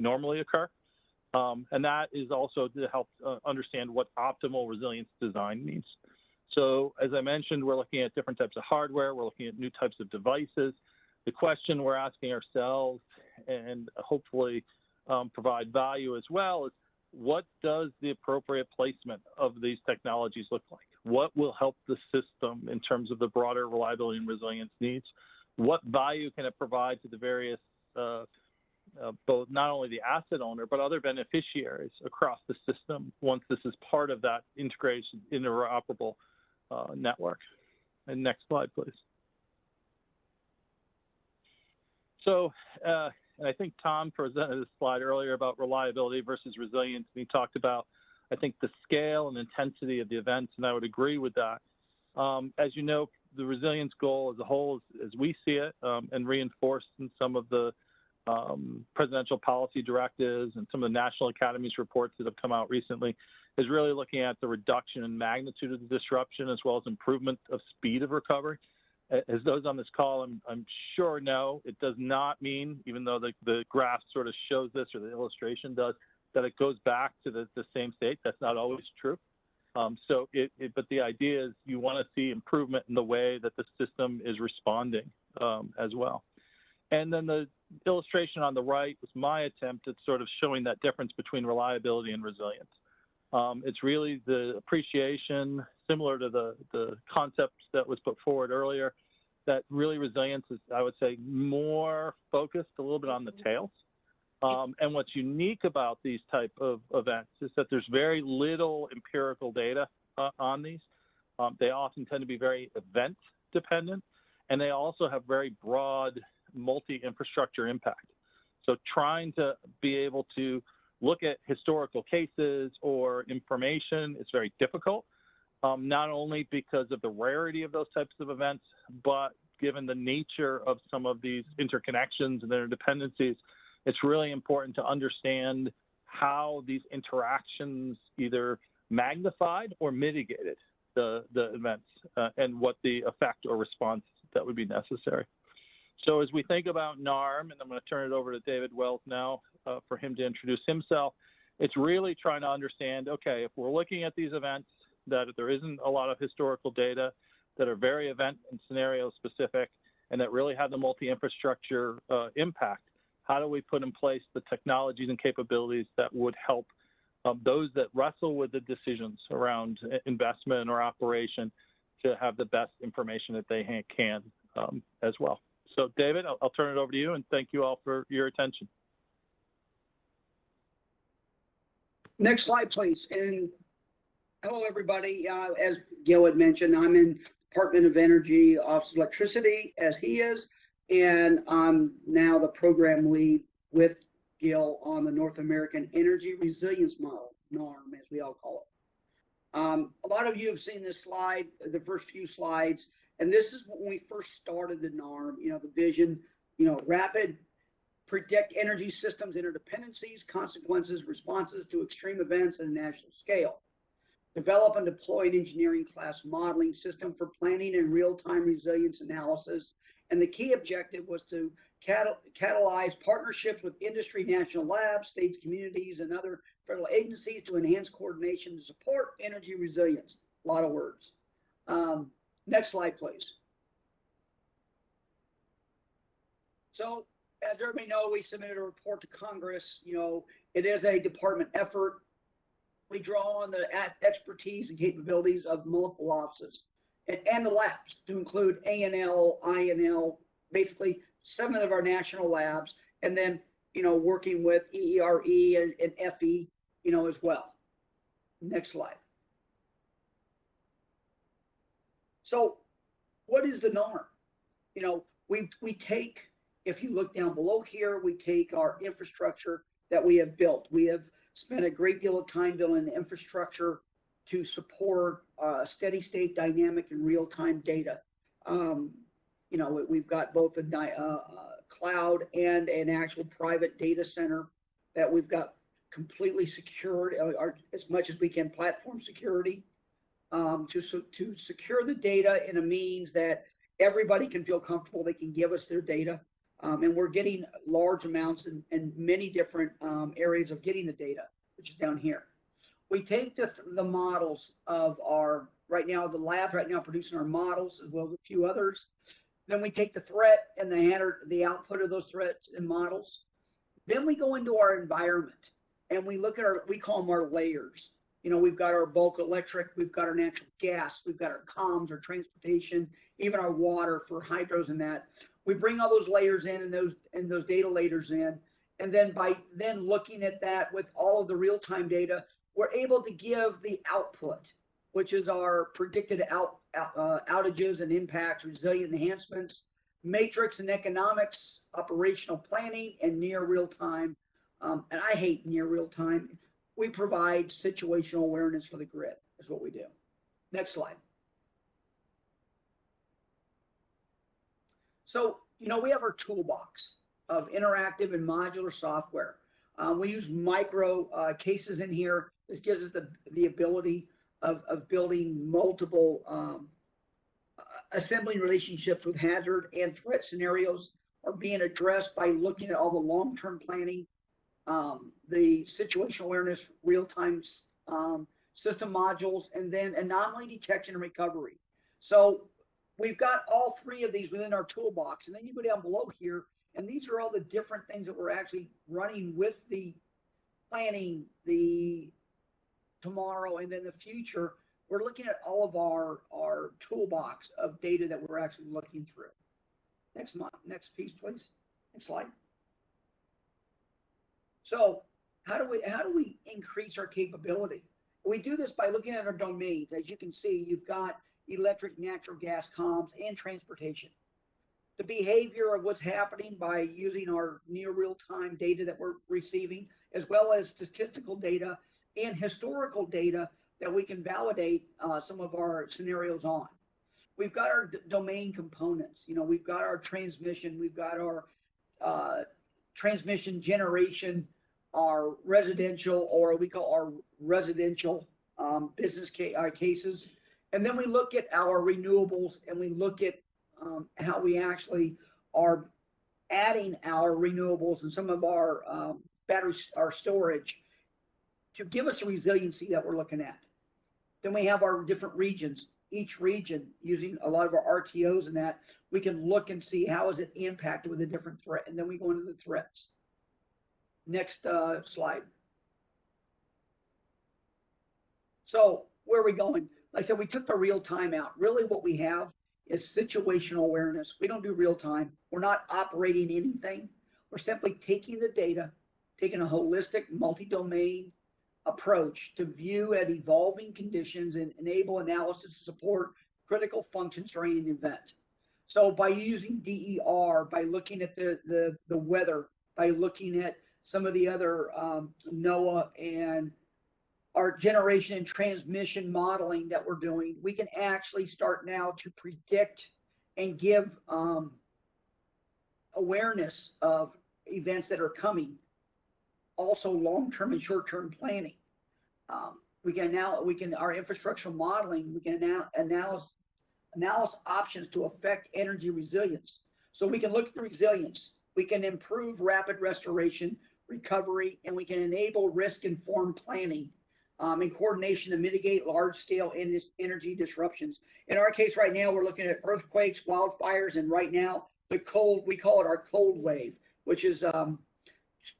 normally occur. And that is also to help understand what optimal resilience design means. So as I mentioned, we're looking at different types of hardware. We're looking at new types of devices. The question we're asking ourselves, and hopefully provide value as well, is what does the appropriate placement of these technologies look like? What will help the system in terms of the broader reliability and resilience needs? What value can it provide to the various, both not only the asset owner, but other beneficiaries across the system once this is part of that integration, interoperable network? And next slide, please. So, and I think Tom presented a slide earlier about reliability versus resilience, and he talked about, I think, the scale and intensity of the events, and I would agree with that. As you know, the resilience goal as a whole, as we see it, and reinforced in some of the presidential policy directives and some of the National Academy's reports that have come out recently, is really looking at the reduction in magnitude of the disruption as well as improvement of speed of recovery. As those on this call, I'm sure know, it does not mean, even though the graph sort of shows this, or the illustration does, that it goes back to the same state. That's not always true. But the idea is you want to see improvement in the way that the system is responding as well. And then the illustration on the right was my attempt at sort of showing that difference between reliability and resilience. It's really the appreciation, similar to the concept that was put forward earlier, that really resilience is, I would say, more focused a little bit on the tails. And what's unique about these type of events is that there's very little empirical data on these. They often tend to be very event dependent, and they also have very broad multi-infrastructure impact. So trying to be able to look at historical cases or information is very difficult, not only because of the rarity of those types of events, but given the nature of some of these interconnections and interdependencies, it's really important to understand how these interactions either magnified or mitigated the events and what the effect or response that would be necessary. So as we think about NARM, and I'm going to turn it over to David Wells now for him to introduce himself, it's really trying to understand, okay, if we're looking at these events, that there isn't a lot of historical data, that are very event and scenario specific, and that really have the multi-infrastructure impact, how do we put in place the technologies and capabilities that would help those that wrestle with the decisions around investment or operation to have the best information that they can as well. So David, I'll turn it over to you, and thank you all for your attention. Next slide, please. And hello, everybody. As Gil had mentioned, I'm in Department of Energy, Office of Electricity, as he is, and I'm now the program lead with Gil on the North American Energy Resilience Model, NARM, as we all call it. A lot of you have seen this slide, the first few slides. And this is when we first started the NARM, the vision, rapid, predict energy systems interdependencies, consequences, responses to extreme events at a national scale. Develop and deploy an engineering class modeling system for planning and real-time resilience analysis. And the key objective was to catalyze partnerships with industry, national labs, states, communities, and other federal agencies to enhance coordination to support energy resilience. A lot of words. Next slide, please. So, as everybody knows, we submitted a report to Congress. It is a department effort. We draw on the expertise and capabilities of multiple offices and the labs, to include ANL, INL, basically 7 of our national labs, and then, working with EERE and FE, as well. Next slide. So what is the NARM? We take, if you look down below here, we take our infrastructure that we have built. We have spent a great deal of time building infrastructure to support steady state, dynamic, and real-time data. We've got both a cloud and an actual private data center that we've got completely secured, as much as we can, platform security. To secure the data in a means that everybody can feel comfortable they can give us their data. And we're getting large amounts and many different areas of getting the data, which is down here. We take the models of our, right now, the lab right now producing our models as well as a few others. Then we take the threat and the output of those threats and models. Then we go into our environment and we look at we call them our layers. You know, we've got our bulk electric, we've got our natural gas, we've got our comms, our transportation, even our water for hydros and that. We bring all those layers in and those data layers in. And then by then looking at that with all of the real-time data, we're able to give the output, which is our predicted outages and impacts, resilient enhancements, matrix and economics, operational planning, and near real-time. And I hate near real-time. We provide situational awareness for the grid, is what we do. Next slide. So, you know, we have our toolbox of interactive and modular software. We use micro cases in here. This gives us the ability of building multiple assembling relationships with hazard and threat scenarios are being addressed by looking at all the long-term planning, the situational awareness, real-time system modules, and then anomaly detection and recovery. So we've got all three of these within our toolbox. And then you go down below here, and these are all the different things that we're actually running with the planning, the tomorrow, and then the future. We're looking at all of our toolbox of data that we're actually looking through. Next piece, please. Next slide. So how do we increase our capability? We do this by looking at our domains. As you can see, you've got electric, natural gas, comms, and transportation. The behavior of what's happening by using our near real-time data that we're receiving, as well as statistical data and historical data that we can validate some of our scenarios on. We've got our domain components. You know, we've got our transmission, we've got our transmission generation, our residential, or we call our residential business cases. And then we look at our renewables and we look at how we actually are adding our renewables and some of our batteries, our storage, to give us the resiliency that we're looking at. Then we have our different regions. Each region, using a lot of our RTOs and that, we can look and see how is it impacted with a different threat. And then we go into the threats. Next slide. So where are we going? Like I said, we took the real time out. Really what we have is situational awareness. We don't do real time. We're not operating anything. We're simply taking the data, taking a holistic multi-domain approach to view at evolving conditions and enable analysis to support critical functions during an event. So by using DER, by looking at the weather, by looking at some of the other NOAA and our generation and transmission modeling that we're doing, we can actually start now to predict and give awareness of events that are coming. Also long-term and short-term planning. We can our infrastructural modeling, we can analyze options to affect energy resilience. So we can look at the resilience, we can improve rapid restoration, recovery, and we can enable risk-informed planning in coordination to mitigate large-scale energy disruptions. In our case right now, we're looking at earthquakes, wildfires, and right now, we call it our cold wave, which is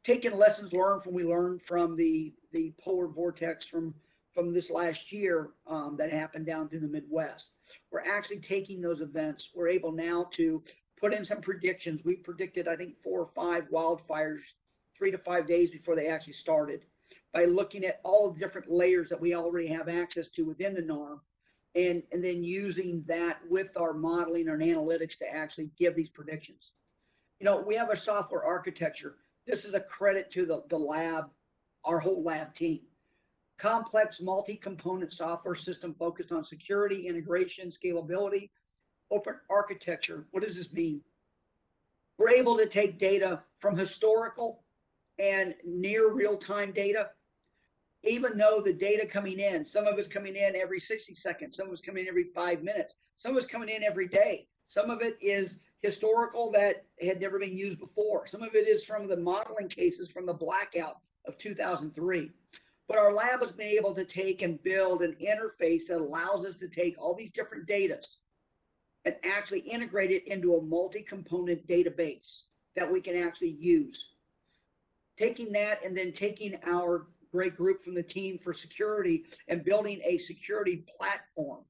taking lessons learned from the polar vortex from this last year that happened down through the Midwest. We're actually taking those events. We're able now to put in some predictions. We predicted, I think, 4 or 5 wildfires 3 to 5 days before they actually started, by looking at all of the different layers that we already have access to within the NARM, and then using that with our modeling and analytics to actually give these predictions. You know, we have a software architecture. This is a credit to the lab, our whole lab team. Complex multi-component software system focused on security, integration, scalability, open architecture. What does this mean? We're able to take data from historical and near real-time data, even though the data coming in, some of it's coming in every 60 seconds, some of it's coming in every 5 minutes, some of it's coming in every day. Some of it is historical that had never been used before. Some of it is from the modeling cases from the blackout of 2003. But our lab has been able to take and build an interface that allows us to take all these different data and actually integrate it into a multi-component database that we can actually use. Taking that and then taking our great group from the team for security and building a security platform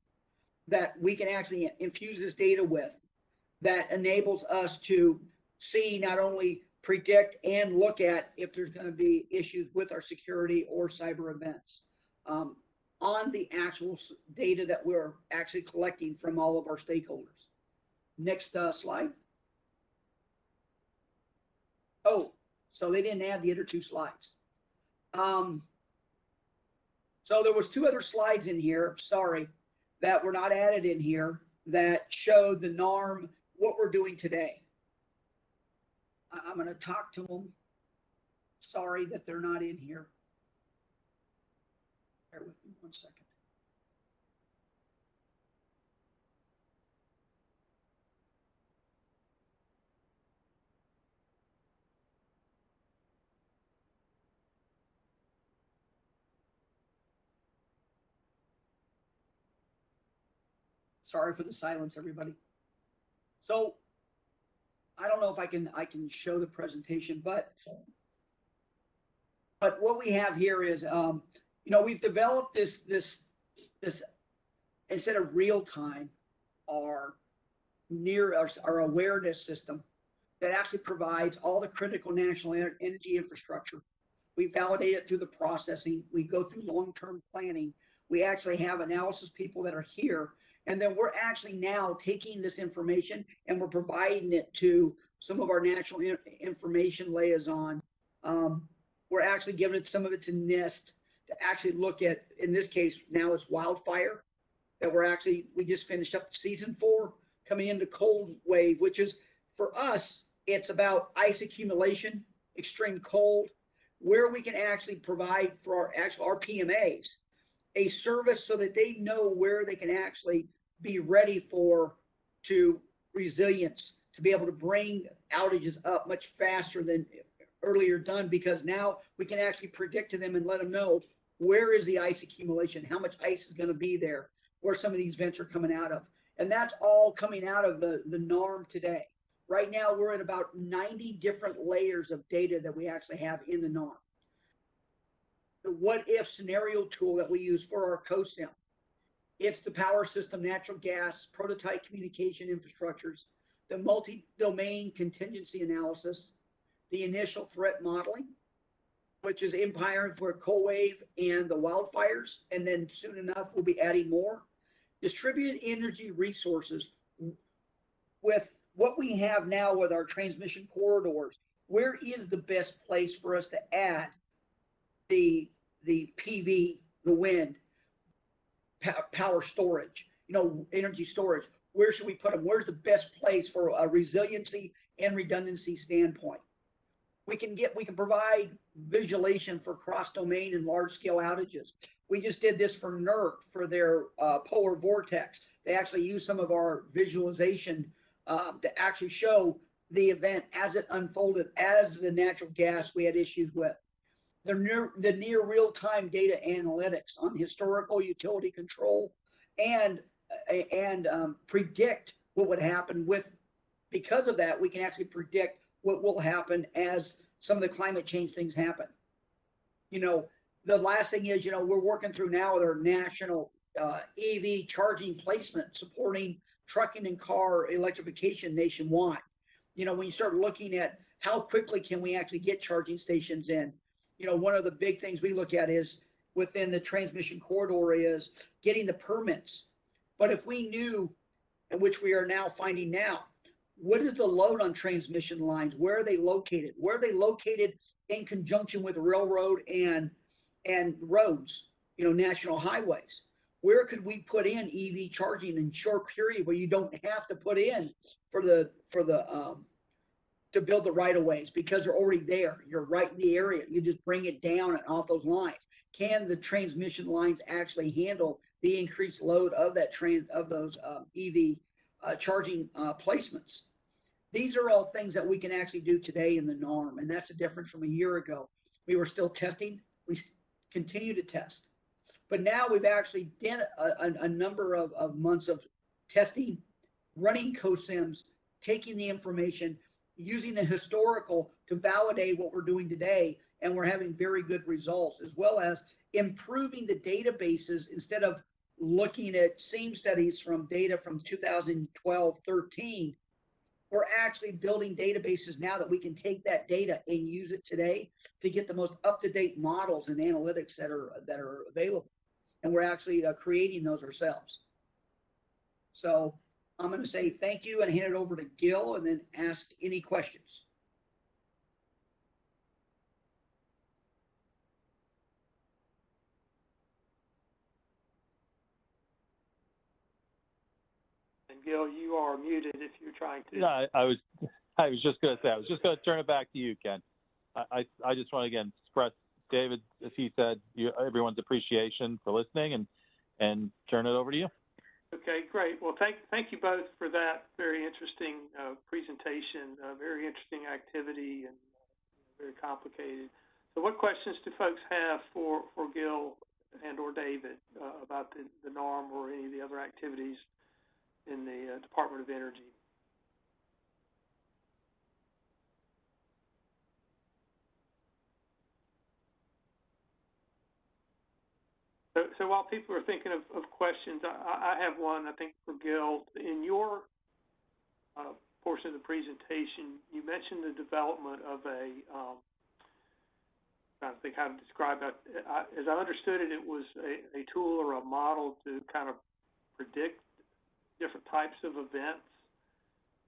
that we can actually infuse this data with, that enables us to see, not only predict and look at if there's going to be issues with our security or cyber events on the actual data that we're actually collecting from all of our stakeholders. Next slide. Oh, so they didn't add the other two slides. So there was two other slides in here, sorry, that were not added in here that showed the NARM, what we're doing today. I'm going to talk to them. Sorry that they're not in here. Bear with me 1 second. Sorry for the silence, everybody. So I don't know if I can show the presentation, but what we have here is, you know, we've developed this instead of real time, our awareness system that actually provides all the critical national energy infrastructure. We validate it through the processing. We go through long-term planning. We actually have analysis people that are here. And then we're actually now taking this information and we're providing it to some of our national information liaison. We're actually giving it some of it to NIST to actually look at, in this case, now it's wildfire that we just finished up the season for, coming into cold wave, which is for us, it's about ice accumulation, extreme cold, where we can actually provide for our PMAs a service so that they know where they can actually be ready to resilience, to be able to bring outages up much faster than earlier done, because now we can actually predict to them and let them know where is the ice accumulation, how much ice is going to be there, where some of these vents are coming out of. And that's all coming out of the NARM today. Right now, we're at about 90 different layers of data that we actually have in the NARM. The what if scenario tool that we use for our COSIM. It's the power system, natural gas, prototype communication infrastructures, the multi-domain contingency analysis, the initial threat modeling, which is empiring for cold wave and the wildfires. And then soon enough, we'll be adding more. Distributed energy resources. With what we have now with our transmission corridors, where is the best place for us to add the PV, the wind, power storage, you know, energy storage? Where should we put them? Where's the best place for a resiliency and redundancy standpoint? We can provide visualization for cross-domain and large-scale outages. We just did this for NERC for their polar vortex. They actually used some of our visualization to actually show the event as it unfolded, as the natural gas we had issues with. The near real-time data analytics on historical utility control and predict what would happen because of that, we can actually predict what will happen as some of the climate change things happen. You know, the last thing is, you know, we're working through now with our national EV charging placement, supporting trucking and car electrification nationwide. You know, when you start looking at how quickly can we actually get charging stations in, you know, one of the big things we look at is within the transmission corridor is getting the permits. But if we knew, and which we are now finding now, what is the load on transmission lines? Where are they located? Where are they located in conjunction with railroad and roads, you know, national highways? Where could we put in EV charging in short period where you don't have to put in to build the right of ways because they're already there. You're right in the area. You just bring it down and off those lines. Can the transmission lines actually handle the increased load of those EV charging placements? These are all things that we can actually do today in the norm, and that's a difference from a year ago. We were still testing. We continue to test. But now we've actually done a number of months of testing, running COSIMs, taking the information, using the historical to validate what we're doing today, and we're having very good results, as well as improving the databases. Instead of looking at same studies from data from 2012, 13, we're actually building databases now that we can take that data and use it today to get the most up-to-date models and analytics that are available. And we're actually creating those ourselves. So I'm going to say thank you and hand it over to Gil and then ask any questions. And Gil, you are muted if you're trying to. Yeah, I was just going to say, I was just going to turn it back to you, Ken. I just want to again express David, as he said, everyone's appreciation for listening, and turn it over to you. Okay, great. Well, thank you both for that very interesting presentation, very interesting activity, and very complicated. So what questions do folks have for Gil and or David about the NARM or any of the other activities in the Department of Energy? So while people are thinking of questions, I have one, I think, for Gil. In your portion of the presentation, you mentioned the development of trying to think how to describe it. As I understood it, it was a tool or a model to kind of predict different types of events.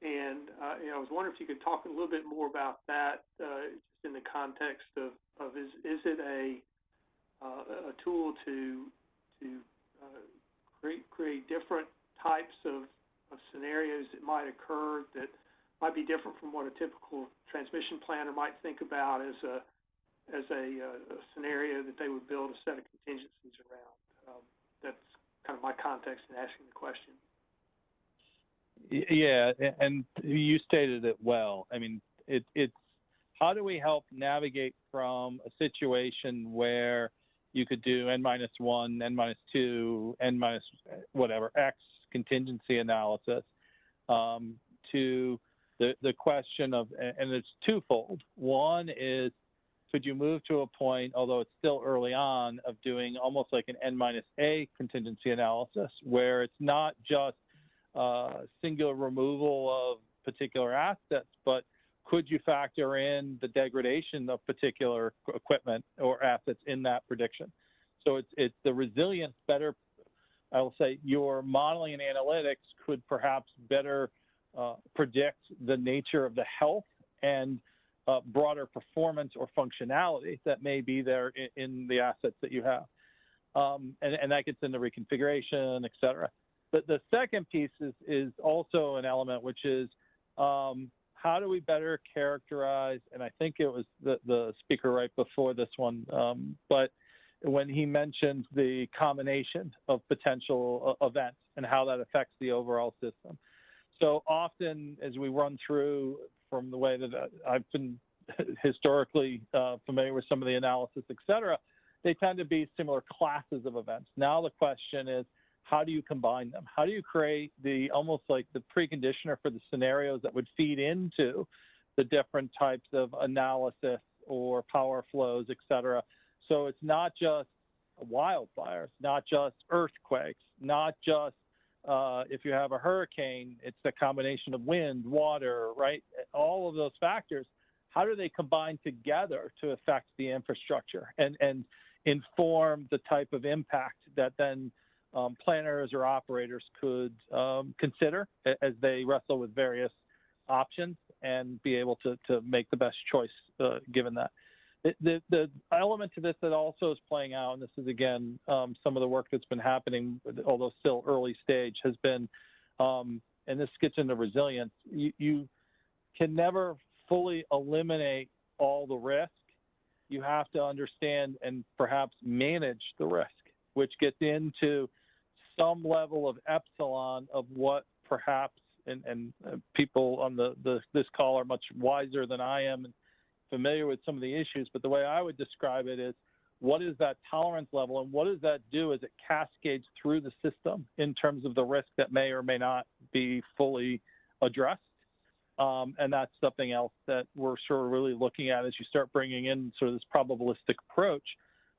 And I was wondering if you could talk a little bit more about that, just in the context of is it a tool to create different types of scenarios that might occur that might be different from what a typical transmission planner might think about as a scenario that they would build a set of contingencies around. That's kind of my context in asking the question. Yeah, and you stated it well. I mean, it's how do we help navigate from a situation where you could do N-1, N-2, N- whatever, X contingency analysis to the question of, and it's twofold. One is, could you move to a point, although it's still early on, of doing almost like an N-A contingency analysis, where it's not just singular removal of particular assets, but could you factor in the degradation of particular equipment or assets in that prediction? So it's the resilience better, I will say, your modeling and analytics could perhaps better predict the nature of the health and broader performance or functionality that may be there in the assets that you have. And that gets into reconfiguration, et cetera. But the second piece is also an element, which is how do we better characterize, and I think it was the speaker right before this one, but when he mentioned the combination of potential events and how that affects the overall system. So often as we run through, from the way that I've been historically familiar with some of the analysis, et cetera, they tend to be similar classes of events. Now the question is, how do you combine them? How do you create the almost like the preconditioner for the scenarios that would feed into the different types of analysis or power flows, et cetera? So it's not just wildfires, not just earthquakes, not just if you have a hurricane, it's a combination of wind, water, right? All of those factors. How do they combine together to affect the infrastructure and inform the type of impact that then planners or operators could consider as they wrestle with various options and be able to make the best choice given that. The element to this that also is playing out, and this is again some of the work that's been happening, although still early stage, has been, and this gets into resilience, you can never fully eliminate all the risk. You have to understand and perhaps manage the risk, which gets into some level of epsilon of what perhaps and people on this call are much wiser than I am and familiar with some of the issues, but the way I would describe it is, what is that tolerance level and what does that do as it cascades through the system in terms of the risk that may or may not be fully addressed? And that's something else that we're sort of really looking at as you start bringing in sort of this probabilistic approach.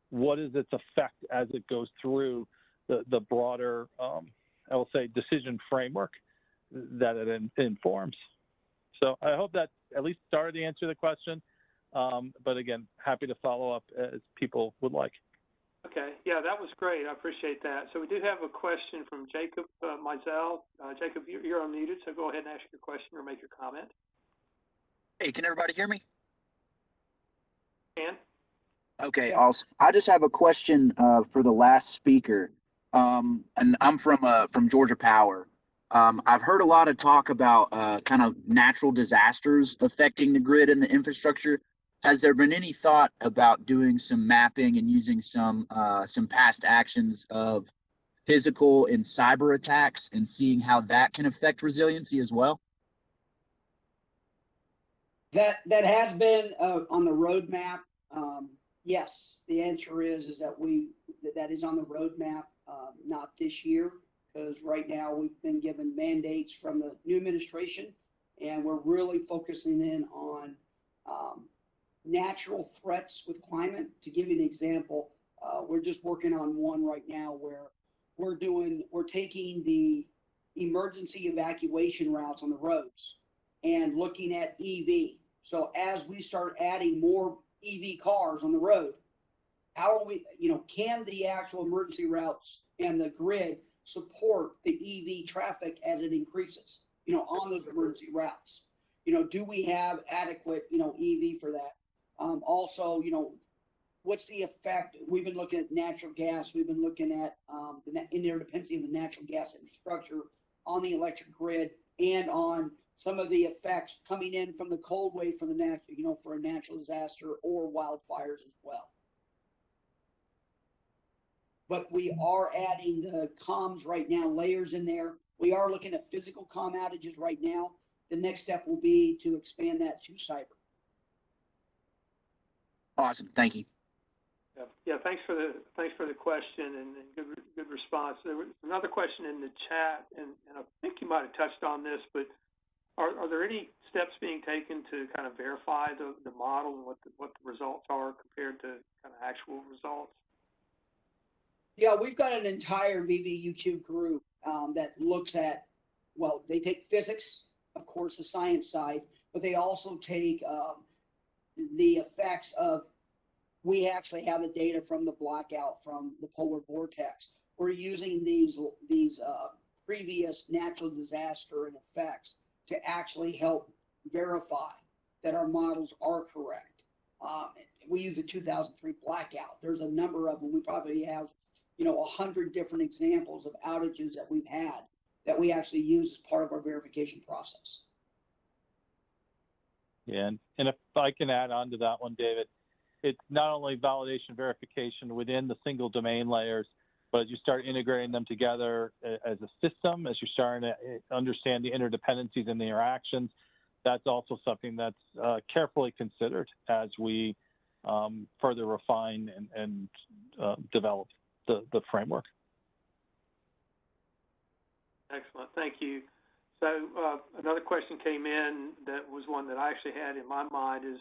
What is its effect as it goes through the broader, I will say, decision framework that it informs? So I hope that at least started to answer the question. But again, happy to follow up as people would like. Okay, yeah, that was great. I appreciate that. So we do have a question from Jacob Mizell. Jacob, you're unmuted, so go ahead and ask your question or make your comment. Hey, can everybody hear me? Can? Okay, Yeah. awesome. I just have a question for the last speaker, and I'm from Georgia Power. I've heard a lot of talk about kind of natural disasters affecting the grid and the infrastructure. Has there been any thought about doing some mapping and using some past actions of physical and cyber attacks and seeing how that can affect resiliency as well? That has been on the roadmap. Yes, the answer is that is on the roadmap, not this year, because right now we've been given mandates from the new administration, and we're really focusing in on natural threats with climate. To give you an example, we're just working on one right now where we're taking the emergency evacuation routes on the roads and looking at EV. So as we start adding more EV cars on the road, how are we, can the actual emergency routes and the grid support the EV traffic as it increases, on those emergency routes? Do we have adequate, EV for that? Also, what's the effect? We've been looking at natural gas. We've been looking at the interdependency of the natural gas infrastructure on the electric grid and on some of the effects coming in from the cold wave for for a natural disaster or wildfires as well. But we are adding the comms right now, layers in there. We are looking at physical comm outages right now. The next step will be to expand that to cyber. Awesome, thank you. Yeah, thanks for the question and good response. There was another question in the chat, and I think you might have touched on this, but are there any steps being taken to kind of verify the model and what the results are compared to kind of actual results? Yeah, we've got an entire VVUQ group that looks at, well, they take physics, of course, the science side, but they also take the effects of, we actually have the data from the blackout, from the polar vortex. We're using these previous natural disaster and effects to actually help verify that our models are correct. We use a 2003 blackout. There's a number of them. We probably have 100 different examples of outages that we've had that we actually use as part of our verification process. Yeah, and if I can add on to that one, David, it's not only validation verification within the single domain layers, but as you start integrating them together as a system, as you're starting to understand the interdependencies and the interactions, that's also something that's carefully considered as we further refine and develop the framework. Excellent, thank you. So another question came in that was one that I actually had in my mind is,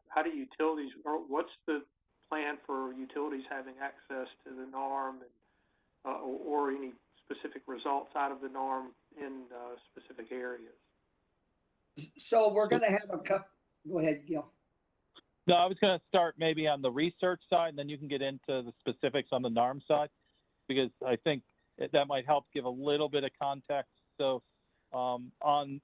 how do utilities, or what's the plan for utilities having access to the NARM and, or any specific results out of the NARM in specific areas? So we're going to have a couple, go ahead, Gil. No, I was going to start maybe on the research side, and then you can get into the specifics on the NARM side, because I think that might help give a little bit of context. So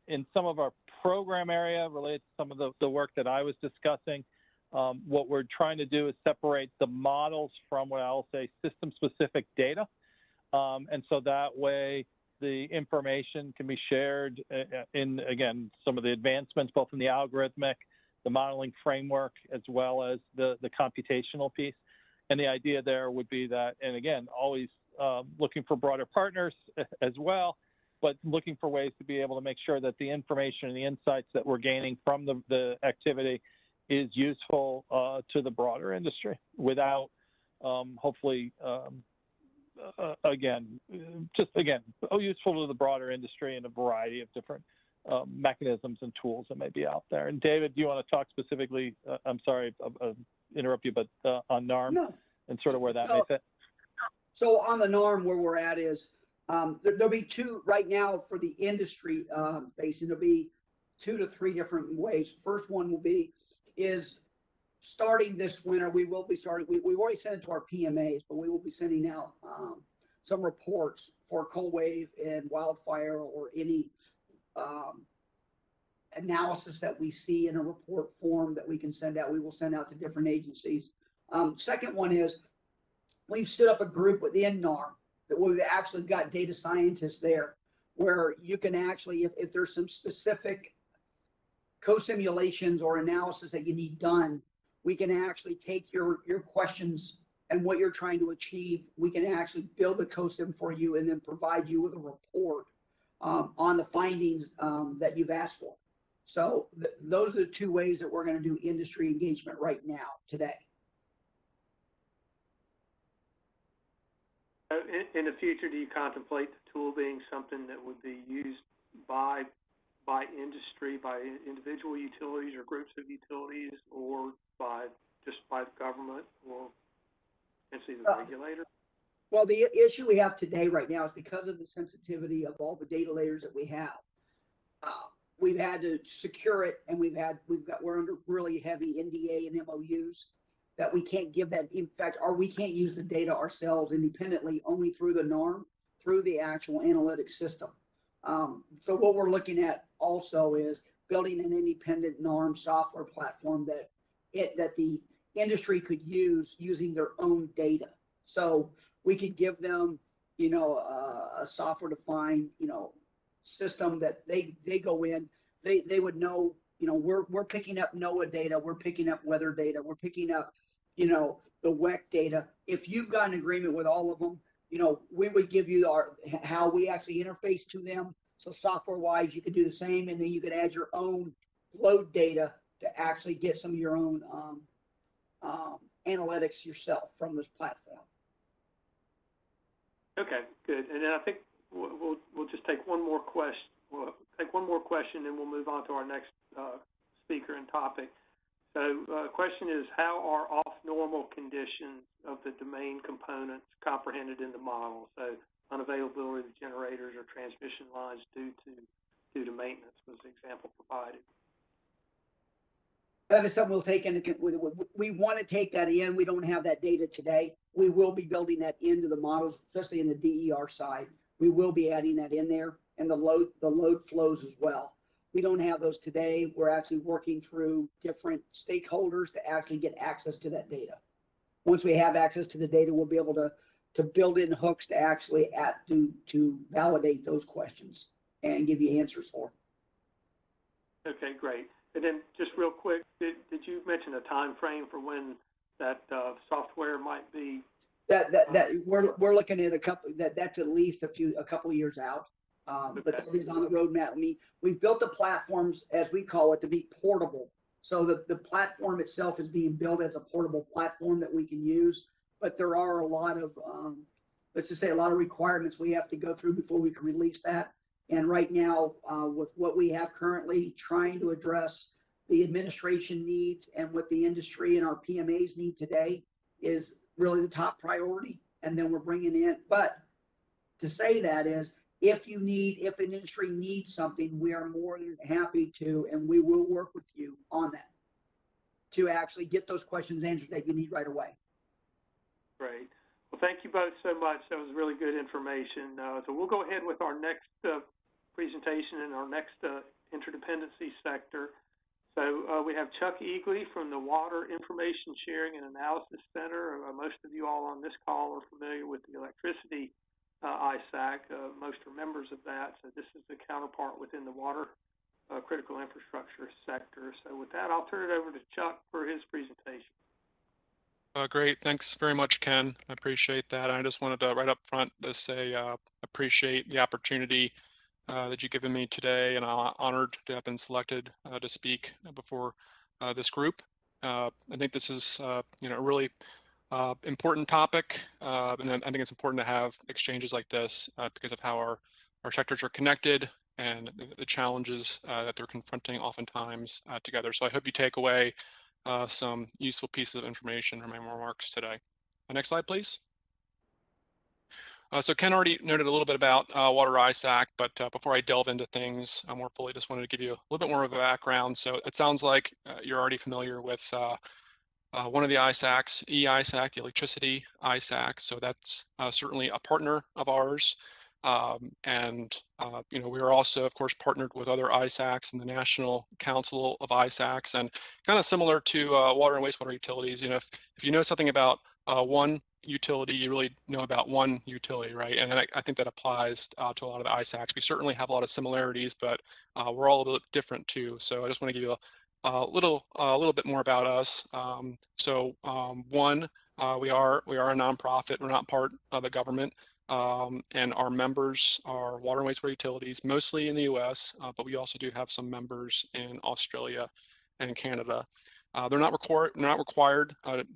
in some of our program area related to some of the work that I was discussing, what we're trying to do is separate the models from what I'll say system-specific data. And so that way the information can be shared in, again, some of the advancements, both in the algorithmic, the modeling framework, as well as the computational piece. And the idea there would be that, and again, always looking for broader partners as well, but looking for ways to be able to make sure that the information and the insights that we're gaining from the activity is useful to the broader industry without hopefully, useful to the broader industry in a variety of different mechanisms and tools that may be out there. And David, do you want to talk specifically, I'm sorry, interrupt you, but on NARM and sort of where that may fit? So on the NARM, where we're at is, there'll be two right now for the industry facing, there'll be 2 to 3 different ways. First one is starting this winter, we will be starting, we've already sent it to our PMAs, but we will be sending out some reports for cold wave and wildfire or any analysis that we see in a report form that we can send out. We will send out to different agencies. Second one is we've stood up a group within NARM that we've actually got data scientists there where you can actually, if there's some specific co-simulations or analysis that you need done, we can actually take your questions and what you're trying to achieve. We can actually build a co-sim for you and then provide you with a report on the findings that you've asked for. So those are the 2 ways that we're going to do industry engagement right now, today. In the future, do you contemplate the tool being something that would be used by industry, by individual utilities or groups of utilities, or just by the government or potentially the regulator? Well, the issue we have today right now is because of the sensitivity of all the data layers that we have. We've had to secure it, and we're under really heavy NDA and MOUs that we can't give that. In fact, we can't use the data ourselves independently, only through the NARM, through the actual analytics system. So what we're looking at also is building an independent NARM software platform that the industry could use using their own data. So we could give them, a software-defined, system that they go in. They would know, we're picking up NOAA data, we're picking up weather data, we're picking up, the WEC data. If you've got an agreement with all of them, we would give you how we actually interface to them. So software-wise, you could do the same, and then you could add your own load data to actually get some of your own analytics yourself from this platform. Okay, good. And then I think we'll just take one more question. We'll take one more question, and we'll move on to our next speaker and topic. So question is, how are off-normal conditions of the domain components comprehended in the model? So unavailability of generators or transmission lines due to maintenance was the example provided. That is something we'll take into. We want to take that in. We don't have that data today. We will be building that into the models, especially in the DER side. We will be adding that in there, and the load flows as well. We don't have those today. We're actually working through different stakeholders to actually get access to that data. Once we have access to the data, we'll be able to build in hooks to actually to validate those questions and give you answers for. Okay, great. And then just real quick, did you mention a time frame for when that software might be? We're looking at that's at least a couple of years out. But that is on the roadmap. We've built the platforms, as we call it, to be portable. So the platform itself is being built as a portable platform that we can use. But there are a lot of, let's just say, a lot of requirements we have to go through before we can release that. And right now, with what we have currently, trying to address the administration needs and what the industry and our PMAs need today is really the top priority. And then we're bringing in, but to say that is, if an industry needs something, we are more than happy to, and we will work with you on that to actually get those questions answered that you need right away. Great. Well, thank you both so much. That was really good information. So we'll go ahead with our next presentation in our next interdependency sector. So we have Chuck Eagley from the Water Information Sharing and Analysis Center. Most of you all on this call are familiar with the electricity ISAC. Most are members of that. So this is the counterpart within the water critical infrastructure sector. So with that, I'll turn it over to Chuck for his presentation. Great. Thanks very much, Ken. I appreciate that. I just wanted to right up front to say appreciate the opportunity that you've given me today, and I'm honored to have been selected to speak before this group. I think this is a really important topic, and I think it's important to have exchanges like this because of how our sectors are connected and the challenges that they're confronting oftentimes together. So I hope you take away some useful pieces of information from my remarks today. Next slide, please. So Ken already noted a little bit about Water ISAC, but before I delve into things more fully, just wanted to give you a little bit more of a background. So it sounds like you're already familiar with one of the ISACs, EISAC, the electricity ISAC. So that's certainly a partner of ours. We are also, of course, partnered with other ISACs and the National Council of ISACs, and kind of similar to water and wastewater utilities. If you know something about one utility, you really know about one utility, right? And I think that applies to a lot of the ISACs. We certainly have a lot of similarities, but we're all a little bit different too. So I just want to give you a little bit more about us. One, we are a nonprofit. We're not part of the government. And our members are water and wastewater utilities, mostly in the US, but we also do have some members in Australia and Canada. They're not required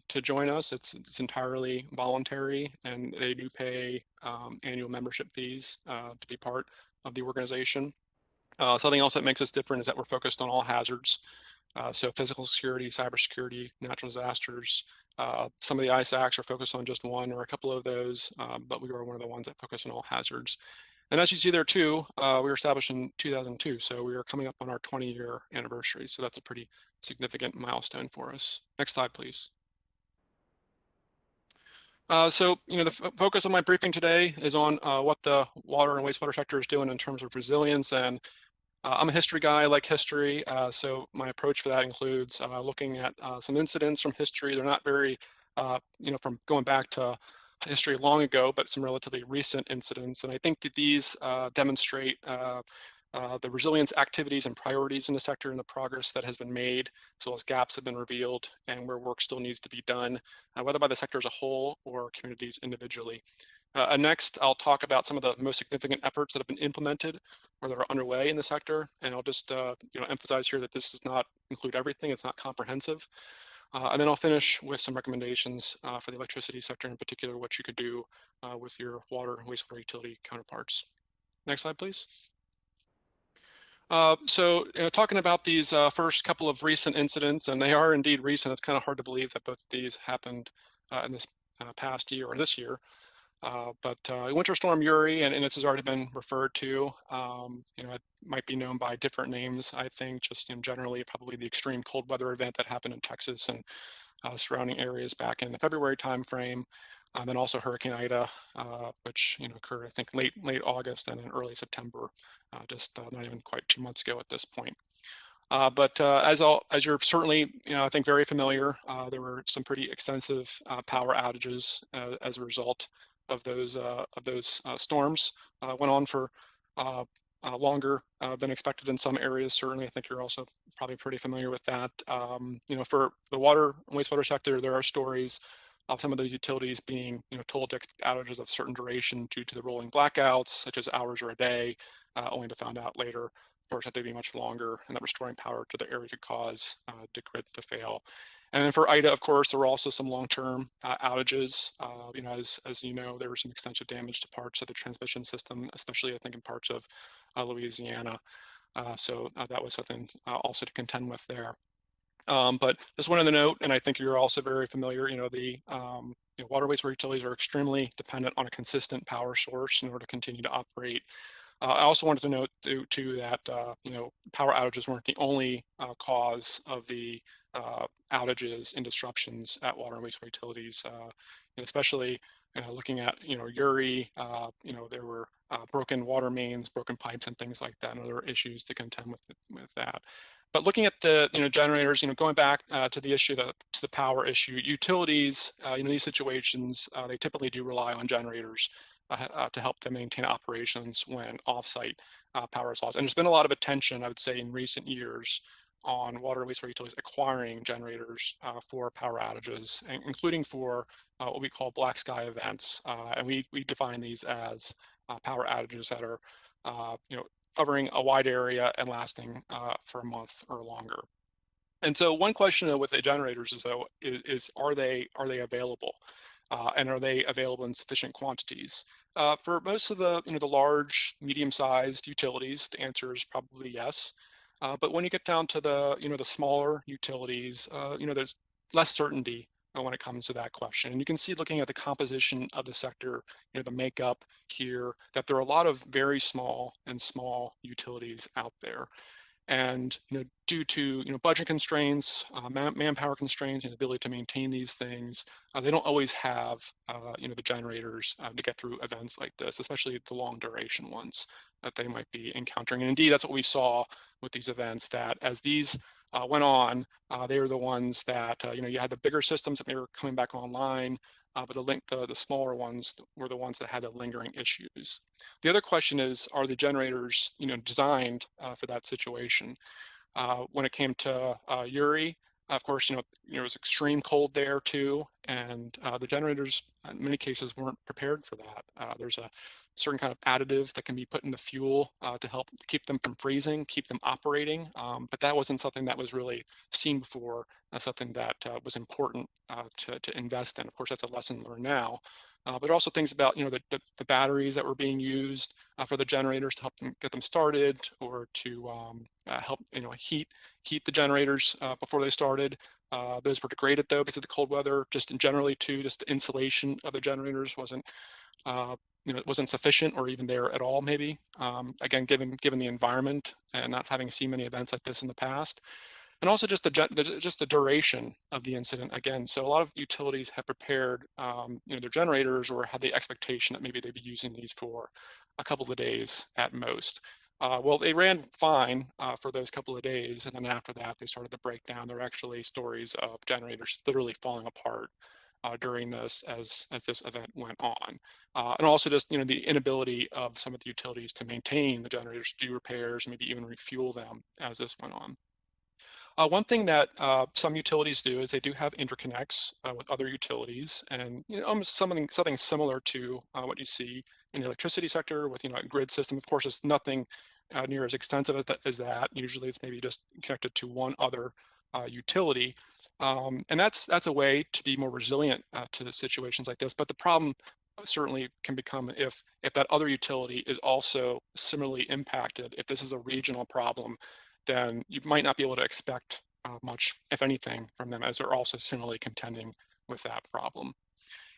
to join us. It's entirely voluntary, and they do pay annual membership fees to be part of the organization. Something else that makes us different is that we're focused on all hazards. So physical security, cybersecurity, natural disasters. Some of the ISACs are focused on just one or a couple of those, but we are one of the ones that focus on all hazards. And as you see there too, we were established in 2002, so we are coming up on our 20-year anniversary. So that's a pretty significant milestone for us. Next slide, please. The focus of my briefing today is on what the water and wastewater sector is doing in terms of resilience. And I'm a history guy. I like history, so my approach for that includes looking at some incidents from history. They're not very, from going back to history long ago, but some relatively recent incidents. And I think that these demonstrate the resilience activities and priorities in the sector and the progress that has been made, as well as gaps have been revealed and where work still needs to be done, whether by the sector as a whole or communities individually. Next, I'll talk about some of the most significant efforts that have been implemented or that are underway in the sector. And I'll just emphasize here that this does not include everything. It's not comprehensive. And then I'll finish with some recommendations for the electricity sector in particular, what you could do with your water and wastewater utility counterparts. Next slide, please. Talking about these first couple of recent incidents, and they are indeed recent. It's kind of hard to believe that both of these happened in this past year or this year. Winter Storm Uri, and this has already been referred to, it might be known by different names, I think, just generally probably the extreme cold weather event that happened in Texas and surrounding areas back in the February timeframe. Then also Hurricane Ida, which occurred, I think, late August and in early September, just not even quite 2 months ago at this point. As you're certainly, I think, very familiar, there were some pretty extensive power outages as a result of those storms. Went on for longer than expected in some areas. Certainly, I think you're also probably pretty familiar with that. For the water and wastewater sector, there are stories of some of those utilities being, told to expect outages of certain duration due to the rolling blackouts, such as hours or a day, only to find out later, of course, that they'd be much longer, and that restoring power to the area could cause the grid to fail. And then for Ida, of course, there were also some long-term outages. As you know, there was some extensive damage to parts of the transmission system, especially I think in parts of Louisiana. So that was something also to contend with there. But just wanted to note, and I think you're also very familiar, the water wastewater utilities are extremely dependent on a consistent power source in order to continue to operate. I also wanted to note too that power outages weren't the only cause of the outages and disruptions at water and wastewater utilities, especially looking at Uri. There were broken water mains, broken pipes, and things like that, and other issues to contend with that. But looking at the generators, going back to the issue to the power issue, utilities, these situations, they typically do rely on generators to help them maintain operations when offsite power is lost. And there's been a lot of attention, I would say, in recent years on water and wastewater utilities acquiring generators for power outages, including for what we call black sky events. And we define these as power outages that are covering a wide area and lasting for a month or longer. And so one question with the generators is, though, is are they available, and are they available in sufficient quantities? For most of the the large, medium-sized utilities, the answer is probably yes. But when you get down to the the smaller utilities, there's less certainty when it comes to that question. And you can see, looking at the composition of the sector, the makeup here, that there are a lot of very small and small utilities out there. And due to budget constraints, manpower constraints, and the ability to maintain these things, they don't always have the generators to get through events like this, especially the long duration ones that they might be encountering. And indeed, that's what we saw with these events, that as these went on, they were the ones that you had the bigger systems that they were coming back online, but the smaller ones were the ones that had the lingering issues. The other question is, are the generators designed for that situation? When it came to Uri, of course, it was extreme cold there too, and the generators in many cases weren't prepared for that. There's a certain kind of additive that can be put in the fuel to help keep them from freezing, keep them operating, but that wasn't something that was really seen before. That's something that was important to invest in. Of course, that's a lesson learned now. But also things about the batteries that were being used for the generators to help them get them started, or to help heat the generators before they started. Those were degraded, though, because of the cold weather. Just in generally too, just the insulation of the generators wasn't it wasn't sufficient, or even there at all, maybe. Again, given the environment and not having seen many events like this in the past. And also just the duration of the incident again. So a lot of utilities have prepared their generators, or had the expectation that maybe they'd be using these for a couple of days at most. Well, they ran fine for those couple of days, and then after that they started to break down. There were actually stories of generators literally falling apart during this as this event went on. And also just the inability of some of the utilities to maintain the generators, do repairs, maybe even refuel them as this went on. One thing that some utilities do is they do have interconnects with other utilities, and almost something similar to what you see in the electricity sector with a grid system. Of course, it's nothing near as extensive as that. Usually, it's maybe just connected to one other utility, and that's a way to be more resilient to situations like this. But the problem certainly can become if that other utility is also similarly impacted. If this is a regional problem, then you might not be able to expect much, if anything, from them, as they're also similarly contending with that problem.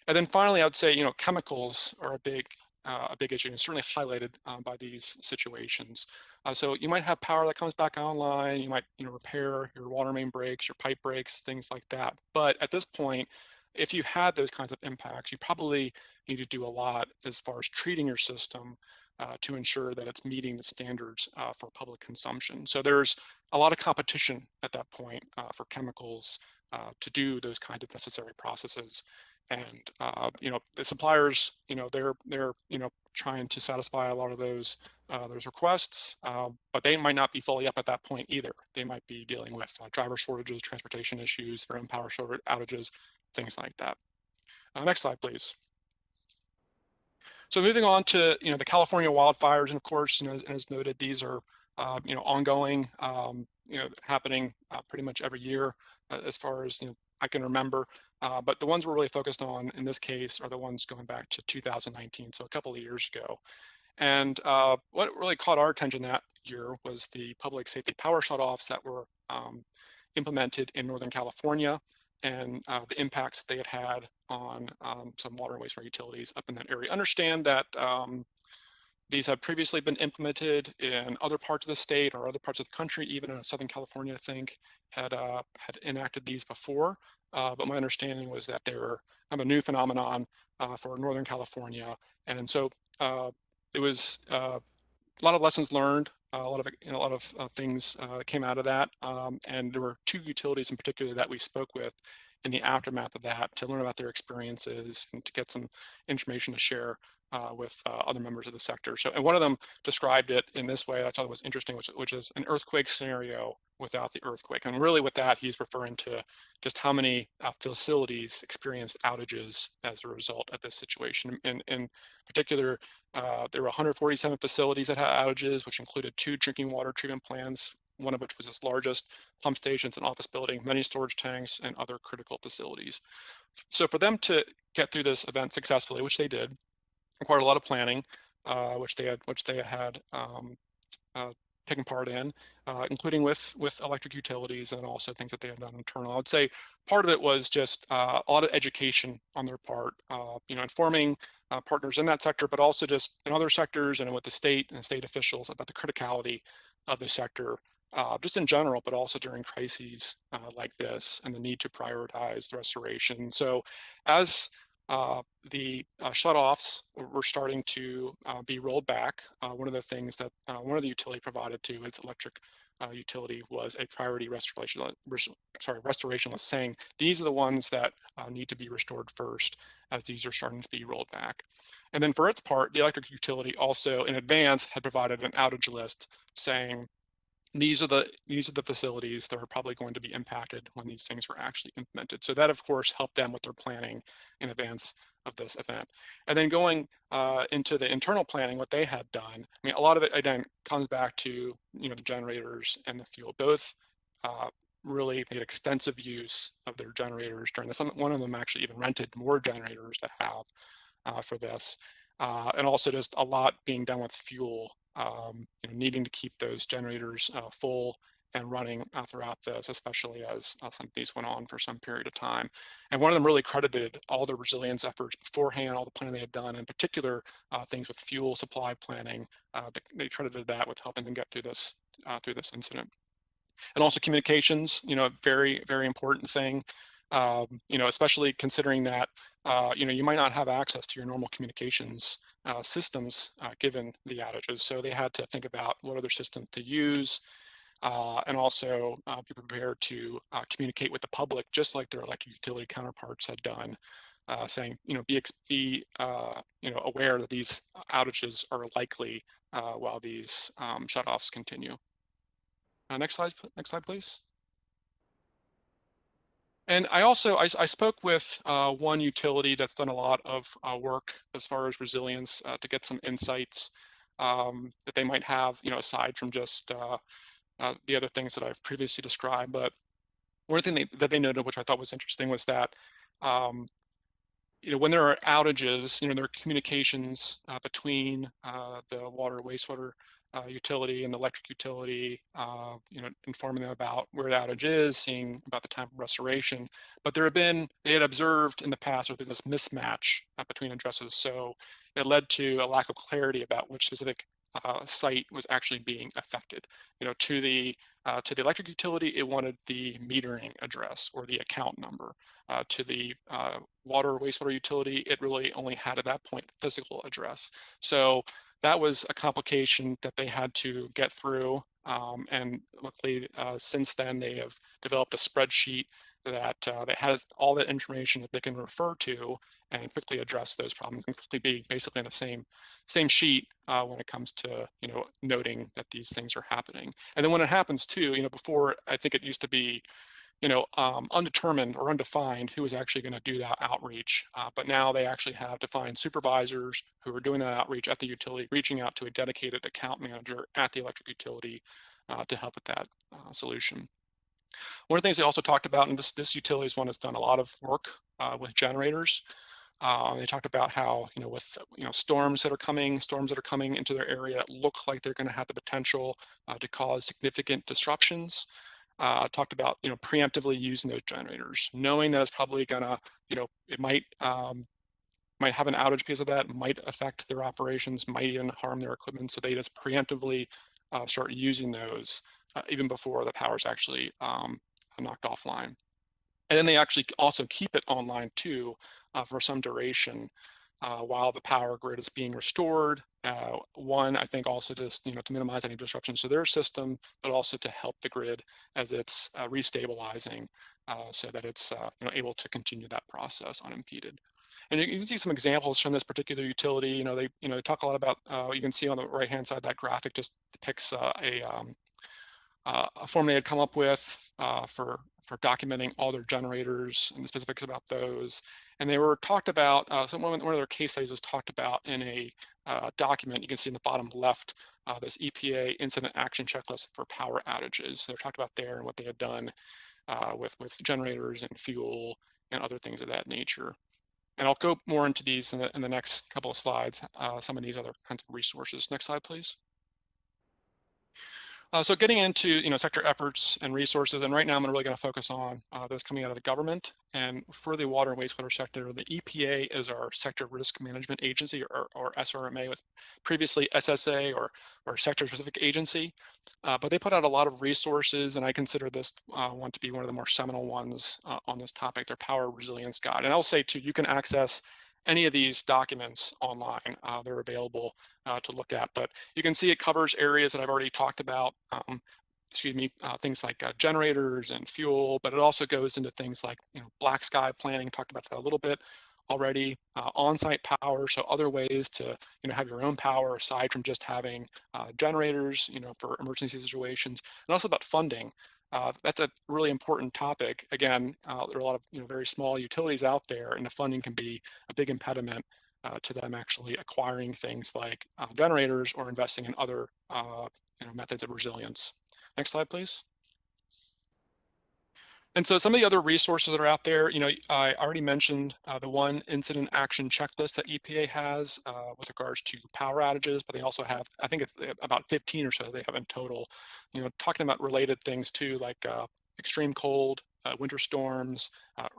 And then finally, I would say, chemicals are a big issue, and certainly highlighted by these situations. So you might have power that comes back online. You might, repair your water main breaks, your pipe breaks, things like that. But at this point, if you had those kinds of impacts, you probably need to do a lot as far as treating your system to ensure that it's meeting the standards for public consumption. So there's a lot of competition at that point for chemicals to do those kinds of necessary processes. And the suppliers, they're trying to satisfy a lot of those requests, but they might not be fully up at that point either. They might be dealing with driver shortages, transportation issues, their own power outages, things like that. Next slide, please. So moving on to the California wildfires, and of course, as noted, these are ongoing, happening pretty much every year as far as I can remember. But the ones we're really focused on in this case are the ones going back to 2019, so a couple of years ago. And what really caught our attention that year was the public safety power shutoffs that were implemented in Northern California, and the impacts that they had on some water and wastewater utilities up in that area. Understand that these have previously been implemented in other parts of the state or other parts of the country, even in Southern California, I think, had enacted these before. But my understanding was that they were kind of a new phenomenon for Northern California. And so it was a lot of lessons learned, a lot of things came out of that. And there were two utilities in particular that we spoke with in the aftermath of that to learn about their experiences and to get some information to share with other members of the sector. So, and one of them described it in this way that I thought was interesting, which is an earthquake scenario without the earthquake. And really with that, he's referring to just how many facilities experienced outages as a result of this situation. In particular, there were 147 facilities that had outages, which included 2 drinking water treatment plants, one of which was its largest, pump stations, an office building, many storage tanks, and other critical facilities. So for them to get through this event successfully, which they did, required a lot of planning, which they had taken part in, including with electric utilities and also things that they had done internal. I would say part of it was just a lot of education on their part, informing partners in that sector, but also just in other sectors and with the state and state officials about the criticality of the sector, just in general, but also during crises like this and the need to prioritize the restoration. So as the shutoffs were starting to be rolled back. One of the things that one of the utility provided to its electric utility was a priority restoration list saying these are the ones that need to be restored first as these are starting to be rolled back. And then for its part, the electric utility also in advance had provided an outage list saying these are the facilities that are probably going to be impacted when these things were actually implemented. So that, of course, helped them with their planning in advance of this event. And then going into the internal planning, what they had done, I mean, a lot of it, again, comes back to, the generators and the fuel. Both really made extensive use of their generators during this. One of them actually even rented more generators to have for this. And also just a lot being done with fuel, needing to keep those generators full and running throughout this, especially as some of these went on for some period of time. And one of them really credited all the resilience efforts beforehand, all the planning they had done, in particular things with fuel supply planning. They credited that with helping them get through this incident. And also communications, very, very important thing. Especially considering that, you might not have access to your normal communications systems given the outages. So they had to think about what other systems to use and also be prepared to communicate with the public, just like their electric utility counterparts had done, saying, be aware that these outages are likely while these shutoffs continue. Next slide, please. And I spoke with one utility that's done a lot of work as far as resilience to get some insights that they might have, aside from just the other things that I've previously described. But one thing that they noted, which I thought was interesting, was that when there are outages, there are communications between the water wastewater utility and the electric utility, informing them about where the outage is, seeing about the time of restoration. But they had observed in the past there's been this mismatch between addresses. So it led to a lack of clarity about which specific site was actually being affected. To the electric utility, it wanted the metering address or the account number. To the water or wastewater utility, it really only had at that point the physical address. So that was a complication that they had to get through. And luckily, since then, they have developed a spreadsheet that has all that information that they can refer to and quickly address those problems and quickly be basically in the same sheet when it comes to noting that these things are happening. And then when it happens too, before I think it used to be undetermined or undefined who is actually going to do that outreach. But now they actually have defined supervisors who are doing that outreach at the utility, reaching out to a dedicated account manager at the electric utility to help with that solution. One of the things they also talked about, and this utility is one that's done a lot of work with generators. They talked about how, with storms that are coming into their area that look like they're going to have the potential to cause significant disruptions. Talked about preemptively using those generators, knowing that it's probably gonna it might have an outage because of that, might affect their operations, might even harm their equipment. So they just preemptively start using those even before the power's actually knocked offline. And then they actually also keep it online too for some duration. while the power grid is being restored. One, I think also just, to minimize any disruptions to their system, but also to help the grid as it's restabilizing so that it's able to continue that process unimpeded. And you can see some examples from this particular utility. They talk a lot about, you can see on the right-hand side, that graphic just depicts a form they had come up with for documenting all their generators and the specifics about those. And they were talked about, one of their case studies was talked about in a document. You can see in the bottom left, this EPA incident action checklist for power outages. So they're talked about there and what they had done with generators and fuel and other things of that nature. And I'll go more into these in the next couple of slides, some of these other kinds of resources. Next slide, please. So getting into sector efforts and resources, and right now I'm really going to focus on those coming out of the government. And for the water and wastewater sector, the EPA is our sector risk management agency, or SRMA, was previously SSA, or sector specific agency. But they put out a lot of resources, and I consider this one to be one of the more seminal ones on this topic, their Power Resilience Guide. And I'll say too, you can access any of these documents online. They're available to look at, but you can see it covers areas that I've already talked about, things like generators and fuel, but it also goes into things like black sky planning, talked about that a little bit already, on-site power, so other ways to have your own power aside from just having generators for emergency situations, and also about funding. That's a really important topic. Again, there are a lot of very small utilities out there, and the funding can be a big impediment to them actually acquiring things like generators or investing in other methods of resilience. Next slide, please. And so some of the other resources that are out there, I already mentioned the one incident action checklist that EPA has with regards to power outages, but they also have, I think it's about 15 or so they have in total, talking about related things too, like extreme cold, winter storms,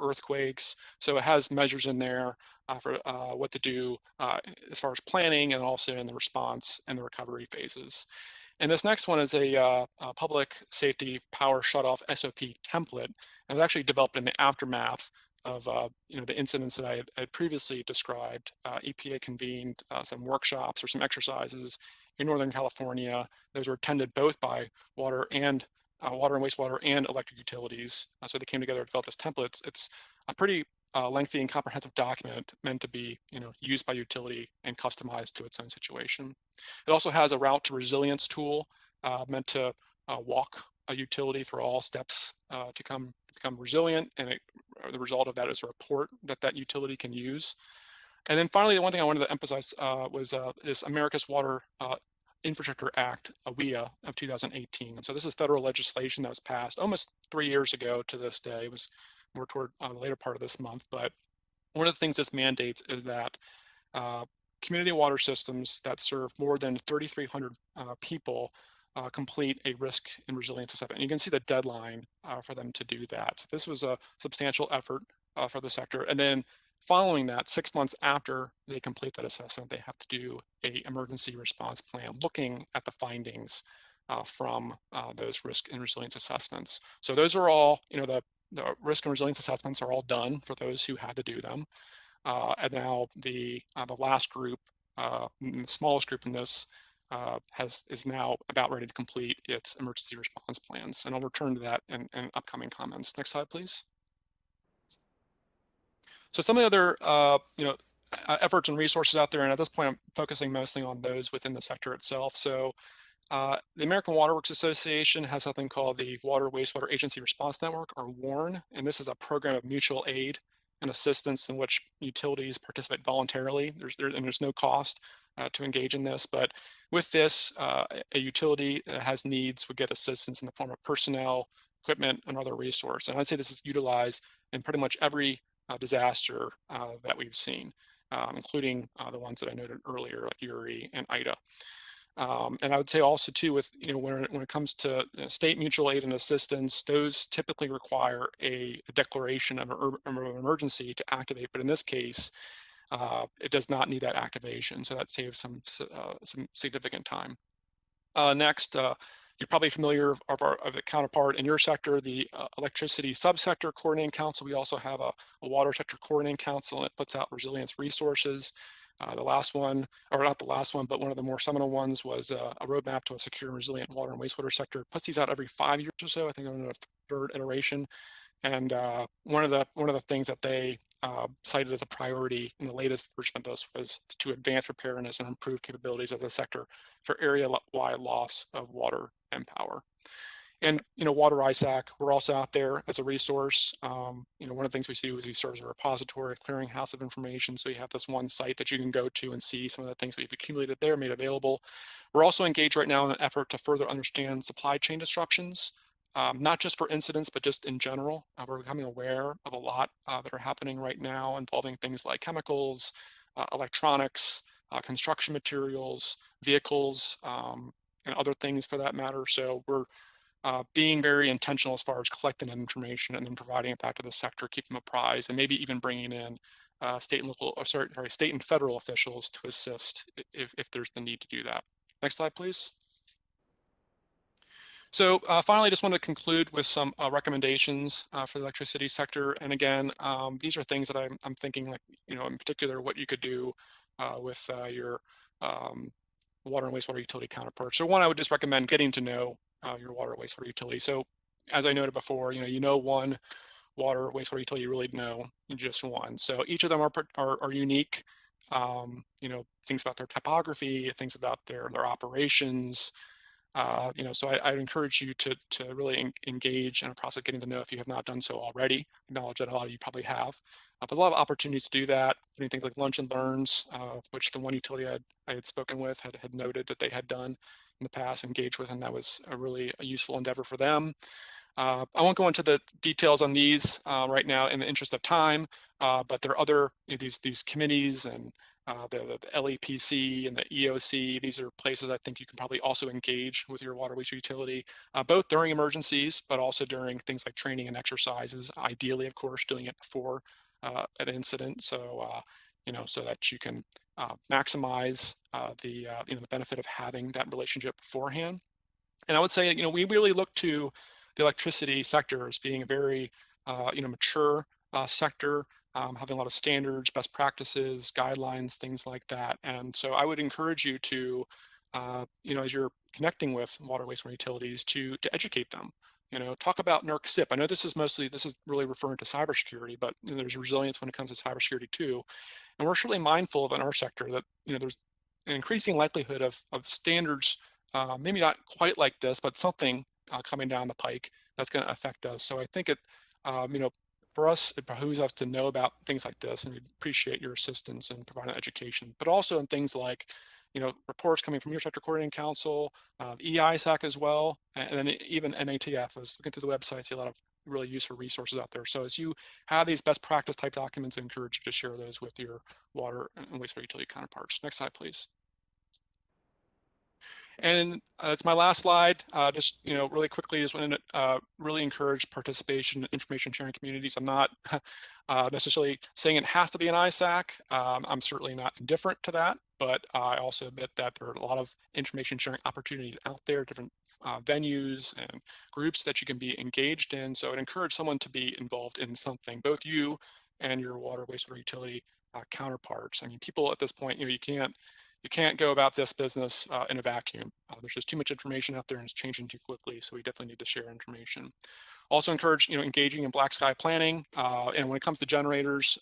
earthquakes. So it has measures in there for what to do as far as planning, and also in the response and the recovery phases. And this next one is a public safety power shutoff SOP template, and it was actually developed in the aftermath of the incidents that I had previously described. EPA convened some workshops or some exercises in Northern California. Those were attended both by water and wastewater and electric utilities. So they came together to develop this template. It's a pretty lengthy and comprehensive document meant to be used by utility and customized to its own situation. It also has a route to resilience tool meant to walk a utility through all steps to become resilient, and the result of that is a report that utility can use. And then finally, the one thing I wanted to emphasize was this America's Water Infrastructure Act, WIA, of 2018. And so this is federal legislation that was passed almost 3 years ago to this day. It was more toward the later part of this month, but one of the things this mandates is that community water systems that serve more than 3,300 people complete a risk and resilience assessment. And you can see the deadline for them to do that. This was a substantial effort for the sector. And then following that, 6 months after they complete that assessment, they have to do an emergency response plan looking at the findings from those risk and resilience assessments. So those are all, the risk and resilience assessments are all done for those who had to do them. And now the last group, the smallest group in this, is now about ready to complete its emergency response plans. And I'll return to that in upcoming comments. Next slide, please. So some of the other efforts and resources out there, and at this point I'm focusing mostly on those within the sector itself. So the American Water Works Association has something called the Water Wastewater Agency Response Network, or WARN, and this is a program of mutual aid and assistance in which utilities participate voluntarily. There's no cost to engage in this, but with this, a utility that has needs would get assistance in the form of personnel, equipment, and other resources. And I'd say this is utilized in pretty much every disaster that we've seen, including the ones that I noted earlier, like Uri and Ida. And I would say also too, with when it comes to state mutual aid and assistance, those typically require a declaration of an emergency to activate. But in this case, it does not need that activation, so that saves some significant time. Next, You're probably familiar of the counterpart in your sector, the electricity subsector coordinating council. We also have a water sector coordinating council, and it puts out resilience resources. The last one, or not the last one, but one of the more seminal ones was a roadmap to a secure and resilient water and wastewater sector. It puts these out every 5 years or so. I think on a third iteration. And one of the things that they cited as a priority in the latest version of this was to advance preparedness and improve capabilities of the sector for area-wide loss of water and power. And, Water ISAC, we're also out there as a resource. One of the things we do is we serve as a repository, a clearinghouse of information. So you have this one site that you can go to and see some of the things we've accumulated there, made available. We're also engaged right now in an effort to further understand supply chain disruptions, not just for incidents, but just in general. We're becoming aware of a lot that are happening right now involving things like chemicals, electronics, construction materials, vehicles, and other things for that matter. So we're being very intentional as far as collecting information and then providing it back to the sector, keep them apprised, and maybe even bringing in state and local, state and federal officials to assist if there's the need to do that. Next slide, please. So finally, just want to conclude with some recommendations for the electricity sector. And again, these are things that I'm thinking, like, in particular, what you could do with your water and wastewater utility counterparts. So one, I would just recommend getting to know your water and wastewater utility. So as I noted before, one water or wastewater utility, you really know just one. So each of them are unique. Things about their topography, things about their operations. So I'd encourage you to really engage in a process of getting to know if you have not done so already. Acknowledge that a lot of you probably have, but a lot of opportunities to do that. Doing things like lunch and learns, which the one utility I had spoken with had noted that they had done in the past, engaged with, and that was a really useful endeavor for them. I won't go into the details on these right now in the interest of time, but there are other these committees and the LEPC and the EOC. These are places I think you can probably also engage with your water waste utility, both during emergencies, but also during things like training and exercises. Ideally, of course, doing it before an incident, so so that you can maximize the benefit of having that relationship beforehand. And I would say, we really look to the electricity sector as being a very, mature sector, having a lot of standards, best practices, guidelines, things like that. And so I would encourage you to, as you're connecting with water, wastewater utilities, to educate them. Talk about NERC SIP. I know this is really referring to cybersecurity, but there's resilience when it comes to cybersecurity too. And we're certainly mindful of in our sector that there's an increasing likelihood of standards, maybe not quite like this, but something coming down the pike that's going to affect us. So I think for us, it behooves us to know about things like this, and we appreciate your assistance in providing education, but also in things like, reports coming from your sector coordinating council, the EISAC as well, and then even NATF. I was looking through the website, see a lot of really useful resources out there. So as you have these best practice type documents, I encourage you to share those with your water and wastewater utility counterparts. Next slide, please. And it's my last slide. Just really quickly, just want to really encourage participation in information sharing communities. I'm not necessarily saying it has to be an ISAC. I'm certainly not indifferent to that, but I also admit that there are a lot of information sharing opportunities out there, different venues and groups that you can be engaged in. So I'd encourage someone to be involved in something, both you and your water, wastewater utility counterparts. I mean, people at this point, you can't go about this business in a vacuum. There's just too much information out there and it's changing too quickly. So we definitely need to share information. Also encourage, engaging in black sky planning. And when it comes to generators,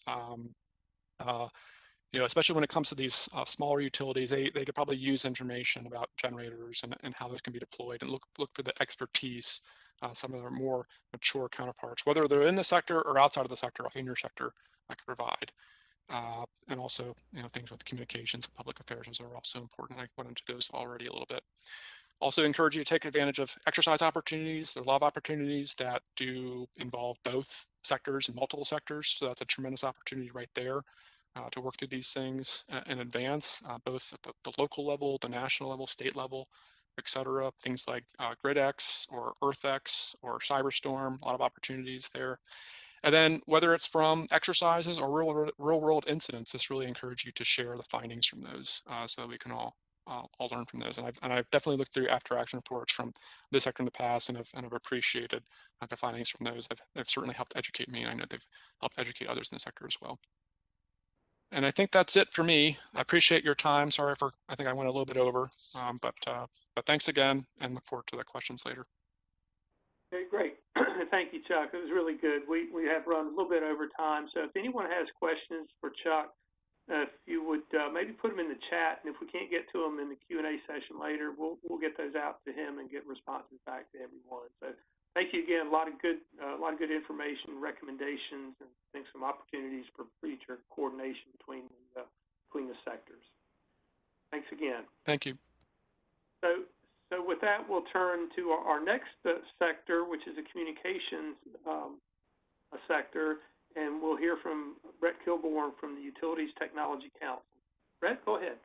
especially when it comes to these smaller utilities, they could probably use information about generators and how those can be deployed, and look for the expertise, some of their more mature counterparts, whether they're in the sector or outside of the sector, or in your sector, I could provide. And also, things with communications and public affairs are also important. I went into those already a little bit. Also encourage you to take advantage of exercise opportunities. There are a lot of opportunities that do involve both sectors and multiple sectors. So that's a tremendous opportunity right there to work through these things in advance, both at the local level, the national level, state level, etc. Things like GridX or EarthX or Cyberstorm, a lot of opportunities there. And then whether it's from exercises or real world incidents, this really encourage you to share the findings from those so that we can all I'll learn from those. And I've definitely looked through after action reports from this sector in the past, and have appreciated the findings from those. They've certainly helped educate me, and I know they've helped educate others in the sector as well. And I think that's it for me. I appreciate your time. Sorry for, I think I went a little bit over, but thanks again, and look forward to the questions later. Okay, great. Thank you, Chuck. It was really good. We have run a little bit over time, so if anyone has questions for Chuck, if you would maybe put them in the chat, and if we can't get to them in the Q&A session later, we'll get those out to him and get responses back to everyone. So thank you again. A lot of good information, recommendations, and I think some opportunities for future coordination between the sectors. Thanks again. Thank you. So with that, we'll turn to our next sector, which is a communications sector, and we'll hear from Brett Kilborn from the Utilities Technology Council. Brett, go ahead.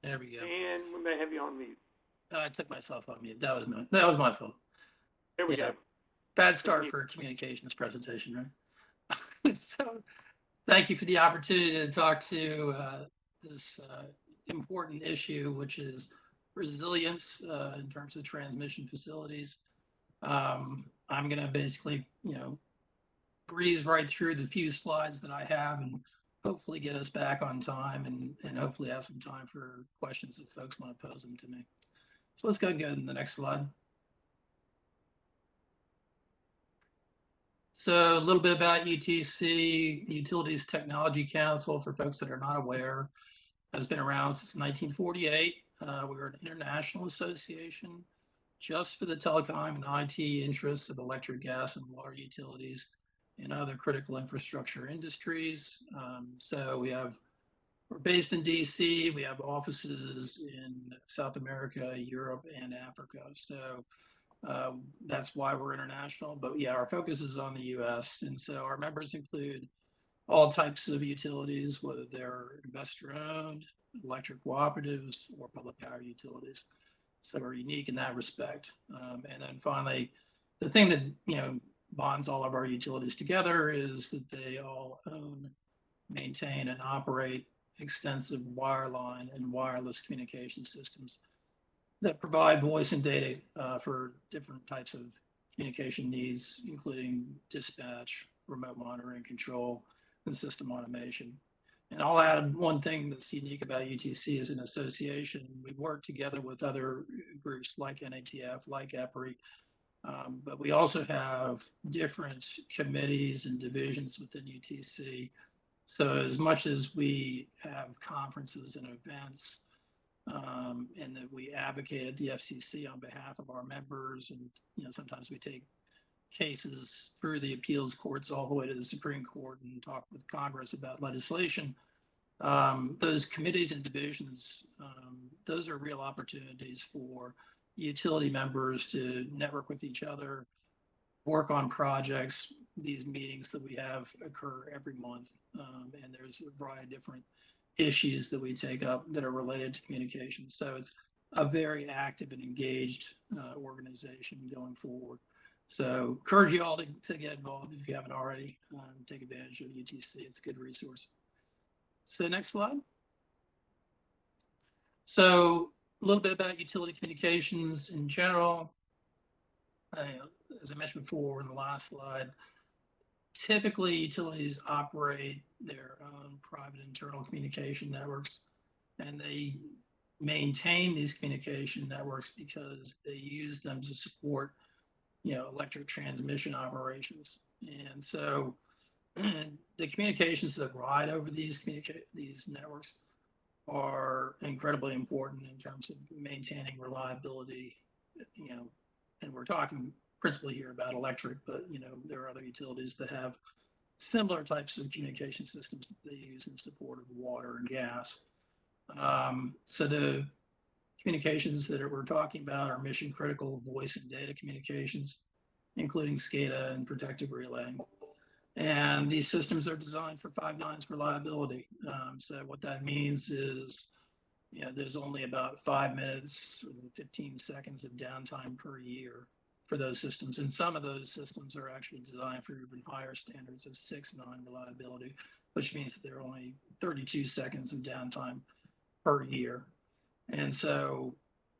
There we go. And we may have you on mute. I took myself on mute. That was my fault. There we go. Bad start for a communications presentation, right? So thank you for the opportunity to talk to this important issue, which is resilience in terms of transmission facilities. I'm going to basically, breeze right through the few slides that I have and hopefully get us back on time, and hopefully have some time for questions if folks want to pose them to me. So let's go and go to the next slide. So a little bit about UTC, Utilities Technology Council, for folks that are not aware, has been around since 1948. We're an international association just for the telecom and IT interests of electric, gas, and water utilities and other critical infrastructure industries. So we're based in DC. We have offices in South America, Europe, and Africa. So that's why we're international. But yeah, our focus is on the US. And so our members include all types of utilities, whether they're investor-owned, electric cooperatives, or public power utilities. So we're unique in that respect. And then finally, the thing that bonds all of our utilities together is that they all own, maintain, and operate extensive wireline and wireless communication systems that provide voice and data for different types of communication needs, including dispatch, remote monitoring, control, and system automation. And I'll add one thing that's unique about UTC as an association. We work together with other groups like NATF, like EPRI, but we also have different committees and divisions within UTC. So as much as we have conferences and events, and that we advocate at the FCC on behalf of our members, and sometimes we take cases through the appeals courts all the way to the Supreme Court and talk with Congress about legislation. Those committees and divisions, those are real opportunities for utility members to network with each other, work on projects. These meetings that we have occur every month, and there's a variety of different issues that we take up that are related to communication. So it's a very active and engaged organization going forward. So encourage you all to get involved if you haven't already. Take advantage of UTC. It's a good resource. So next slide. So a little bit about utility communications in general. As I mentioned before in the last slide, typically utilities operate their own private internal communication networks, and they maintain these communication networks because they use them to support electric transmission operations. And so the communications that ride over these networks are incredibly important in terms of maintaining reliability, and we're talking principally here about electric, but there are other utilities that have similar types of communication systems that they use in support of water and gas. So the communications that we're talking about are mission critical voice and data communications, including SCADA and protective relaying. And these systems are designed for 5 nines reliability. So what that means is, there's only about 5 minutes, 15 seconds of downtime per year for those systems. And some of those systems are actually designed for even higher standards of 6.9 reliability, which means that there are only 32 seconds of downtime per year. And so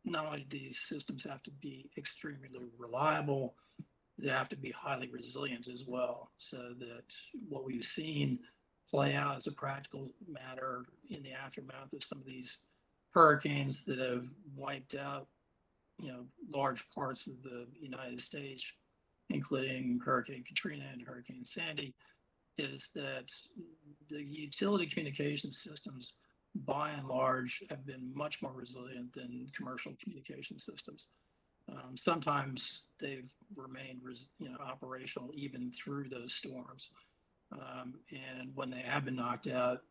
not only do these systems have to be extremely reliable, they have to be highly resilient as well, so that what we've seen play out as a practical matter in the aftermath of some of these hurricanes that have wiped out, large parts of the United States, including Hurricane Katrina and Hurricane Sandy, is that the utility communication systems, by and large, have been much more resilient than commercial communication systems. Sometimes they've remained, operational even through those storms. And when they have been knocked out,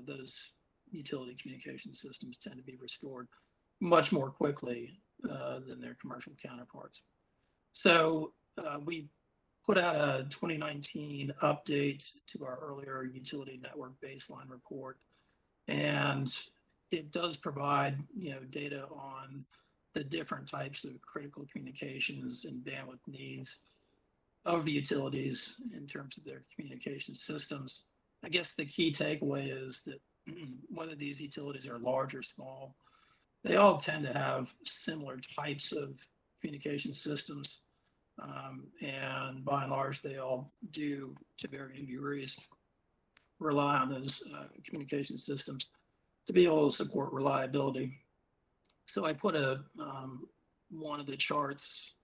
those utility communication systems tend to be restored much more quickly than their commercial counterparts. So we put out a 2019 update to our earlier utility network baseline report, and it does provide data on the different types of critical communications and bandwidth needs of the utilities in terms of their communication systems. I guess the key takeaway is that whether these utilities are large or small, they all tend to have similar types of communication systems. And by and large, they all do, to varying degrees, rely on those communication systems to be able to support reliability. So I put one of the charts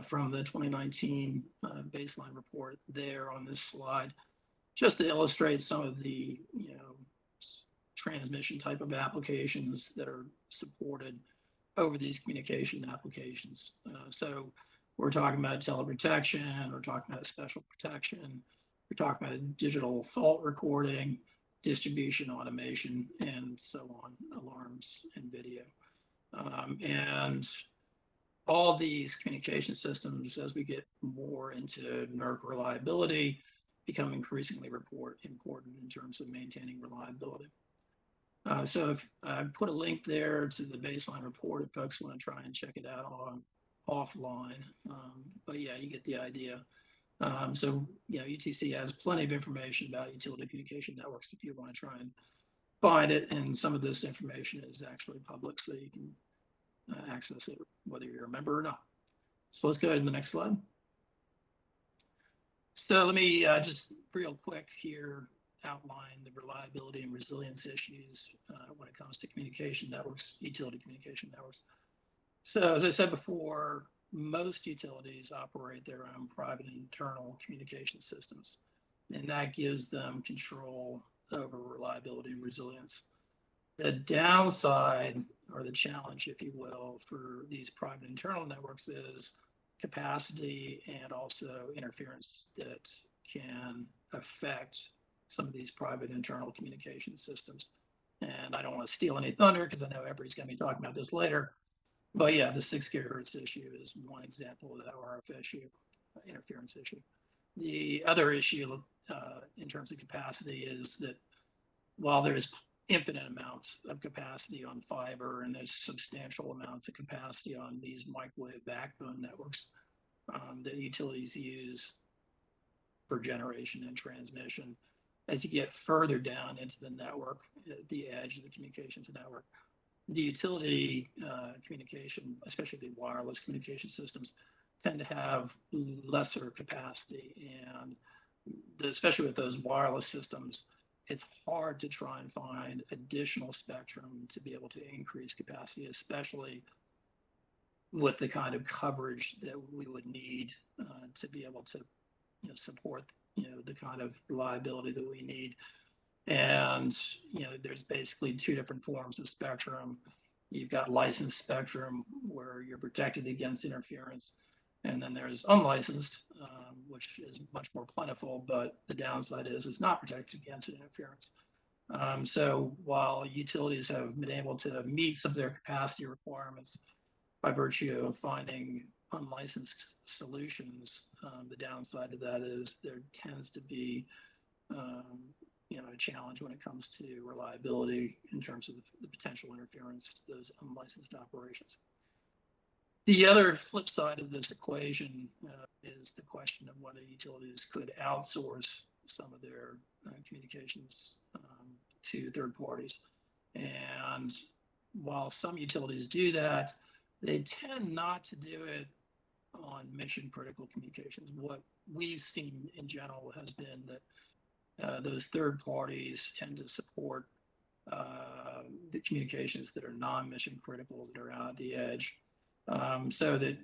from the 2019 baseline report there on this slide, just to illustrate some of the transmission type of applications that are supported over these communication applications. So we're talking about teleprotection, we're talking about special protection, we're talking about digital fault recording, distribution automation, and so on, alarms and video. And all these communication systems, as we get more into NERC reliability, become increasingly important in terms of maintaining reliability. So if I put a link there to the baseline report if folks want to try and check it out offline. But yeah, you get the idea. So UTC has plenty of information about utility communication networks if you want to try and find it, and some of this information is actually public, so you can access it whether you're a member or not. So let's go ahead to the next slide. So let me just real quick here outline the reliability and resilience issues when it comes to communication networks, utility communication networks. So as I said before, most utilities operate their own private internal communication systems, and that gives them control over reliability and resilience. The downside, or the challenge, if you will, for these private internal networks is capacity and also interference that can affect some of these private internal communication systems. And I don't want to steal any thunder because I know EPRI's going to be talking about this later. But yeah, the 6 gigahertz issue is one example of that RF issue, interference issue. The other issue in terms of capacity is that while there's infinite amounts of capacity on fiber and there's substantial amounts of capacity on these microwave backbone networks that utilities use for generation and transmission, as you get further down into the network, at the edge of the communications network, the utility communication, especially the wireless communication systems, tend to have lesser capacity. And especially with those wireless systems, it's hard to try and find additional spectrum to be able to increase capacity, especially with the kind of coverage that we would need to be able to support the kind of reliability that we need. And there's basically 2 different forms of spectrum. You've got licensed spectrum where you're protected against interference, and then there's unlicensed, which is much more plentiful, but the downside is it's not protected against interference. So while utilities have been able to meet some of their capacity requirements by virtue of finding unlicensed solutions, the downside to that is there tends to be a challenge when it comes to reliability in terms of the potential interference to those unlicensed operations. The other flip side of this equation is the question of whether utilities could outsource some of their communications to third parties. And while some utilities do that, they tend not to do it on mission critical communications. What we've seen in general has been that those third parties tend to support the communications that are non-mission critical, that are out at the edge. So the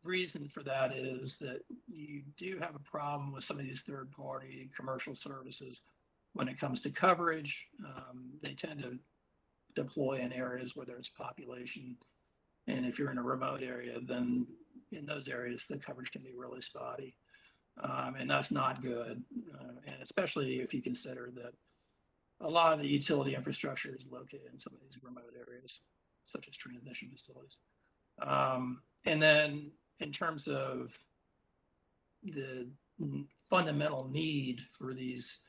reason for that is that you do have a problem with some of these third party commercial services when it comes to coverage. They tend to deploy in areas where there's population. And if you're in a remote area, then in those areas, the coverage can be really spotty. And that's not good. And especially if you consider that a lot of the utility infrastructure is located in some of these remote areas, such as transmission facilities. And then in terms of the fundamental need for these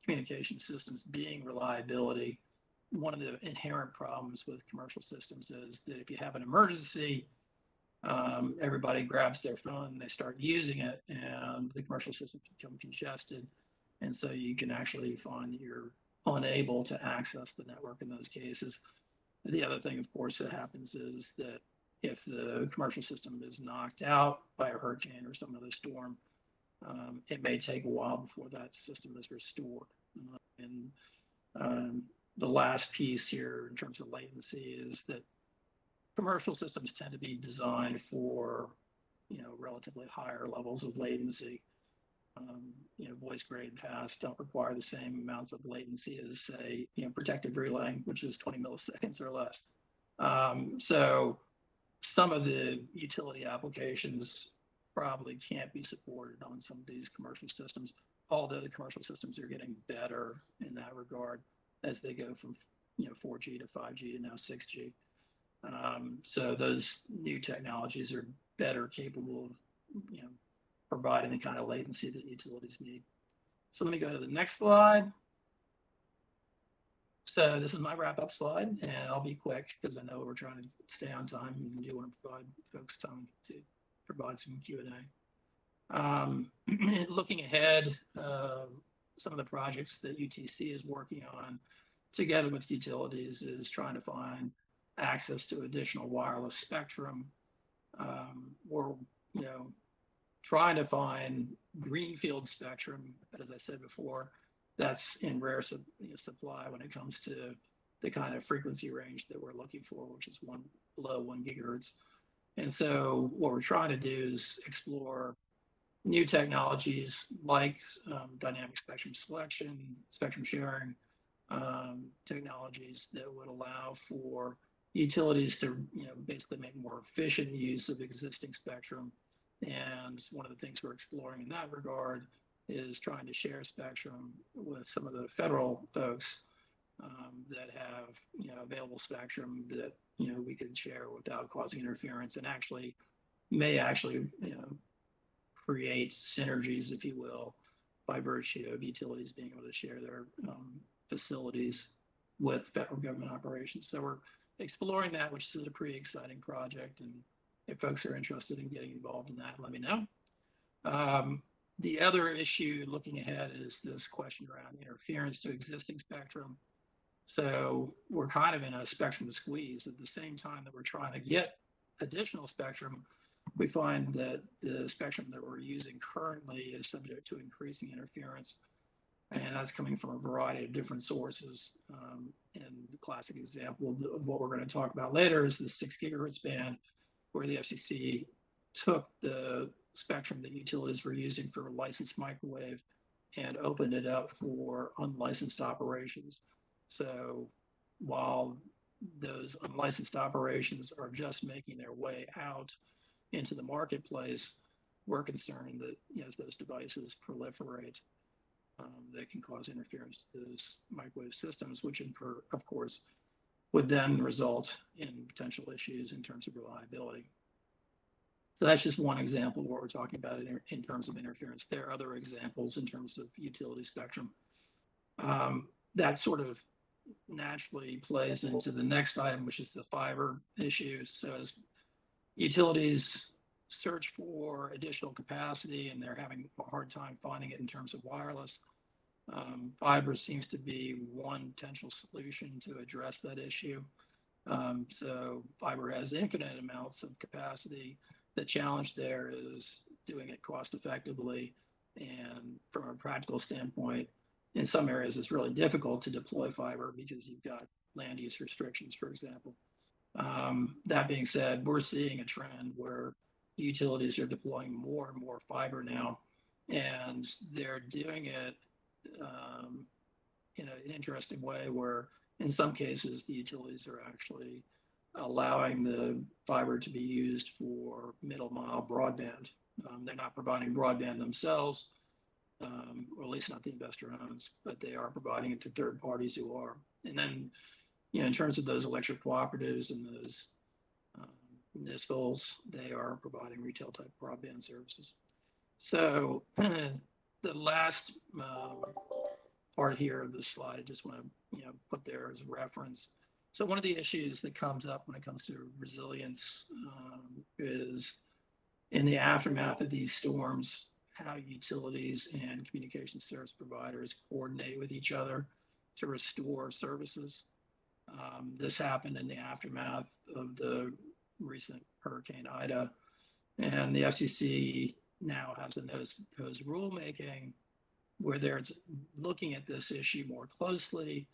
communication systems being reliability, one of the inherent problems with commercial systems is that if you have an emergency, everybody grabs their phone and they start using it, and the commercial systems become congested. And so you can actually find that you're unable to access the network in those cases. The other thing, of course, that happens is that if the commercial system is knocked out by a hurricane or some other storm, it may take a while before that system is restored. The last piece here in terms of latency is that commercial systems tend to be designed for, relatively higher levels of latency. Voice grade paths don't require the same amounts of latency as, say, protective relaying, which is 20 milliseconds or less. So some of the utility applications probably can't be supported on some of these commercial systems, although the commercial systems are getting better in that regard as they go from 4G to 5G and now 6G. So those new technologies are better capable of providing the kind of latency that utilities need. So let me go to the next slide. So this is my wrap-up slide, and I'll be quick because I know we're trying to stay on time and we do want to provide folks time to provide some Q&A. Looking ahead, some of the projects that UTC is working on together with utilities is trying to find access to additional wireless spectrum. We're trying to find greenfield spectrum, but as I said before, that's in rare supply when it comes to the kind of frequency range that we're looking for, which is below 1 gigahertz. And so what we're trying to do is explore new technologies like dynamic spectrum selection, spectrum sharing, technologies that would allow for utilities to basically make more efficient use of existing spectrum. And one of the things we're exploring in that regard is trying to share spectrum with some of the federal folks that have available spectrum that we could share without causing interference, and may actually create synergies, if you will, by virtue of utilities being able to share their facilities with federal government operations. So we're exploring that, which is a pretty exciting project. And if folks are interested in getting involved in that, let me know. The other issue looking ahead is this question around interference to existing spectrum. So we're kind of in a spectrum squeeze. At the same time that we're trying to get additional spectrum, we find that the spectrum that we're using currently is subject to increasing interference. And that's coming from a variety of different sources. And the classic example of what we're going to talk about later is the 6 gigahertz band, where the FCC took the spectrum that utilities were using for licensed microwave and opened it up for unlicensed operations. So while those unlicensed operations are just making their way out into the marketplace, we're concerned that as those devices proliferate, that can cause interference to those microwave systems, which of course would then result in potential issues in terms of reliability. So that's just one example of what we're talking about in terms of interference. There are other examples in terms of utility spectrum. That sort of naturally plays into the next item, which is the fiber issue. So as utilities search for additional capacity and they're having a hard time finding it in terms of wireless. Fiber seems to be one potential solution to address that issue. So fiber has infinite amounts of capacity. The challenge there is doing it cost effectively. And from a practical standpoint, in some areas, it's really difficult to deploy fiber because you've got land use restrictions, for example. That being said, we're seeing a trend where utilities are deploying more and more fiber now, and they're doing it in an interesting way where in some cases the utilities are actually allowing the fiber to be used for middle mile broadband. They're not providing broadband themselves, or at least not the investor owns, but they are providing it to third parties who are. And then, in terms of those electric cooperatives and those municipals, they are providing retail type broadband services. So the last part here of the slide, I just want to put there as a reference. So one of the issues that comes up when it comes to resilience is in the aftermath of these storms, how utilities and communication service providers coordinate with each other to restore services. This happened in the aftermath of the recent Hurricane Ida, and the FCC now has a notice of proposed rulemaking where they're looking at this issue more closely,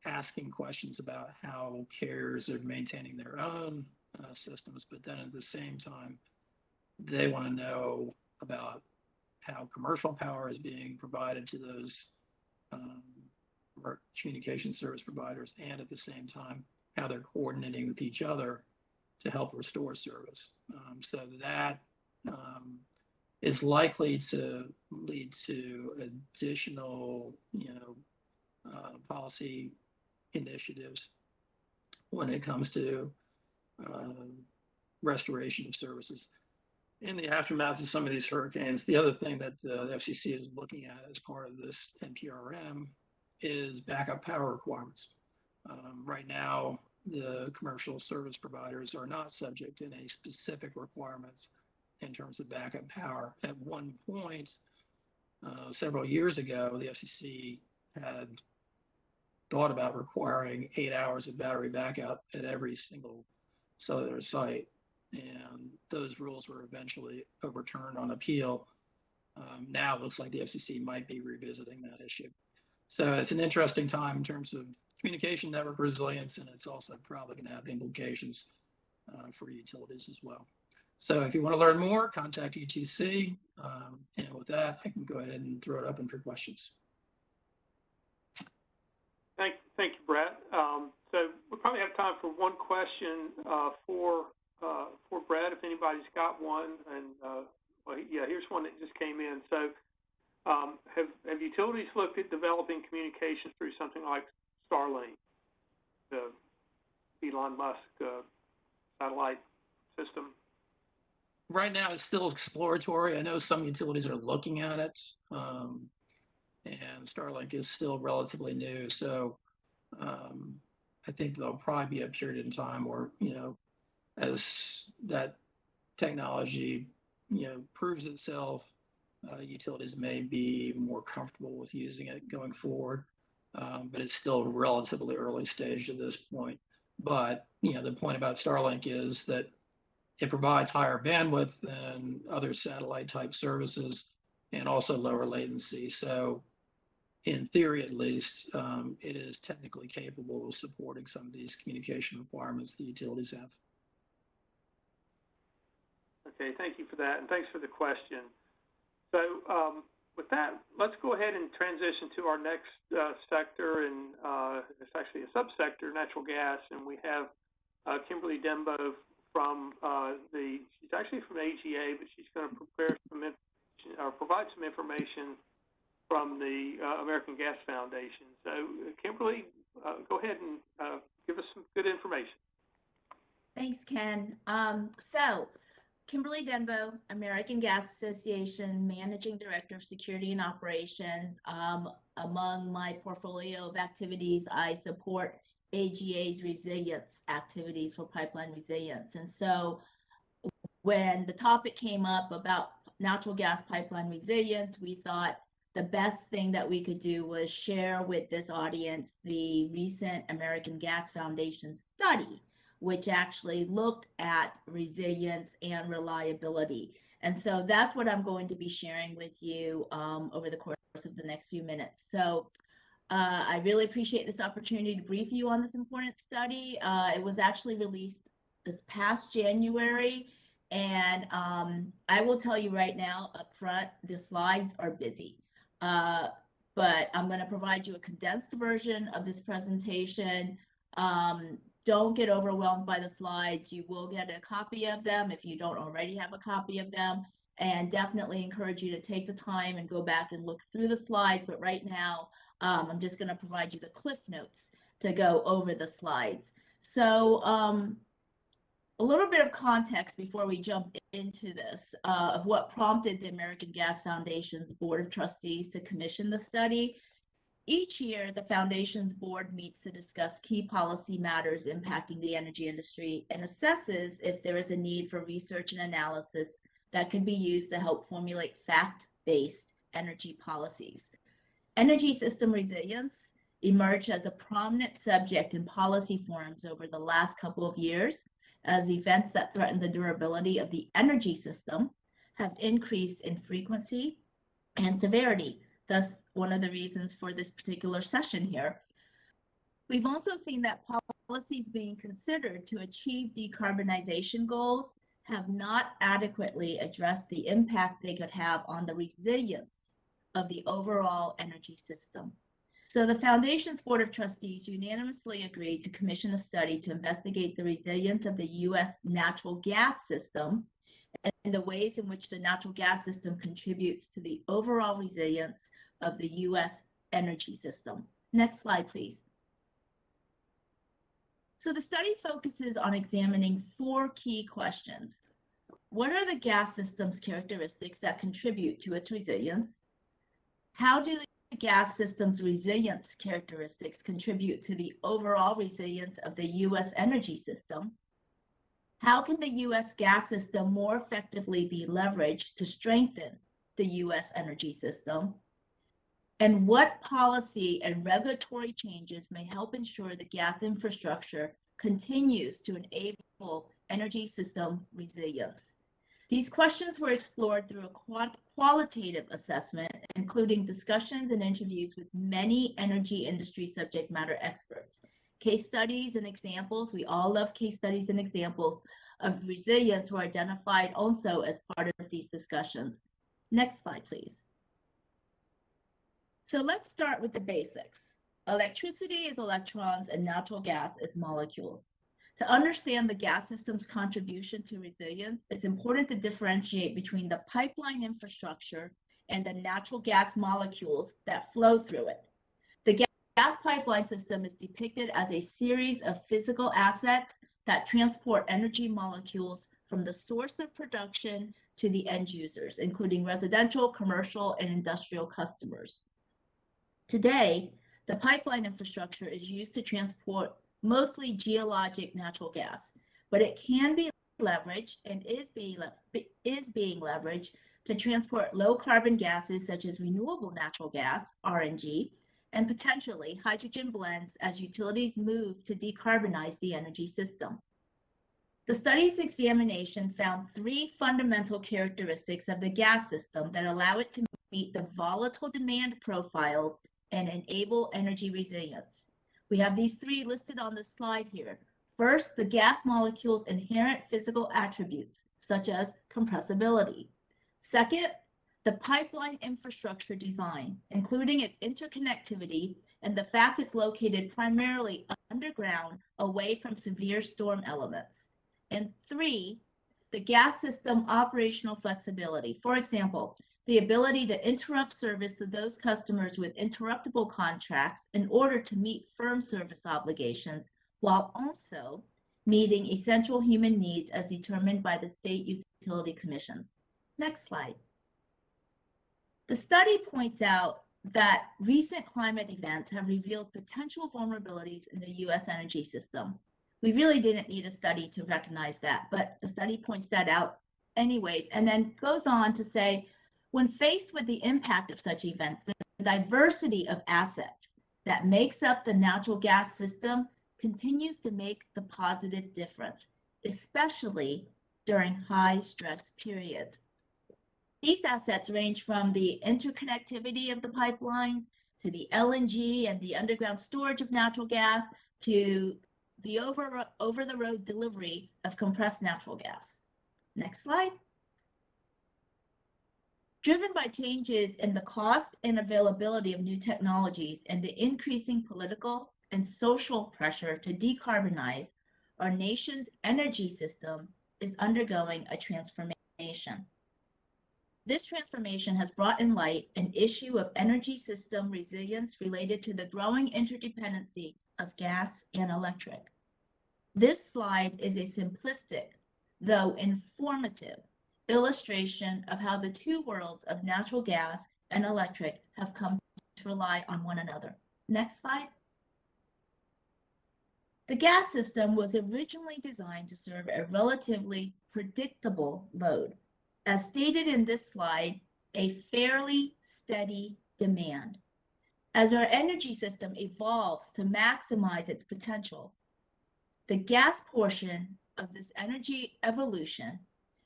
asking questions about how carriers are maintaining their own systems, but then at the same time, they want to know about how commercial power is being provided to those communication service providers, and at the same time, how they're coordinating with each other to help restore service. So that is likely to lead to additional, policy initiatives when it comes to restoration of services. In the aftermath of some of these hurricanes, the other thing that the FCC is looking at as part of this NPRM is backup power requirements. Right now, the commercial service providers are not subject to any specific requirements in terms of backup power. At one point, several years ago, the FCC had thought about requiring 8 hours of battery backup at every single cellular site, and those rules were eventually overturned on appeal. Now it looks like the FCC might be revisiting that issue. So it's an interesting time in terms of communication network resilience, and it's also probably going to have implications for utilities as well. So if you want to learn more, contact UTC. And with that, I can go ahead and throw it open for questions. Thank you, Brett. So we probably have time for one question for Brett, if anybody's got one. And well, yeah, here's one that just came in. So have utilities looked at developing communications through something like Starlink, the Elon Musk satellite system? Right now, it's still exploratory. I know some utilities are looking at it, and Starlink is still relatively new. So I think there'll probably be a period in time where, as that technology, proves itself, utilities may be more comfortable with using it going forward. But it's still relatively early stage at this point. But, the point about Starlink is that it provides higher bandwidth than other satellite type services and also lower latency. So in theory, at least, it is technically capable of supporting some of these communication requirements the utilities have. Okay, thank you for that, and thanks for the question. So with that, let's go ahead and transition to our next sector, and it's actually a subsector, natural gas, and we have Kimberly Dembo from she's actually from AGA, but she's going to prepare some provide some information from the American Gas Foundation. So Kimberly, go ahead and give us some good information. Thanks, Ken. So Kimberly Denbo, American Gas Association, Managing Director of Security and Operations. Among my portfolio of activities, I support AGA's resilience activities for pipeline resilience. And so when the topic came up about natural gas pipeline resilience, we thought the best thing that we could do was share with this audience the recent American Gas Foundation study, which actually looked at resilience and reliability. And so that's what I'm going to be sharing with you over the course of the next few minutes. So I really appreciate this opportunity to brief you on this important study. It was actually released this past January. And I will tell you right now up front, the slides are busy. But I'm going to provide you a condensed version of this presentation. Don't get overwhelmed by the slides. You will get a copy of them if you don't already have a copy of them. And definitely encourage you to take the time and go back and look through the slides. But right now, I'm just going to provide you the cliff notes to go over the slides. So a little bit of context before we jump into this of what prompted the American Gas Foundation's Board of Trustees to commission the study. Each year, the Foundation's board meets to discuss key policy matters impacting the energy industry and assesses if there is a need for research and analysis that can be used to help formulate fact-based energy policies. Energy system resilience emerged as a prominent subject in policy forums over the last couple of years as events that threaten the durability of the energy system have increased in frequency and severity. Thus, one of the reasons for this particular session here. We've also seen that policies being considered to achieve decarbonization goals have not adequately addressed the impact they could have on the resilience of the overall energy system. So the Foundation's Board of Trustees unanimously agreed to commission a study to investigate the resilience of the U.S. natural gas system and the ways in which the natural gas system contributes to the overall resilience of the U.S. energy system. Next slide, please. So the study focuses on examining 4 key questions. What are the gas system's characteristics that contribute to its resilience? How do the gas system's resilience characteristics contribute to the overall resilience of the U.S. energy system? How can the U.S. gas system more effectively be leveraged to strengthen the U.S. energy system? And what policy and regulatory changes may help ensure the gas infrastructure continues to enable energy system resilience? These questions were explored through a qualitative assessment, including discussions and interviews with many energy industry subject matter experts. Case studies and examples, we all love case studies and examples of resilience, were identified also as part of these discussions. Next slide, please. So let's start with the basics. Electricity is electrons and natural gas is molecules. To understand the gas system's contribution to resilience, it's important to differentiate between the pipeline infrastructure and the natural gas molecules that flow through it. The gas pipeline system is depicted as a series of physical assets that transport energy molecules from the source of production to the end users, including residential, commercial, and industrial customers. Today, the pipeline infrastructure is used to transport mostly geologic natural gas, but it can be leveraged and is being leveraged to transport low carbon gases such as renewable natural gas, RNG, and potentially hydrogen blends as utilities move to decarbonize the energy system. The study's examination found 3 fundamental characteristics of the gas system that allow it to meet the volatile demand profiles and enable energy resilience. We have these 3 listed on the slide here. First, the gas molecule's inherent physical attributes, such as compressibility. Second, the pipeline infrastructure design, including its interconnectivity and the fact it's located primarily underground away from severe storm elements. And 3, the gas system operational flexibility. For example, the ability to interrupt service to those customers with interruptible contracts in order to meet firm service obligations, while also meeting essential human needs as determined by the state utility commissions. Next slide. The study points out that recent climate events have revealed potential vulnerabilities in the US energy system. We really didn't need a study to recognize that, but the study points that out anyways, and then goes on to say, when faced with the impact of such events, the diversity of assets that makes up the natural gas system continues to make the positive difference, especially during high stress periods. These assets range from the interconnectivity of the pipelines to the LNG and the underground storage of natural gas to the over-the-road delivery of compressed natural gas. Next slide. Driven by changes in the cost and availability of new technologies and the increasing political and social pressure to decarbonize, our nation's energy system is undergoing a transformation. This transformation has brought in light an issue of energy system resilience related to the growing interdependency of gas and electric. This slide is a simplistic, though informative, illustration of how the two worlds of natural gas and electric have come to rely on one another. Next slide. The gas system was originally designed to serve a relatively predictable load. As stated in this slide, a fairly steady demand. As our energy system evolves to maximize its potential, the gas portion of this energy evolution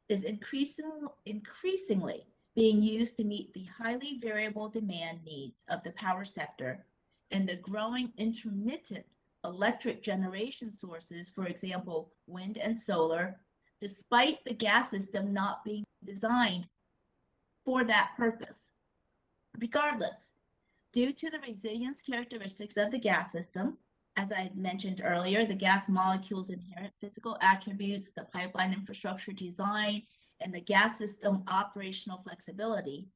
is increasingly being used to meet the highly variable demand needs of the power sector and the growing intermittent electric generation sources, for example, wind and solar, despite the gas system not being designed for that purpose. Regardless, due to the resilience characteristics of the gas system, as I mentioned earlier, the gas molecule's inherent physical attributes, the pipeline infrastructure design, and the gas system operational flexibility,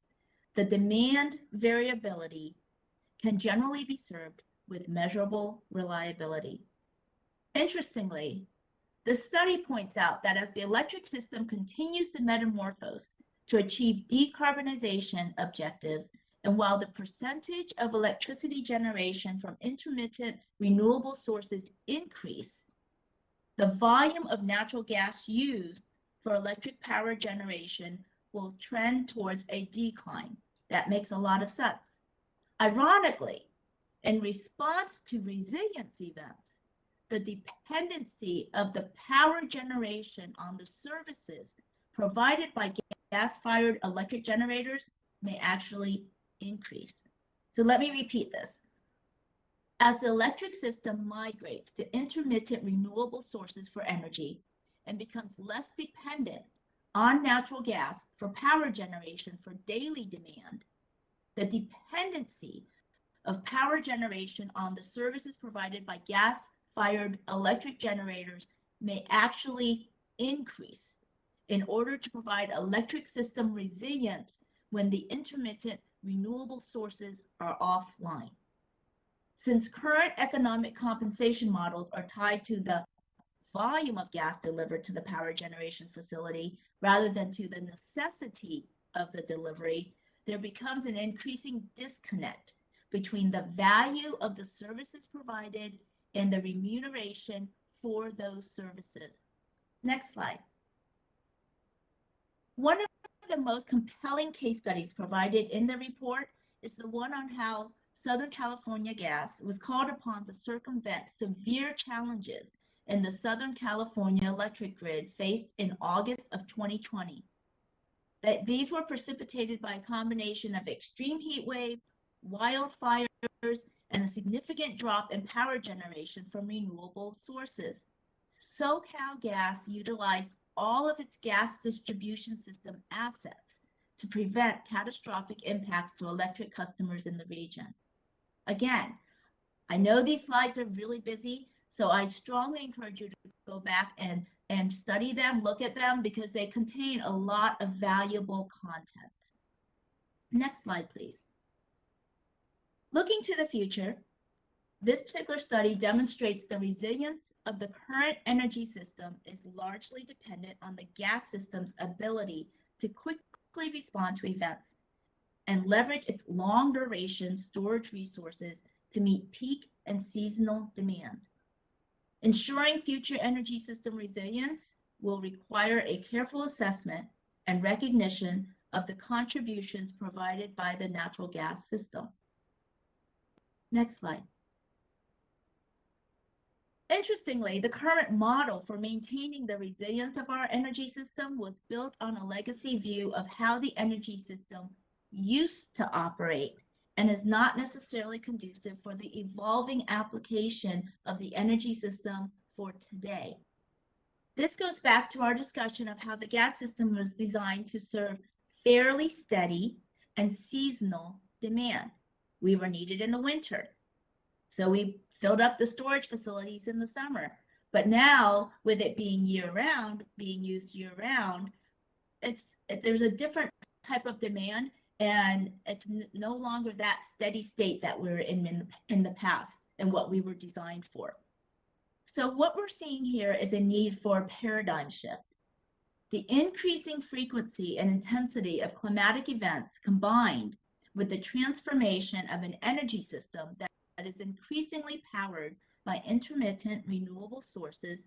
the demand variability can generally be served with measurable reliability. Interestingly, the study points out that as the electric system continues to metamorphose to achieve decarbonization objectives, and while the percentage of electricity generation from intermittent renewable sources increase, the volume of natural gas used for electric power generation will trend towards a decline. That makes a lot of sense. Ironically, in response to resilience events, the dependency of the power generation on the services provided by gas-fired electric generators may actually increase. So let me repeat this. As the electric system migrates to intermittent renewable sources for energy and becomes less dependent on natural gas for power generation for daily demand, the dependency of power generation on the services provided by gas-fired electric generators may actually increase in order to provide electric system resilience when the intermittent renewable sources are offline. Since current economic compensation models are tied to the volume of gas delivered to the power generation facility rather than to the necessity of the delivery, there becomes an increasing disconnect between the value of the services provided and the remuneration for those services. Next slide. One of the most compelling case studies provided in the report is the one on how Southern California Gas was called upon to circumvent severe challenges in the Southern California electric grid faced in August of 2020. These were precipitated by a combination of extreme heat wave, wildfires, and a significant drop in power generation from renewable sources. SoCal Gas utilized all of its gas distribution system assets to prevent catastrophic impacts to electric customers in the region. Again, I know these slides are really busy, so I strongly encourage you to go back and study them, look at them, because they contain a lot of valuable content. Next slide, please. Looking to the future, this particular study demonstrates the resilience of the current energy system is largely dependent on the gas system's ability to quickly respond to events and leverage its long duration storage resources to meet peak and seasonal demand. Ensuring future energy system resilience will require a careful assessment and recognition of the contributions provided by the natural gas system. Next slide. Interestingly, the current model for maintaining the resilience of our energy system was built on a legacy view of how the energy system used to operate and is not necessarily conducive for the evolving application of the energy system for today. This goes back to our discussion of how the gas system was designed to serve fairly steady and seasonal demand. We were needed in the winter, so we filled up the storage facilities in the summer. But now, with it being year-round, being used year-round, there's a different type of demand, and it's no longer that steady state that we were in the past and what we were designed for. So what we're seeing here is a need for a paradigm shift. The increasing frequency and intensity of climatic events combined with the transformation of an energy system that is increasingly powered by intermittent renewable sources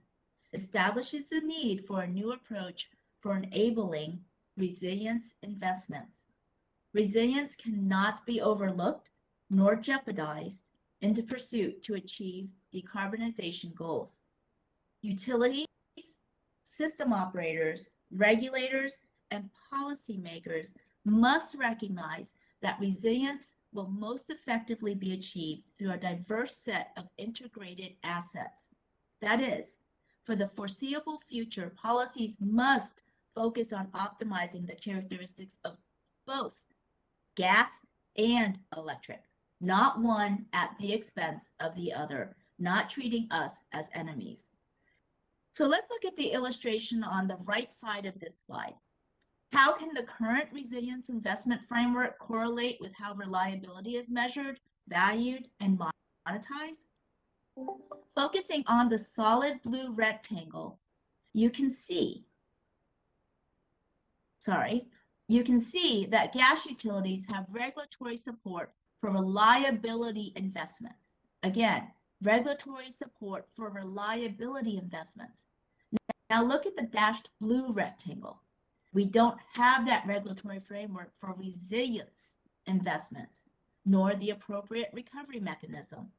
establishes the need for a new approach for enabling resilience investments. Resilience cannot be overlooked nor jeopardized in the pursuit to achieve decarbonization goals. Utilities, system operators, regulators, and policymakers must recognize that resilience will most effectively be achieved through a diverse set of integrated assets. That is, for the foreseeable future, policies must focus on optimizing the characteristics of both gas and electric, not one at the expense of the other, not treating us as enemies. So let's look at the illustration on the right side of this slide. How can the current resilience investment framework correlate with how reliability is measured, valued, and monetized? Focusing on the solid blue rectangle, you can see that gas utilities have regulatory support for reliability investments. Again, regulatory support for reliability investments. Now look at the dashed blue rectangle. We don't have that regulatory framework for resilience investments, nor the appropriate recovery mechanism.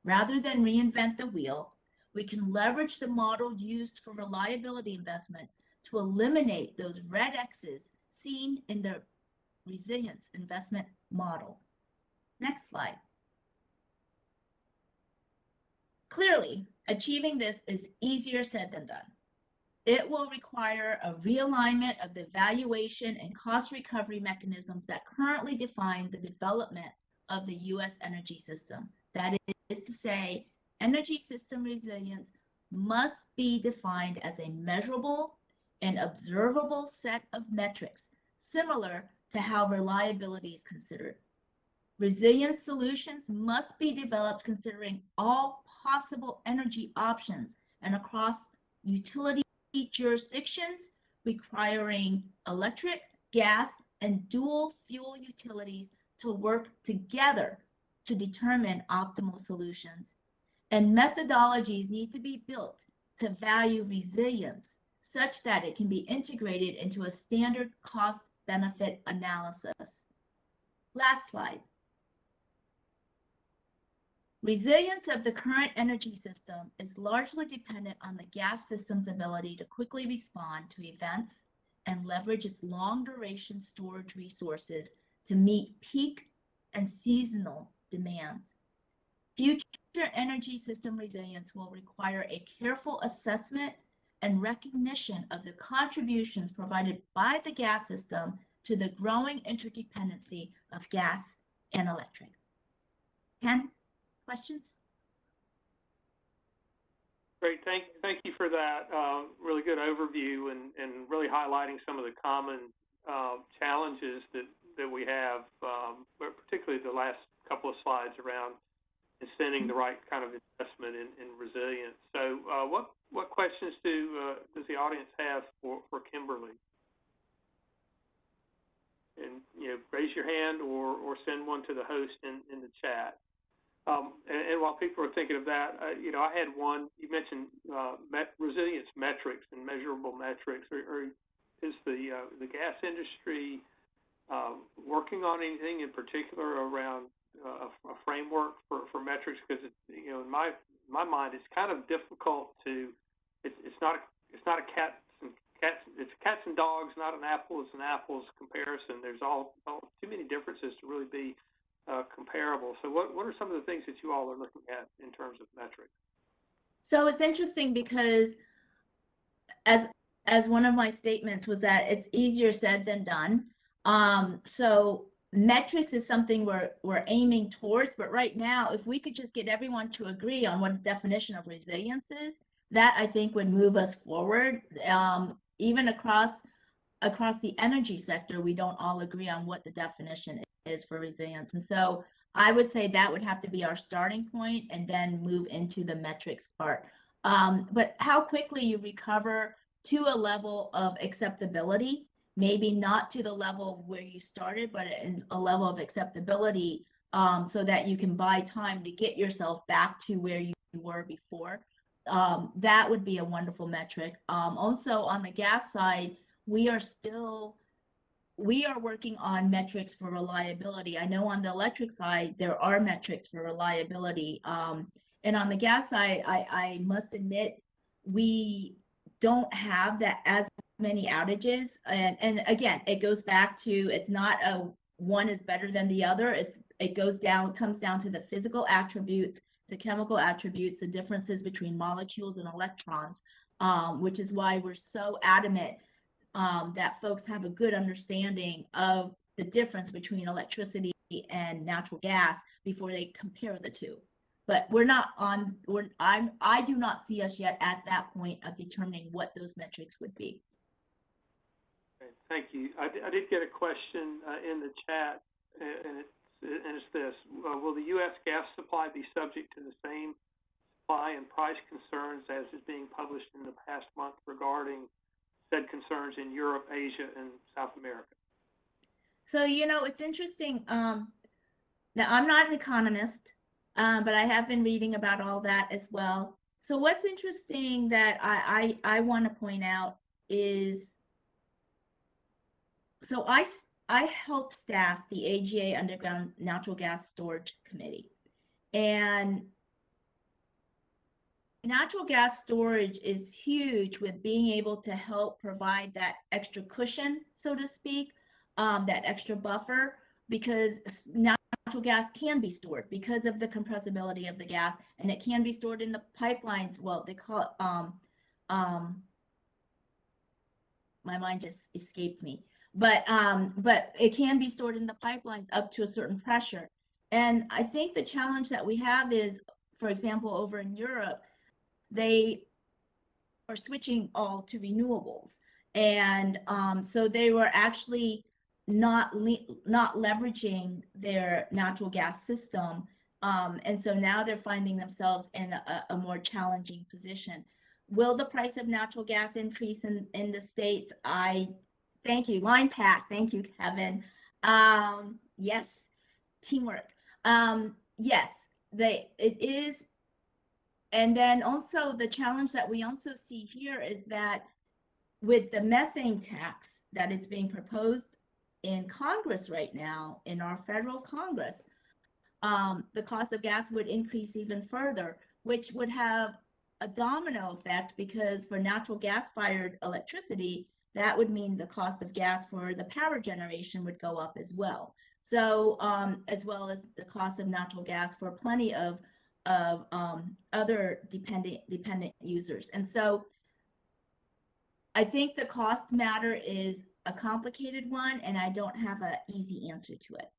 Rather than reinvent the wheel, we can leverage the model used for reliability investments to eliminate those red X's seen in the resilience investment model. Next slide. Clearly, achieving this is easier said than done. It will require a realignment of the valuation and cost recovery mechanisms that currently define the development of the U.S. energy system. That is to say, energy system resilience must be defined as a measurable and observable set of metrics, similar to how reliability is considered. Resilience solutions must be developed considering all possible energy options and across utility jurisdictions requiring electric, gas, and dual fuel utilities to work together to determine optimal solutions. And methodologies need to be built to value resilience such that it can be integrated into a standard cost-benefit analysis. Last slide. Resilience of the current energy system is largely dependent on the gas system's ability to quickly respond to events and leverage its long-duration storage resources to meet peak and seasonal demands. Future energy system resilience will require a careful assessment and recognition of the contributions provided by the gas system to the growing interdependency of gas and electric. Ken? Questions? Great, thank you for that really good overview and really highlighting some of the common challenges that we have, but particularly the last couple of slides around incenting the right kind of investment in resilience. So what questions does the audience have for Kimberly? And raise your hand or send one to the host in the chat. And while people are thinking of that, I had one. You mentioned resilience metrics and measurable metrics. Or is the gas industry working on anything in particular around a framework for metrics? Because in my mind, it's kind of difficult to. It's not a cats and dogs, not an apples and apples comparison. There's all too many differences to really be comparable. So what are some of the things that you all are looking at in terms of metrics? So it's interesting because as one of my statements was that it's easier said than done. So metrics is something we're aiming towards, but right now, if we could just get everyone to agree on what the definition of resilience is, that I think would move us forward. Even across the energy sector, we don't all agree on what the definition is for resilience. And so I would say that would have to be our starting point and then move into the metrics part. But how quickly you recover to a level of acceptability, maybe not to the level where you started, but a level of acceptability, so that you can buy time to get yourself back to where you were before. That would be a wonderful metric. Also on the gas side, we are working on metrics for reliability. I know on the electric side, there are metrics for reliability. And on the gas side, I must admit, we don't have that as many outages. And again, it goes back to, it's not a one is better than the other. Comes down to the physical attributes, the chemical attributes, the differences between molecules and electrons, which is why we're so adamant that folks have a good understanding of the difference between electricity and natural gas before they compare the two. But I do not see us yet at that point of determining what those metrics would be. Okay, thank you. I did get a question in the chat, and it's this: will the U.S. gas supply be subject to the same supply and price concerns as is being published in the past month regarding said concerns in Europe, Asia, and South America? So, it's interesting. Now, I'm not an economist, but I have been reading about all that as well. So what's interesting that I want to point out is, so I help staff the AGA Underground Natural Gas Storage Committee. And natural gas storage is huge with being able to help provide that extra cushion, so to speak, that extra buffer, because natural gas can be stored because of the compressibility of the gas, and it can be stored in the pipelines. Well, they call it, my mind just escaped me, but it can be stored in the pipelines up to a certain pressure. And I think the challenge that we have is, for example, over in Europe, they are switching all to renewables. And so they were actually not leveraging their natural gas system. And so now they're finding themselves in a more challenging position. Will the price of natural gas increase in the States? Thank you, Line Pat. Thank you, Kevin. Yes, teamwork. Yes, it is. And then also the challenge that we also see here is that with the methane tax that is being proposed in Congress right now, in our federal Congress, the cost of gas would increase even further, which would have a domino effect, because for natural gas-fired electricity, that would mean the cost of gas for the power generation would go up as well. So as well as the cost of natural gas for plenty of other dependent users. And so I think the cost matter is a complicated one, and I don't have an easy answer to it.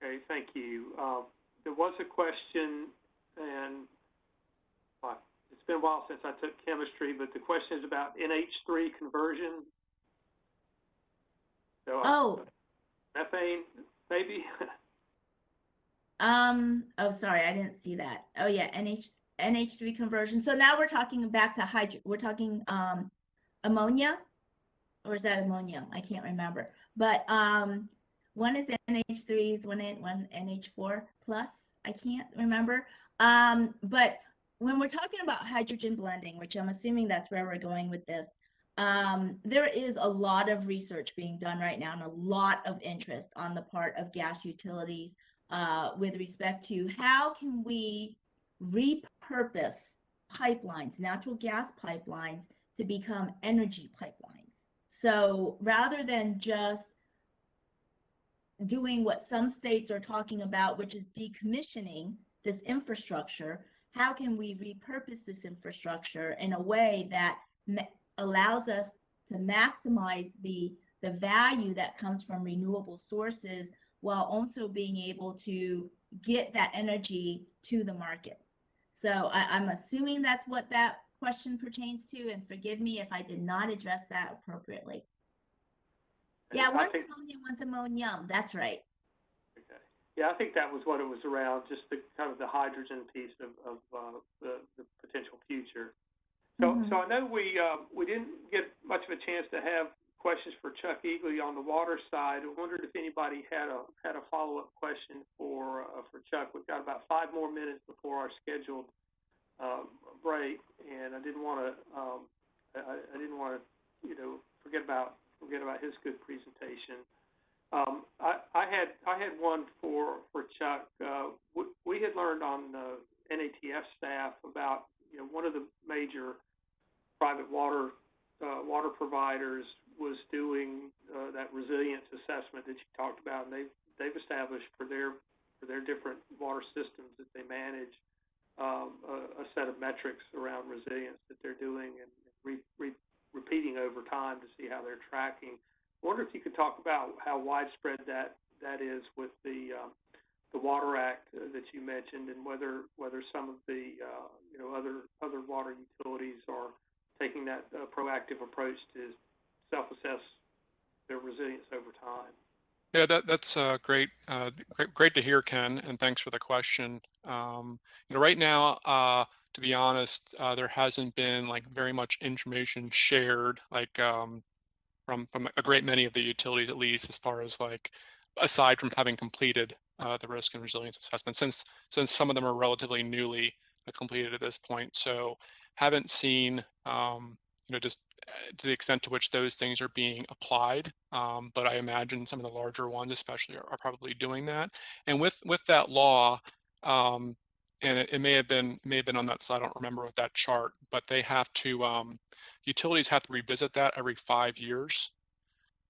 Okay, thank you. There was a question, and it's been a while since I took chemistry, but the question is about NH3 conversion. So, methane, maybe? Oh, sorry, I didn't see that. Oh yeah, NH3 conversion. So now we're talking back to we're talking ammonia. or is that ammonium? I can't remember. But one is NH3s, one NH4 plus. I can't remember. But when we're talking about hydrogen blending, which I'm assuming that's where we're going with this, there is a lot of research being done right now and a lot of interest on the part of gas utilities with respect to how can we repurpose pipelines, natural gas pipelines, to become energy pipelines. So rather than just doing what some states are talking about, which is decommissioning this infrastructure, how can we repurpose this infrastructure in a way that allows us to maximize the value that comes from renewable sources while also being able to get that energy to the market? So I'm assuming that's what that question pertains to, and forgive me if I did not address that appropriately. Yeah, one's ammonia, one's ammonium. That's right. Okay. Yeah, I think that was what it was around, just the kind of the hydrogen piece of the potential future. So, so I know we didn't get much of a chance to have questions for Chuck Eagley on the water side. I wondered if anybody had a follow-up question for Chuck. We've got about 5 more minutes before our scheduled break, and I didn't want to forget about his good presentation. I had one for Chuck. We had learned on the NATF staff about one of the major private water providers was doing that resilience assessment that you talked about, and they've established for their different water systems that they manage a set of metrics around resilience that they're doing and repeating over time to see how they're tracking. I wonder if you could talk about how widespread that is with the Water Act that you mentioned, and whether some of the other water utilities are taking that proactive approach to self-assess their resilience over time. Yeah, that's great. Great to hear, Ken, and thanks for the question. Right now, to be honest, there hasn't been like very much information shared, like from a great many of the utilities, at least as far as like aside from having completed the risk and resilience assessment, since some of them are relatively newly completed at this point. So haven't seen just to the extent to which those things are being applied, but I imagine some of the larger ones especially are probably doing that. And with that law, and it may have been on that slide, I don't remember with that chart, but they have to utilities have to revisit that every 5 years.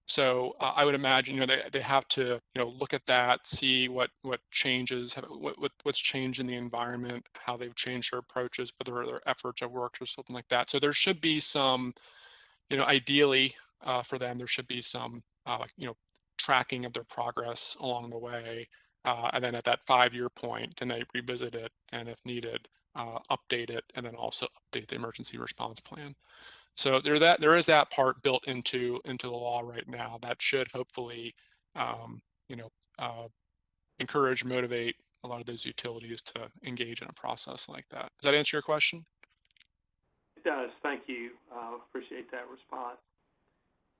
So I would imagine they have to look at that, see what changes, what's changed in the environment, how they've changed their approaches, whether their efforts have worked or something like that. So there should be some, ideally for them, there should be some tracking of their progress along the way, and then at that 5-year point, then they revisit it, and if needed, update it, and then also update the emergency response plan. So there is that part built into the law right now that should hopefully encourage, motivate a lot of those utilities to engage in a process like that. Does that answer your question? It does. Thank you. Appreciate that response.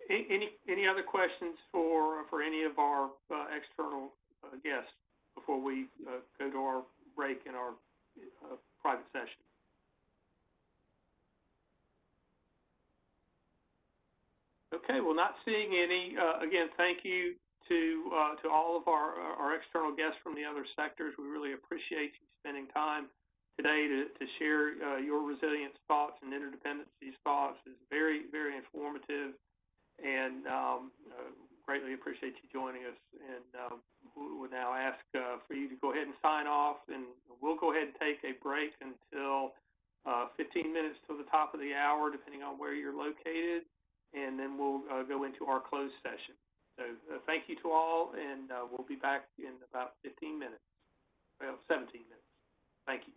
Any other questions for any of our external guests before we go to our break in our private session? Okay, well, not seeing any. Again, thank you to all of our external guests from the other sectors. We really appreciate you spending time today to share your resilience thoughts and interdependencies thoughts. Is very, very informative, and greatly appreciate you joining us. And we will now ask for you to go ahead and sign off, and we'll go ahead and take a break until 15 minutes till the top of the hour, depending on where you're located, and then we'll go into our closed session. So thank you to all, and we'll be back in about 15 minutes, well, 17 minutes. Thank you.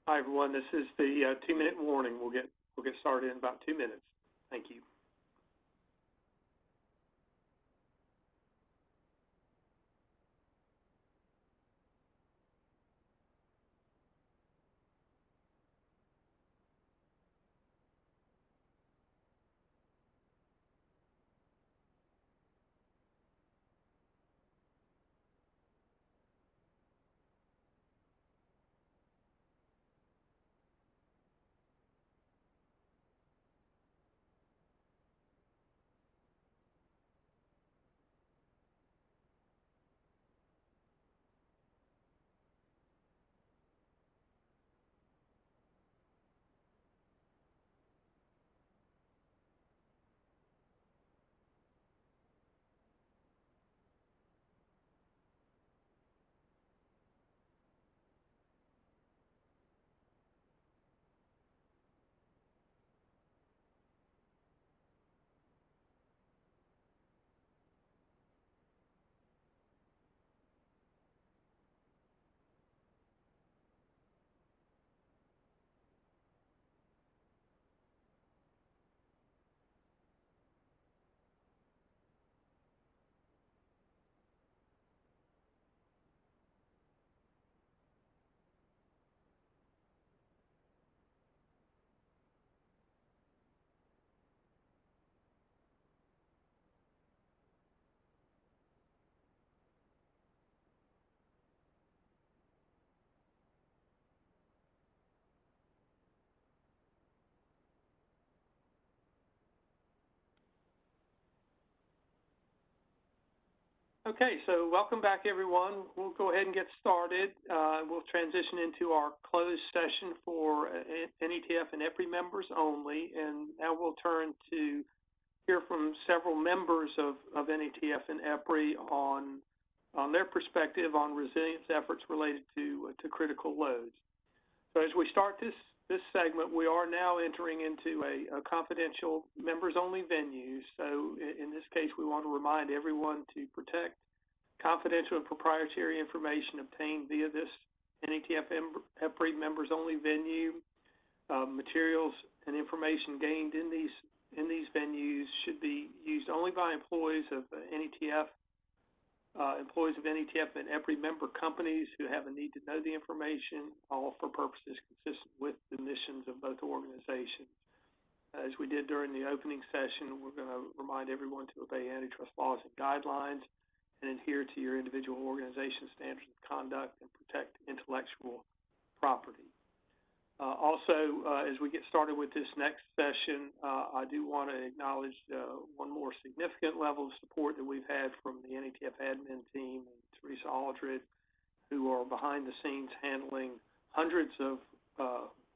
Hi, everyone. This is the 2-minute warning. We'll get started in about 2 minutes. Thank you. Okay, so welcome back, everyone. We'll go ahead and get started. We'll transition into our closed session for NATF and EPRI members only, and now we'll turn to hear from several members of NATF and EPRI on their perspective on resilience efforts related to critical loads. So as we start this segment, we are now entering into a confidential members-only venue. So in this case, we want to remind everyone to protect confidential and proprietary information obtained via this NATF EPRI members-only venue. Materials and information gained in these venues should be used only by employees of NATF and EPRI member companies who have a need to know the information, all for purposes consistent with the missions of both organizations. As we did during the opening session, we're going to remind everyone to obey antitrust laws and guidelines and adhere to your individual organization standards of conduct and protect intellectual property. Also, as we get started with this next session, I do want to acknowledge one more significant level of support that we've had from the NATF admin team and Teresa Aldred, who are behind the scenes handling hundreds of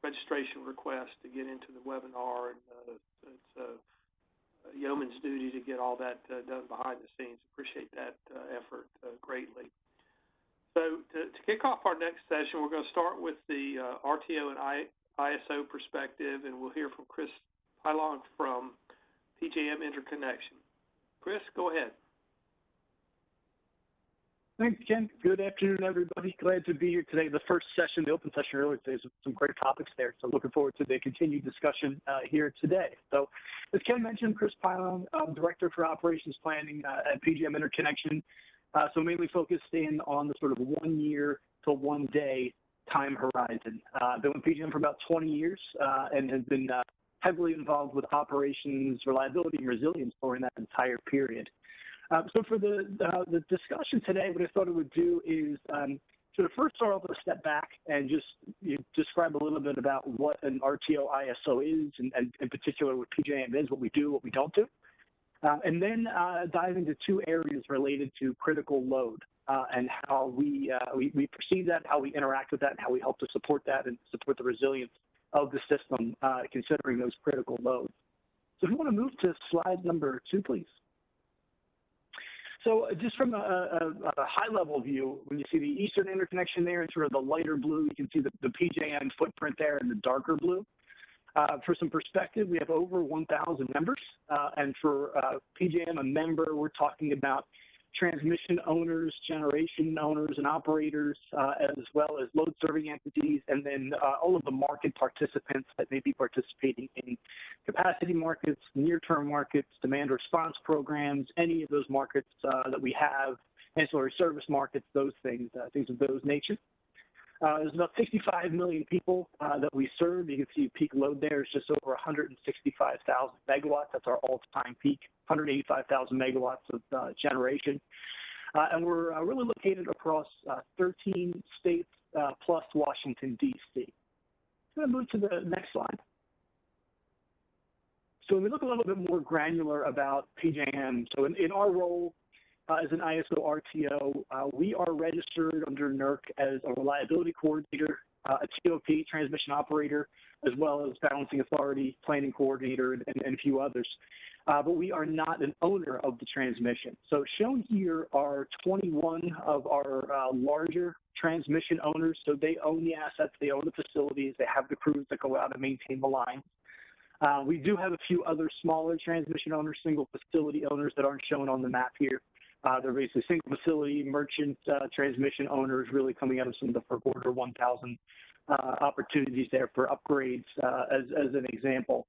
registration requests to get into the webinar, and it's a yeoman's duty to get all that done behind the scenes. Appreciate that effort greatly. So to kick off our next session, we're going to start with the RTO and ISO perspective, and we'll hear from Chris Pylong from PJM Interconnection. Chris, go ahead. Thanks, Ken. Good afternoon, everybody. Glad to be here today. The first session, the open session earlier today, some great topics there. So looking forward to the continued discussion here today. So as Ken mentioned, Chris Pylong, Director for Operations Planning at PJM Interconnection. So mainly focused in on the sort of 1 year to 1 day time horizon. Been with PJM for about 20 years and has been heavily involved with operations, reliability, and resilience during that entire period. So for the discussion today, what I thought it would do is sort of first start off with a step back and just describe a little bit about what an RTO ISO is, and in particular what PJM is, what we do, what we don't do. And then dive into 2 areas related to critical load and how we perceive that, how we interact with that, and how we help to support that and support the resilience of the system considering those critical loads. So if you want to move to slide number 2, please. So just from a high-level view, when you see the Eastern Interconnection there in sort of the lighter blue, you can see the PJM footprint there in the darker blue. For some perspective, we have over 1,000 members, and for PJM, a member, we're talking about transmission owners, generation owners and operators, as well as load serving entities, and then all of the market participants that may be participating in capacity markets, near-term markets, demand response programs, any of those markets that we have, ancillary service markets, those things, things of those nature. There's about 65 million people that we serve. You can see peak load there is just over 165,000 megawatts. That's our all-time peak, 185,000 megawatts of generation. And we're really located across 13 states plus Washington, D.C. I'm going to move to the next slide. So when we look a little bit more granular about PJM, so in our role, as an ISO RTO, we are registered under NERC as a reliability coordinator, a TOP, transmission operator, as well as balancing authority, planning coordinator, and a few others. But we are not an owner of the transmission. So shown here are 21 of our larger transmission owners. So they own the assets, they own the facilities, they have the crews that go out and maintain the line. We do have a few other smaller transmission owners, single facility owners that aren't shown on the map here. They're basically single facility merchant transmission owners, really coming out of some of the FERC Order 1000 opportunities there for upgrades as an example.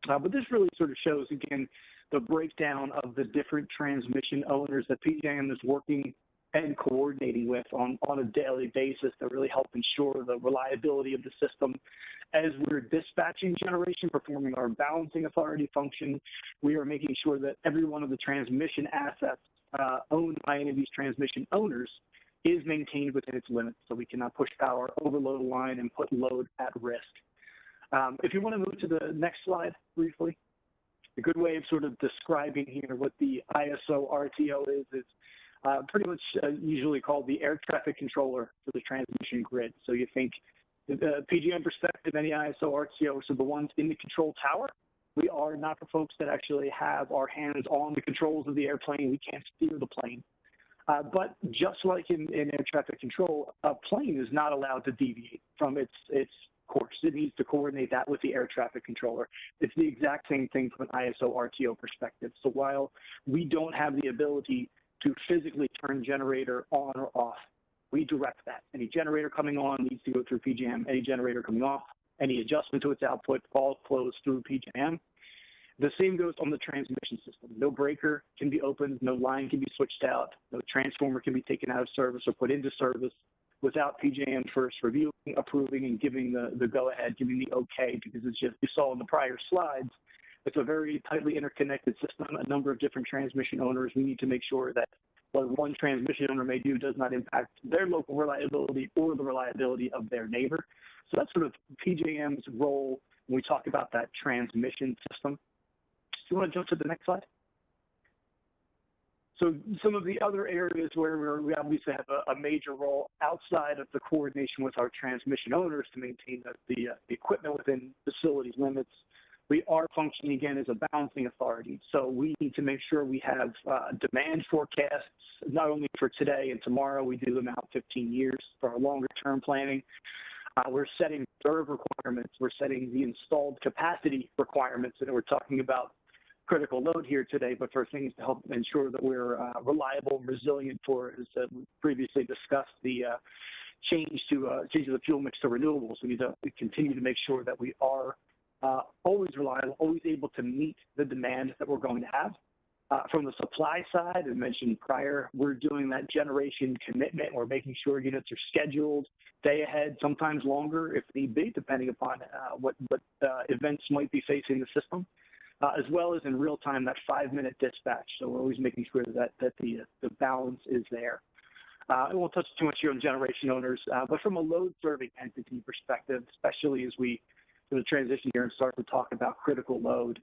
But this really sort of shows, again, the breakdown of the different transmission owners that PJM is working and coordinating with on a daily basis to really help ensure the reliability of the system. As we're dispatching generation, performing our balancing authority function, we are making sure that every one of the transmission assets owned by any of these transmission owners is maintained within its limits, so we cannot push power, overload a line, and put load at risk. If you want to move to the next slide briefly, a good way of sort of describing here what the ISO RTO is pretty much usually called the air traffic controller for the transmission grid. So you think the PJM perspective, any ISO RTO, so the ones in the control tower. We are not the folks that actually have our hands on the controls of the airplane. We can't steer the plane. But just like in air traffic control, a plane is not allowed to deviate from its course. It needs to coordinate that with the air traffic controller. It's the exact same thing from an ISO RTO perspective. So while we don't have the ability to physically turn generator on or off, we direct that. Any generator coming on needs to go through PJM. Any generator coming off, any adjustment to its output, all flows through PJM. The same goes on the transmission system. No breaker can be opened, no line can be switched out, no transformer can be taken out of service or put into service without PJM first reviewing, approving, and giving the go-ahead, giving the okay, because as you saw in the prior slides, it's a very tightly interconnected system, a number of different transmission owners. We need to make sure that what one transmission owner may do does not impact their local reliability or the reliability of their neighbor. So that's sort of PJM's role when we talk about that transmission system. Do you want to jump to the next slide? So some of the other areas where we obviously have a major role outside of the coordination with our transmission owners to maintain the equipment within facilities limits, we are functioning again as a balancing authority. So we need to make sure we have demand forecasts, not only for today and tomorrow, we do them out 15 years for our longer term planning. We're setting reserve requirements. We're setting the installed capacity requirements, and we're talking about critical load here today, but for things to help ensure that we're reliable and resilient for, as previously discussed, the change to the fuel mix to renewables. We need to continue to make sure that we are always reliable, always able to meet the demand that we're going to have. From the supply side, as mentioned prior, we're doing that generation commitment. We're making sure units are scheduled day ahead, sometimes longer if need be, depending upon what events might be facing the system. As well as in real time, that 5-minute dispatch. So we're always making sure that the balance is there. I won't touch too much here on generation owners, but from a load serving entity perspective, especially as we sort of transition here and start to talk about critical load,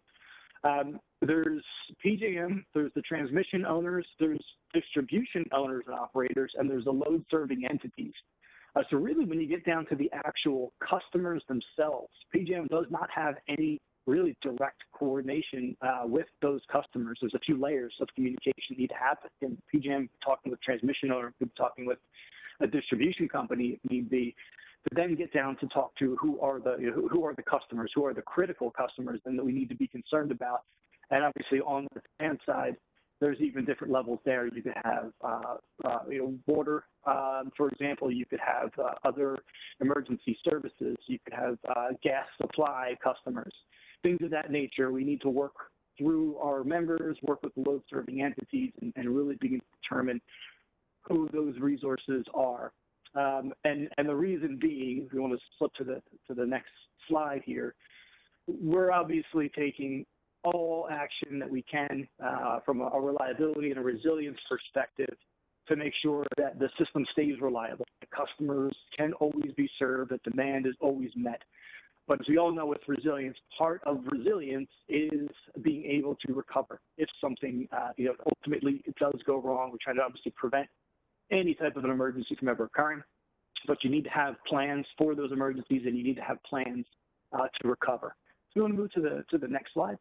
there's PJM, there's the transmission owners, there's distribution owners and operators, and there's the load serving entities. So really, when you get down to the actual customers themselves, PJM does not have any really direct coordination with those customers. There's a few layers of communication need to happen. And PJM talking with transmission owner, talking with a distribution company if need be, to then get down to talk to who are the customers, who are the critical customers then that we need to be concerned about. And obviously on the demand side, there's even different levels there. You could have, water, for example. You could have other emergency services. You could have gas supply customers, things of that nature. We need to work through our members, work with the load-serving entities, and really begin to determine who those resources are. And the reason being, if we want to flip to the next slide here, we're obviously taking all action that we can from a reliability and a resilience perspective to make sure that the system stays reliable. The customers can always be served, that demand is always met. But as we all know with resilience, part of resilience is being able to recover if something, ultimately it does go wrong. We're trying to obviously prevent any type of an emergency from ever occurring, but you need to have plans for those emergencies, and you need to have plans to recover. So we want to move to the next slide.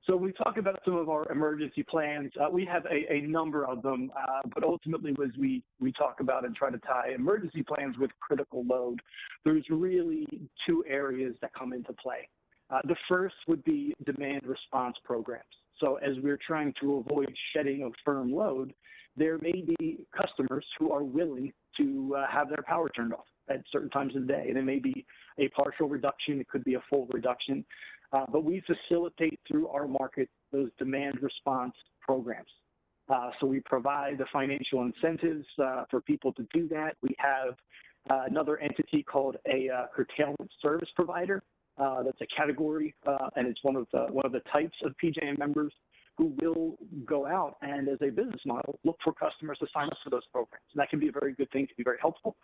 So we talk about some of our emergency plans. We have a number of them, but ultimately as we talk about and try to tie emergency plans with critical load, there's really two areas that come into play. The first would be demand response programs. So as we're trying to avoid shedding of firm load, there may be customers who are willing to have their power turned off at certain times of the day. And it may be a partial reduction, it could be a full reduction. But we facilitate through our market those demand response programs. So we provide the financial incentives for people to do that. We have another entity called a curtailment service provider. That's a category, and it's one of the types of PJM members who will go out and, as a business model, look for customers to sign up for those programs. And that can be a very good thing, can be very helpful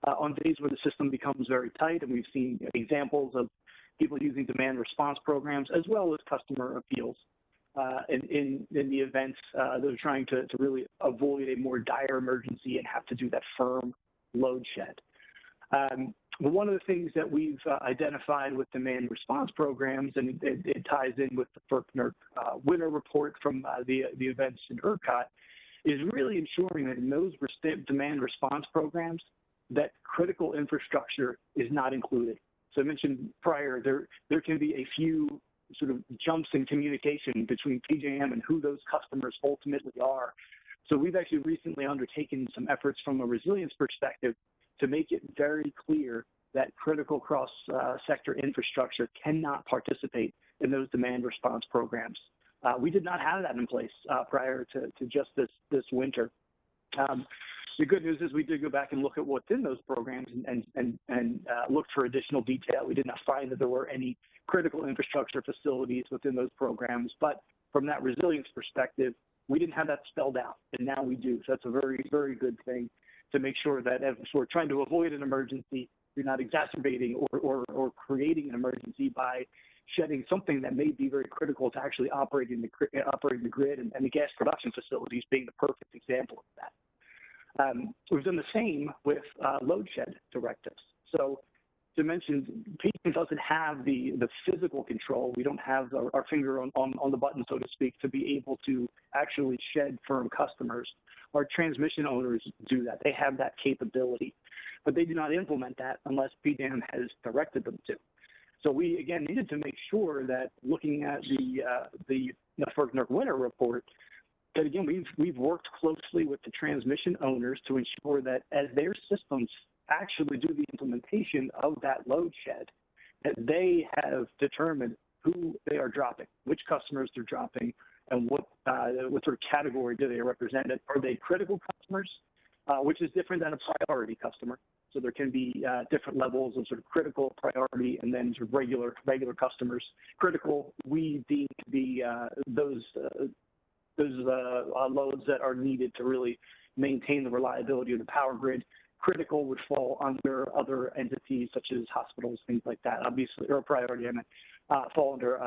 on days where the system becomes very tight. And we've seen examples of people using demand response programs as well as customer appeals in the events they're trying to really avoid a more dire emergency and have to do that firm load shed. But one of the things that we've identified with demand response programs, and it ties in with the FERC winter report from the events in ERCOT, is really ensuring that in those demand response programs, that critical infrastructure is not included. So I mentioned prior, there can be a few sort of jumps in communication between PJM and who those customers ultimately are. So we've actually recently undertaken some efforts from a resilience perspective to make it very clear that critical cross-sector infrastructure cannot participate in those demand response programs. We did not have that in place prior to just this winter. The good news is we did go back and look at what's in those programs and look for additional detail. We did not find that there were any critical infrastructure facilities within those programs, but from that resilience perspective, we didn't have that spelled out, and now we do. So that's a very, very good thing to make sure that if we're trying to avoid an emergency, you're not exacerbating or creating an emergency by shedding something that may be very critical to actually operating the grid, and the gas production facilities being the perfect example of that. We've done the same with load shed directives. So to mention, PJM doesn't have the physical control. We don't have our finger on the button, so to speak, to be able to actually shed firm customers. Our transmission owners do that. They have that capability, but they do not implement that unless PJM has directed them to. So we, again, needed to make sure that looking at the FERC winter report, that again, we've worked closely with the transmission owners to ensure that as their systems actually do the implementation of that load shed, that they have determined who they are dropping, which customers they're dropping, and what sort of category do they represent. Are they critical customers, which is different than a priority customer? So there can be different levels of sort of critical, priority, and then sort of regular customers. Critical, we deem to be those loads that are needed to really maintain the reliability of the power grid. Critical would fall under other entities such as hospitals, things like that. Obviously, or priority, I meant, fall under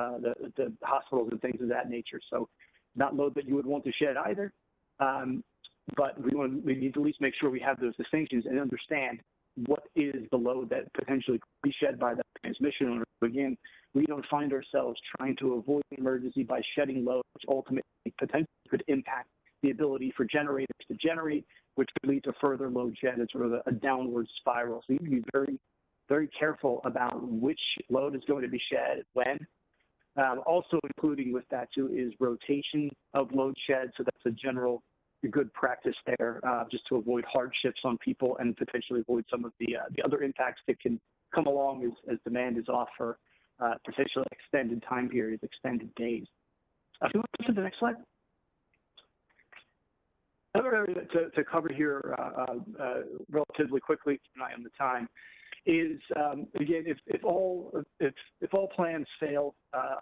the hospitals and things of that nature. So not load that you would want to shed either, but we need to at least make sure we have those distinctions and understand what is the load that potentially could be shed by the transmission owner. Again, we don't find ourselves trying to avoid the emergency by shedding load, which ultimately potentially could impact the ability for generators to generate, which could lead to further load shed and sort of a downward spiral. So you can be very, very careful about which load is going to be shed when. Also including with that too is rotation of load shed. So that's a general good practice there, just to avoid hardships on people and potentially avoid some of the other impacts that can come along as demand is off for potentially extended time periods, extended days. If you want to the next slide. Another area to cover here relatively quickly, keep an eye on the time, is again, if all plans fail,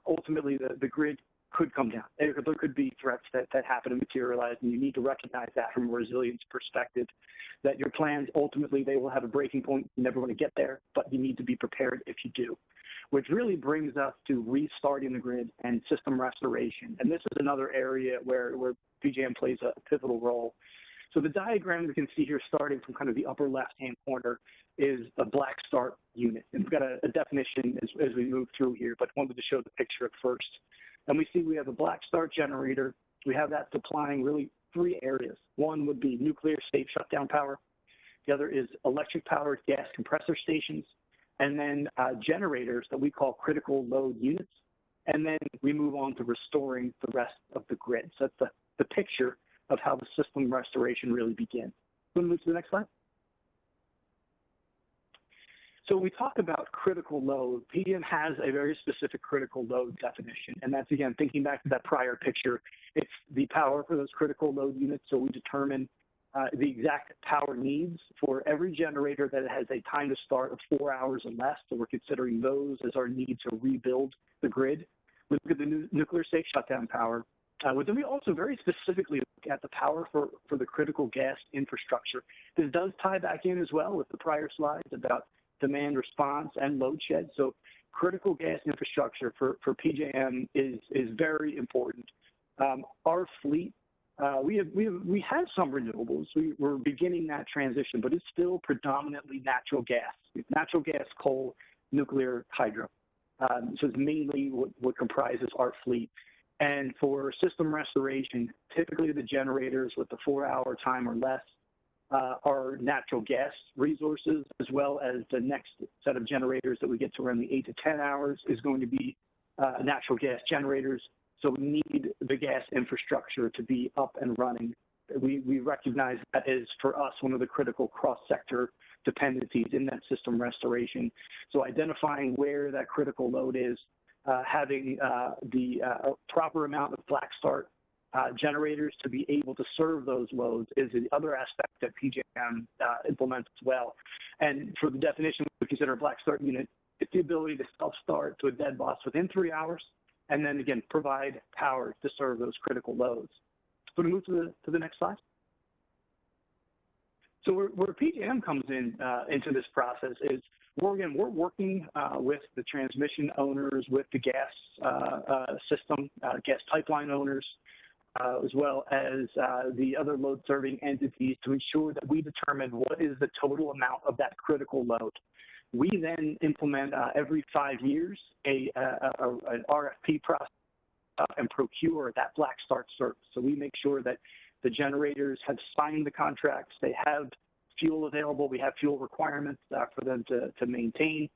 ultimately the grid could come down. There could be threats that happen and materialize, and you need to recognize that from a resilience perspective, that your plans ultimately they will have a breaking point. You never want to get there, but you need to be prepared if you do. Which really brings us to restarting the grid and system restoration. And this is another area where PJM plays a pivotal role. So the diagram we can see here, starting from kind of the upper left-hand corner, is a black start unit. And we've got a definition as we move through here, but wanted to show the picture at first. And we see we have a black start generator. We have that supplying really three areas. One would be nuclear safe shutdown power. The other is electric-powered gas compressor stations. And then generators that we call critical load units. And then we move on to restoring the rest of the grid. So that's the picture of how the system restoration really begins. Want to move to the next slide? So we talk about critical load. PJM has a very specific critical load definition. And that's, again, thinking back to that prior picture, it's the power for those critical load units. So we determine the exact power needs for every generator that has a time to start of 4 hours or less. So we're considering those as our need to rebuild the grid. We look at the nuclear safe shutdown power. But then we also very specifically look at the power for the critical gas infrastructure. This does tie back in as well with the prior slides about demand response and load shed. So critical gas infrastructure for PJM is very important. Our fleet, we have some renewables. We're beginning that transition, but it's still predominantly natural gas, coal, nuclear, hydro. So it's mainly what comprises our fleet. And for system restoration, typically the generators with the 4 hour time or less are natural gas resources, as well as the next set of generators that we get to around the 8 to 10 hours is going to be natural gas generators. So we need the gas infrastructure to be up and running. We recognize that is, for us, one of the critical cross-sector dependencies in that system restoration. So identifying where that critical load is, having the proper amount of black start generators to be able to serve those loads is the other aspect that PJM implements as well. And for the definition, we consider a black start unit, it's the ability to self-start to a dead boss within 3 hours, and then again, provide power to serve those critical loads. So to move to the next slide. So where PJM comes in into this process is we're working with the transmission owners, with the gas system, gas pipeline owners, as well as the other load serving entities to ensure that we determine what is the total amount of that critical load. We then implement every 5 years an RFP process and procure that black start service. So we make sure that the generators have signed the contracts, they have fuel available, we have fuel requirements for them to maintain.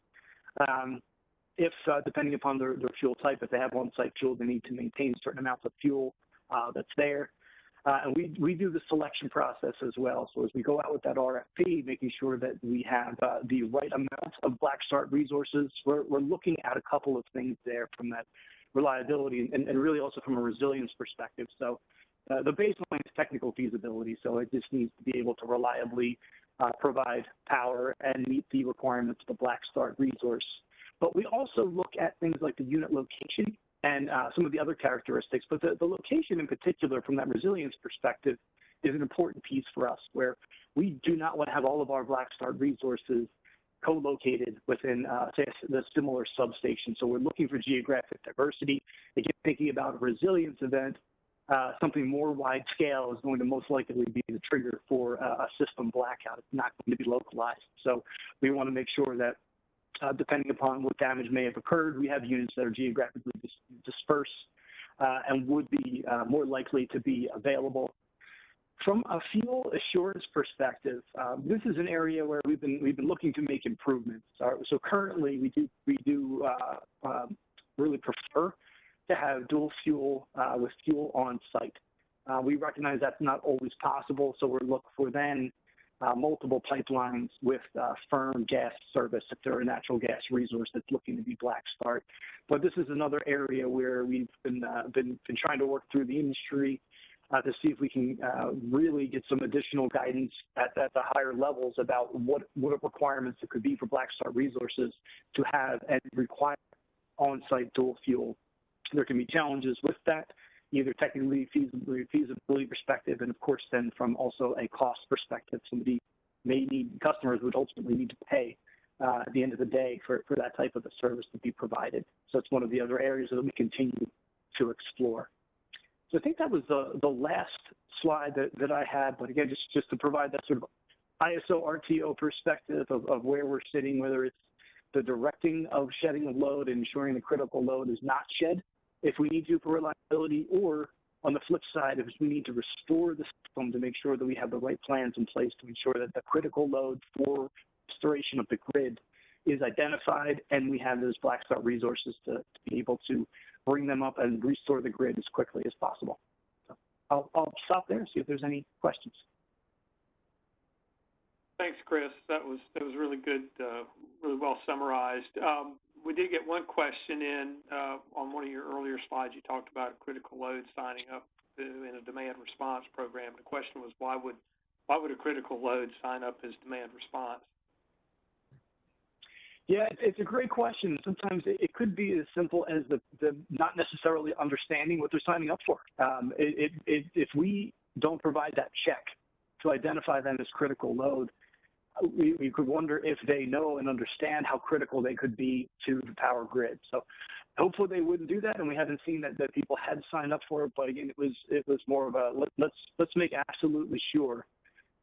If, depending upon their fuel type, if they have on-site fuel, they need to maintain certain amounts of fuel that's there. And we do the selection process as well. So as we go out with that RFP, making sure that we have the right amount of black start resources, we're looking at a couple of things there from that reliability and really also from a resilience perspective. So the baseline is technical feasibility. So it just needs to be able to reliably provide power and meet the requirements of the black start resource. But we also look at things like the unit location and some of the other characteristics, but the location in particular from that resilience perspective is an important piece for us, where we do not want to have all of our black start resources co-located within, say, the similar substation. So we're looking for geographic diversity. Again, thinking about a resilience event, something more wide scale is going to most likely be the trigger for a system blackout. It's not going to be localized. So we want to make sure that depending upon what damage may have occurred, we have units that are geographically dispersed and would be more likely to be available. From a fuel assurance perspective, this is an area where we've been looking to make improvements. So currently, we do really prefer to have dual fuel with fuel on site. We recognize that's not always possible, so we're looking for then multiple pipelines with firm gas service if they're a natural gas resource that's looking to be black start. But this is another area where we've been trying to work through the industry to see if we can really get some additional guidance at the higher levels about what requirements it could be for black start resources to have and require on-site dual fuel. There can be challenges with that, either technically feasibility perspective, and of course then from also a cost perspective. Customers would ultimately need to pay at the end of the day for that type of a service to be provided. So it's one of the other areas that we continue to explore. So I think that was the last slide that I had, but again, just to provide that sort of ISO RTO perspective of where we're sitting, whether it's the directing of shedding of load and ensuring the critical load is not shed if we need to for reliability, or on the flip side, if we need to restore the system to make sure that we have the right plans in place to ensure that the critical load for restoration of the grid is identified and we have those black start resources to be able to bring them up and restore the grid as quickly as possible. So I'll stop there and see if there's any questions. Thanks, Chris. That was really good, really well summarized. We did get one question in on one of your earlier slides. You talked about critical load signing up in a demand response program. The question was, why would a critical load sign up as demand response? Yeah, it's a great question. Sometimes it could be as simple as the not necessarily understanding what they're signing up for. If we don't provide that check to identify them as critical load, we could wonder if they know and understand how critical they could be to the power grid. So hopefully they wouldn't do that, and we haven't seen that people had signed up for it. But again, it was more of a let's make absolutely sure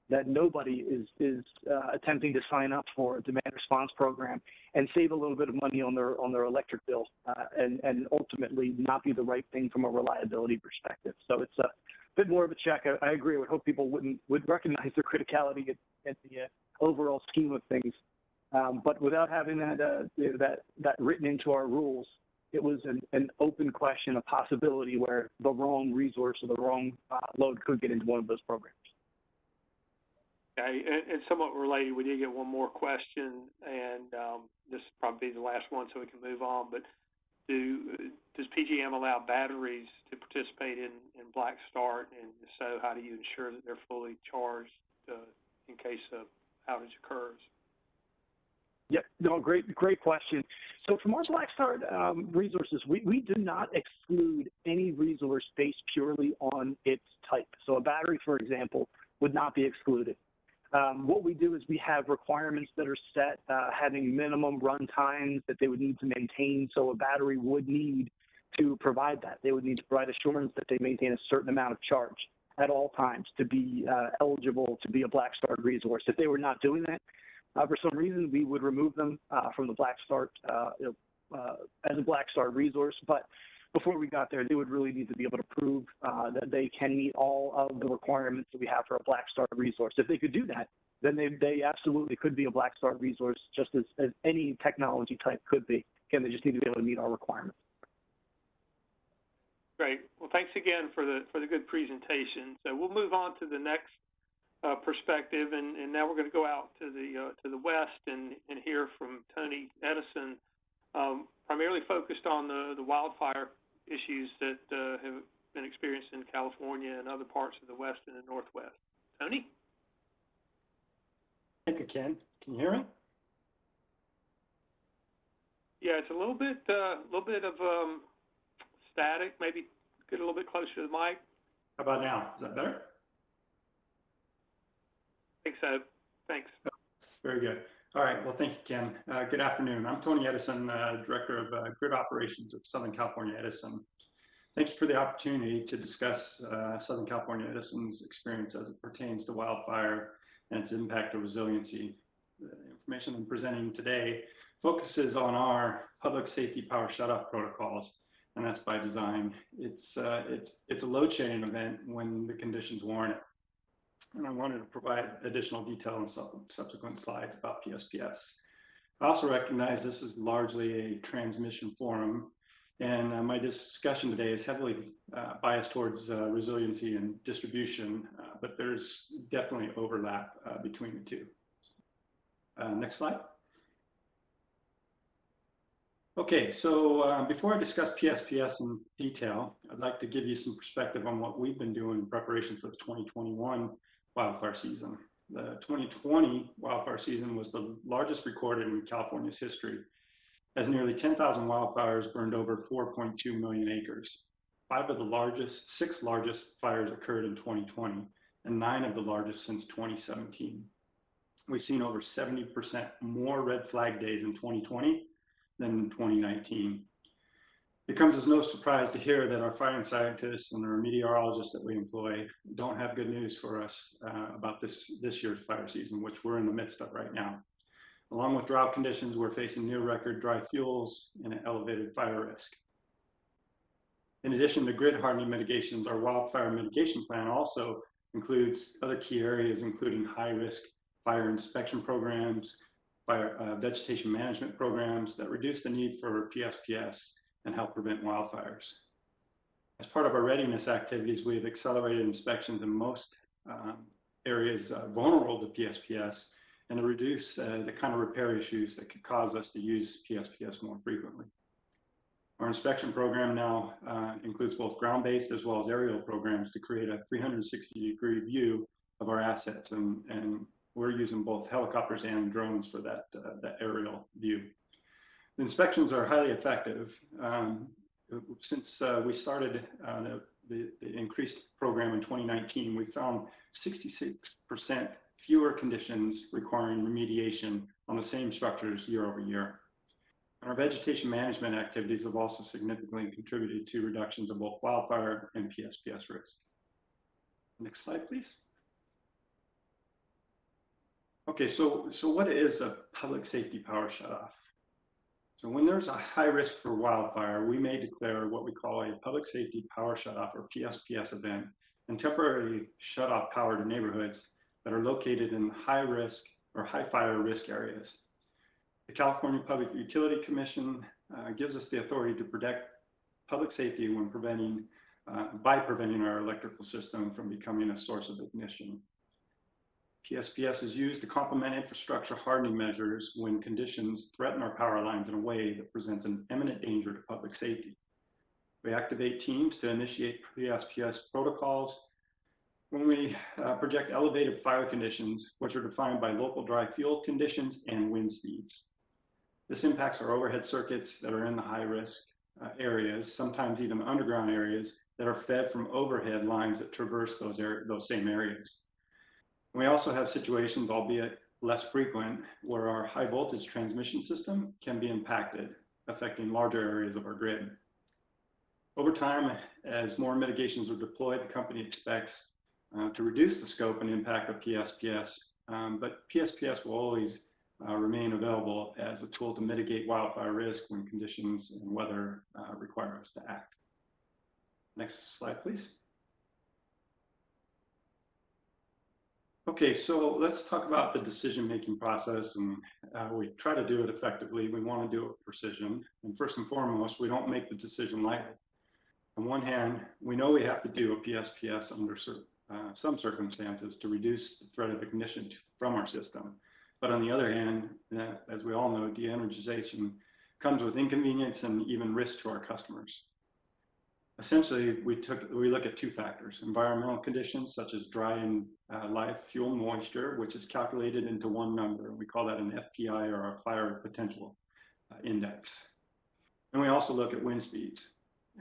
that nobody is attempting to sign up for a demand response program and save a little bit of money on their electric bill and ultimately not be the right thing from a reliability perspective. So it's a bit more of a check. I agree. I would hope people would recognize their criticality at the overall scheme of things. But without having that written into our rules, it was an open question, a possibility where the wrong resource or the wrong load could get into one of those programs. Okay, and somewhat related, we did get one more question, and this will probably be the last one so we can move on, but does PJM allow batteries to participate in Black Start, and if so, how do you ensure that they're fully charged in case of outage occurs? Yeah, no, great question. So from our Black Start resources, we do not exclude any resource based purely on its type. So a battery, for example, would not be excluded. What we do is we have requirements that are set, having minimum run times that they would need to maintain. So a battery would need to provide that. They would need to provide assurance that they maintain a certain amount of charge at all times to be eligible to be a Black Start resource. If they were not doing that, for some reason, we would remove them from the Black Start as a Black Start resource. But before we got there, they would really need to be able to prove that they can meet all of the requirements that we have for a Black Start resource. If they could do that, then they absolutely could be a Black Start resource, just as any technology type could be. Again, they just need to be able to meet our requirements. Great. Well, thanks again for the good presentation. So we'll move on to the next perspective, and now we're going to go out to the west and hear from Tony Edison, primarily focused on the wildfire issues that have been experienced in California and other parts of the West and the Northwest. Tony? Thank you, Ken. Can you hear me? Yeah, it's a little bit of static. Maybe get a little bit closer to the mic. How about now? Is that better? I think so. Thanks. Very good. All right. Well, thank you, Ken. Good afternoon. I'm Tony Edison, Director of Grid Operations at Southern California Edison. Thank you for the opportunity to discuss Southern California Edison's experience as it pertains to wildfire and its impact on resiliency. The information I'm presenting today focuses on our public safety power shutoff protocols, and that's by design. It's a load shedding event when the conditions warrant it. And I wanted to provide additional detail in subsequent slides about PSPS. I also recognize this is largely a transmission forum, And my discussion today is heavily biased towards resiliency and distribution, but there's definitely overlap between the two. Next slide. Okay, so before I discuss PSPS in detail, I'd like to give you some perspective on what we've been doing in preparation for the 2021 wildfire season. The 2020 wildfire season was the largest recorded in California's history, as nearly 10,000 wildfires burned over 4.2 million acres. Six largest fires occurred in 2020, and 9 of the largest since 2017. We've seen over 70% more red flag days in 2020 than in 2019. It comes as no surprise to hear that our fire scientists and our meteorologists that we employ don't have good news for us about this year's fire season, which we're in the midst of right now. Along with drought conditions, we're facing near record dry fuels and an elevated fire risk. In addition to grid hardening mitigations, our wildfire mitigation plan also includes other key areas, including high risk fire inspection programs, fire vegetation management programs that reduce the need for PSPS and help prevent wildfires. As part of our readiness activities, we have accelerated inspections in most areas vulnerable to PSPS and to reduce the kind of repair issues that could cause us to use PSPS more frequently. Our inspection program now includes both ground-based as well as aerial programs to create a 360-degree view of our assets, and we're using both helicopters and drones for that aerial view. The inspections are highly effective. Since we started the increased program in 2019, we found 66% fewer conditions requiring remediation on the same structures year over year. And our vegetation management activities have also significantly contributed to reductions of both wildfire and PSPS risk. Next slide, please. Okay, so what is a public safety power shutoff? So when there's a high risk for wildfire, we may declare what we call a public safety power shutoff or PSPS event and temporarily shut off power to neighborhoods that are located in high risk or high fire risk areas. The California Public Utility Commission gives us the authority to protect public safety when by preventing our electrical system from becoming a source of ignition. PSPS is used to complement infrastructure hardening measures when conditions threaten our power lines in a way that presents an imminent danger to public safety. We activate teams to initiate PSPS protocols when we project elevated fire conditions, which are defined by local dry fuel conditions and wind speeds. This impacts our overhead circuits that are in the high risk areas, sometimes even underground areas that are fed from overhead lines that traverse those same areas. We also have situations, albeit less frequent, where our high voltage transmission system can be impacted, affecting larger areas of our grid. Over time, as more mitigations are deployed, the company expects to reduce the scope and impact of PSPS, but PSPS will always remain available as a tool to mitigate wildfire risk when conditions and weather require us to act. Next slide, please. Okay, so let's talk about the decision-making process, and we try to do it effectively. We want to do it with precision, and first and foremost, we don't make the decision lightly. On one hand, we know we have to do a PSPS under some circumstances to reduce the threat of ignition from our system. But on the other hand, as we all know, de-energization comes with inconvenience and even risk to our customers. Essentially, we look at two factors: environmental conditions such as dry and live fuel moisture, which is calculated into one number. We call that an FPI, or our fire potential index. And we also look at wind speeds.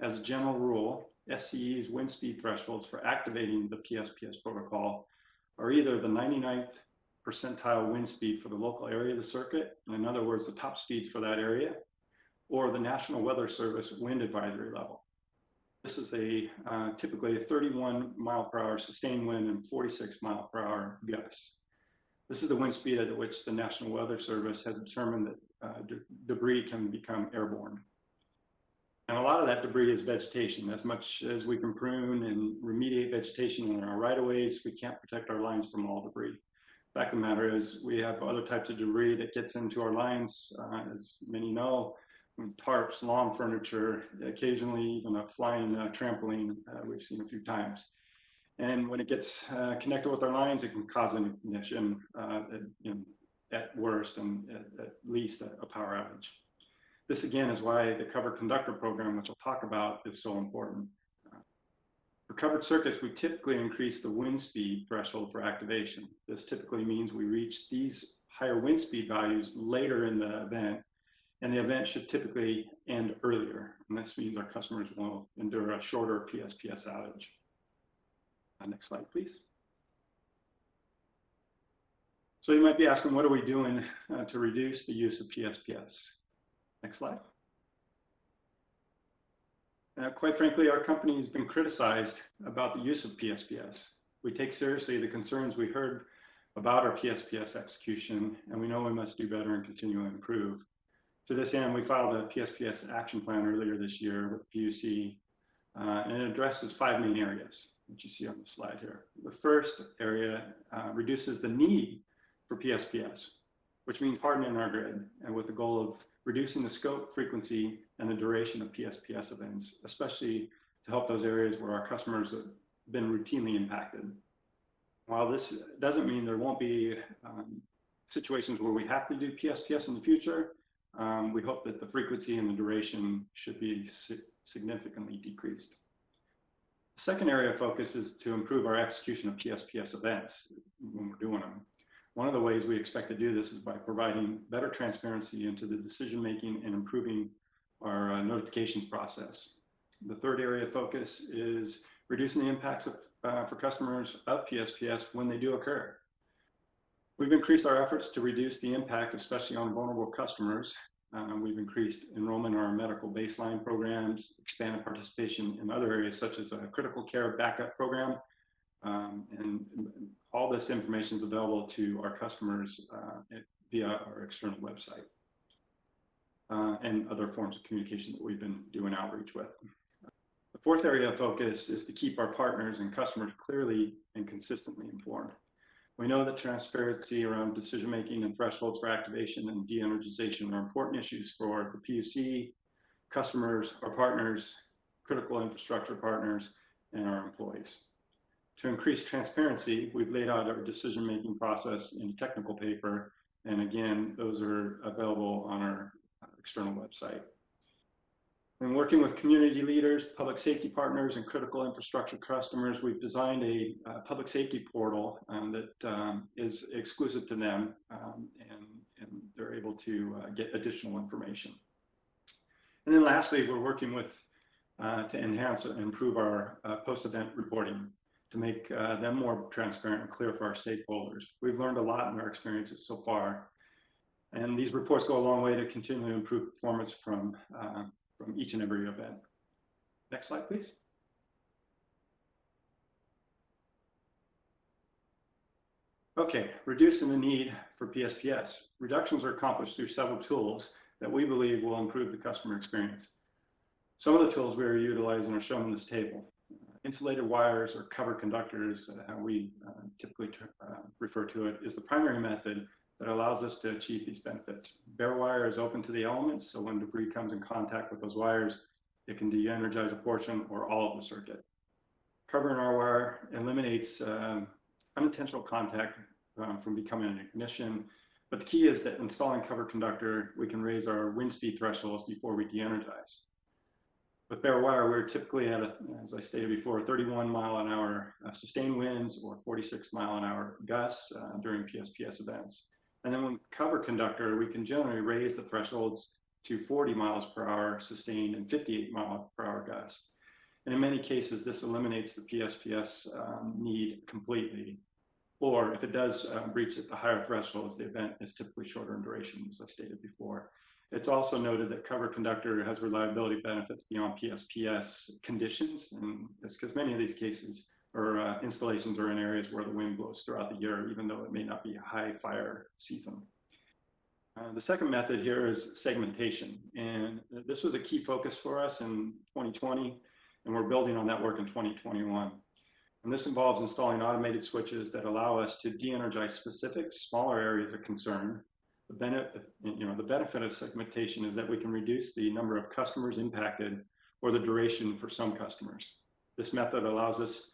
As a general rule, SCE's wind speed thresholds for activating the PSPS protocol are either the 99th percentile wind speed for the local area of the circuit, in other words, the top speeds for that area, or the National Weather Service wind advisory level. This is typically a 31 mile per hour sustained wind and 46 mile per hour gusts. This is the wind speed at which the National Weather Service has determined that debris can become airborne. And a lot of that debris is vegetation. As much as we can prune and remediate vegetation in our right-of-ways, we can't protect our lines from all debris. The fact of the matter is we have other types of debris that gets into our lines. As many know, tarps, lawn furniture, occasionally even a flying trampoline we've seen a few times. And when it gets connected with our lines, it can cause an ignition at worst and at least a power outage. This again is why the covered conductor program, which I'll talk about, is so important. For covered circuits, we typically increase the wind speed threshold for activation. This typically means we reach these higher wind speed values later in the event, and the event should typically end earlier. And this means our customers will endure a shorter PSPS outage. Next slide, please. So you might be asking, what are we doing to reduce the use of PSPS? Next slide. Quite frankly, our company has been criticized about the use of PSPS. We take seriously the concerns we heard about our PSPS execution, and we know we must do better and continue to improve. To this end, we filed a PSPS action plan earlier this year with PUC, and it addresses 5 main areas, which you see on the slide here. The first area reduces the need for PSPS, which means hardening our grid, and with the goal of reducing the scope, frequency, and the duration of PSPS events, especially to help those areas where our customers have been routinely impacted. While this doesn't mean there won't be situations where we have to do PSPS in the future, we hope that the frequency and the duration should be significantly decreased. The second area of focus is to improve our execution of PSPS events when we're doing them. One of the ways we expect to do this is by providing better transparency into the decision-making and improving our notifications process. The third area of focus is reducing the impacts for customers of PSPS when they do occur. We've increased our efforts to reduce the impact, especially on vulnerable customers. We've increased enrollment in our medical baseline programs, expanded participation in other areas such as a critical care backup program, and all this information is available to our customers via our external website and other forms of communication that we've been doing outreach with. The fourth area of focus is to keep our partners and customers clearly and consistently informed. We know that transparency around decision-making and thresholds for activation and de-energization are important issues for the PUC, customers, our partners, critical infrastructure partners, and our employees. To increase transparency, we've laid out our decision-making process in a technical paper, and again, those are available on our external website. In working with community leaders, public safety partners, and critical infrastructure customers, we've designed a public safety portal that is exclusive to them, and they're able to get additional information. And then lastly, we're working with to enhance and improve our post-event reporting to make them more transparent and clear for our stakeholders. We've learned a lot in our experiences so far, and these reports go a long way to continue to improve performance from each and every event. Next slide, please. Okay, reducing the need for PSPS. Reductions are accomplished through several tools that we believe will improve the customer experience. Some of the tools we are utilizing are shown in this table. Insulated wires or covered conductors, how we typically refer to it, is the primary method that allows us to achieve these benefits. Bare wire is open to the elements, so when debris comes in contact with those wires, it can de-energize a portion or all of the circuit. Covering our wire eliminates unintentional contact from becoming an ignition, but the key is that installing covered conductor, we can raise our wind speed thresholds before we de-energize. With bare wire, we're typically at, as I stated before, 31 mile an hour sustained winds or 46 mile an hour gusts during PSPS events. And then with covered conductor, we can generally raise the thresholds to 40 miles per hour sustained and 58 mile per hour gusts. And in many cases, this eliminates the PSPS need completely. Or if it does reach at the higher thresholds, the event is typically shorter in duration, as I stated before. It's also noted that covered conductor has reliability benefits beyond PSPS conditions, and it's because many of these cases or installations are in areas where the wind blows throughout the year, even though it may not be a high fire season. The second method here is segmentation, and this was a key focus for us in 2020, and we're building on that work in 2021. And this involves installing automated switches that allow us to de-energize specific smaller areas of concern The benefit of segmentation is that we can reduce the number of customers impacted or the duration for some customers. This method allows us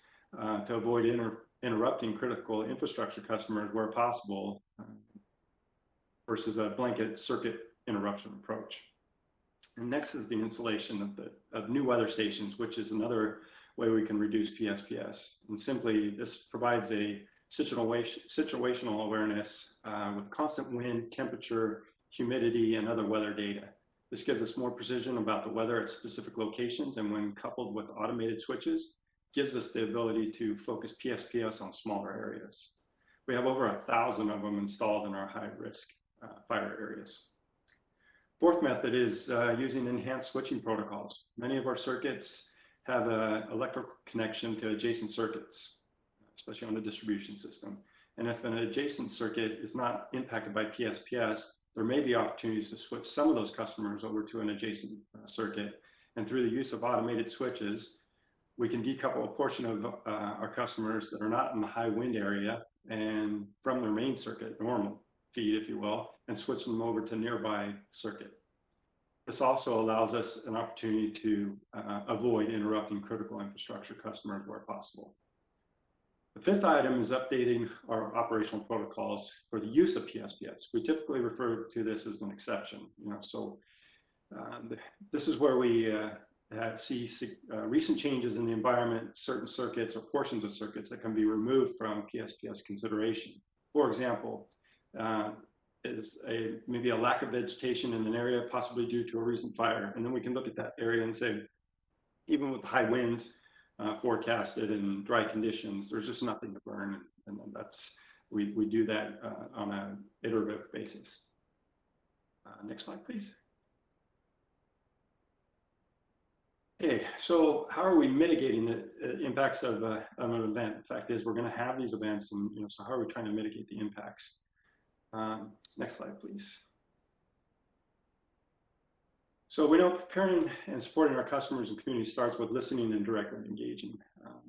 to avoid interrupting critical infrastructure customers where possible versus a blanket circuit interruption approach. And next is the installation of new weather stations, which is another way we can reduce PSPS. And simply, this provides a situational awareness with constant wind, temperature, humidity, and other weather data. This gives us more precision about the weather at specific locations, and when coupled with automated switches, gives us the ability to focus PSPS on smaller areas. We have over 1,000 of them installed in our high-risk fire areas. Fourth method is using enhanced switching protocols. Many of our circuits have an electrical connection to adjacent circuits, especially on the distribution system. And if an adjacent circuit is not impacted by PSPS, there may be opportunities to switch some of those customers over to an adjacent circuit. And through the use of automated switches, we can decouple a portion of our customers that are not in the high wind area and from their main circuit, normal feed, if you will, and switch them over to nearby circuit. This also allows us an opportunity to avoid interrupting critical infrastructure customers where possible. The fifth item is updating our operational protocols for the use of PSPS. We typically refer to this as an exception. This is where we see recent changes in the environment, certain circuits or portions of circuits that can be removed from PSPS consideration. For example, is maybe a lack of vegetation in an area, possibly due to a recent fire. And then we can look at that area and say, even with high winds forecasted and dry conditions, there's just nothing to burn. And then we do that on an iterative basis. Next slide, please. Okay, so how are we mitigating the impacts of an event? The fact is, we're going to have these events, and so how are we trying to mitigate the impacts? Next slide, please. So we know preparing and supporting our customers and community starts with listening and directly engaging.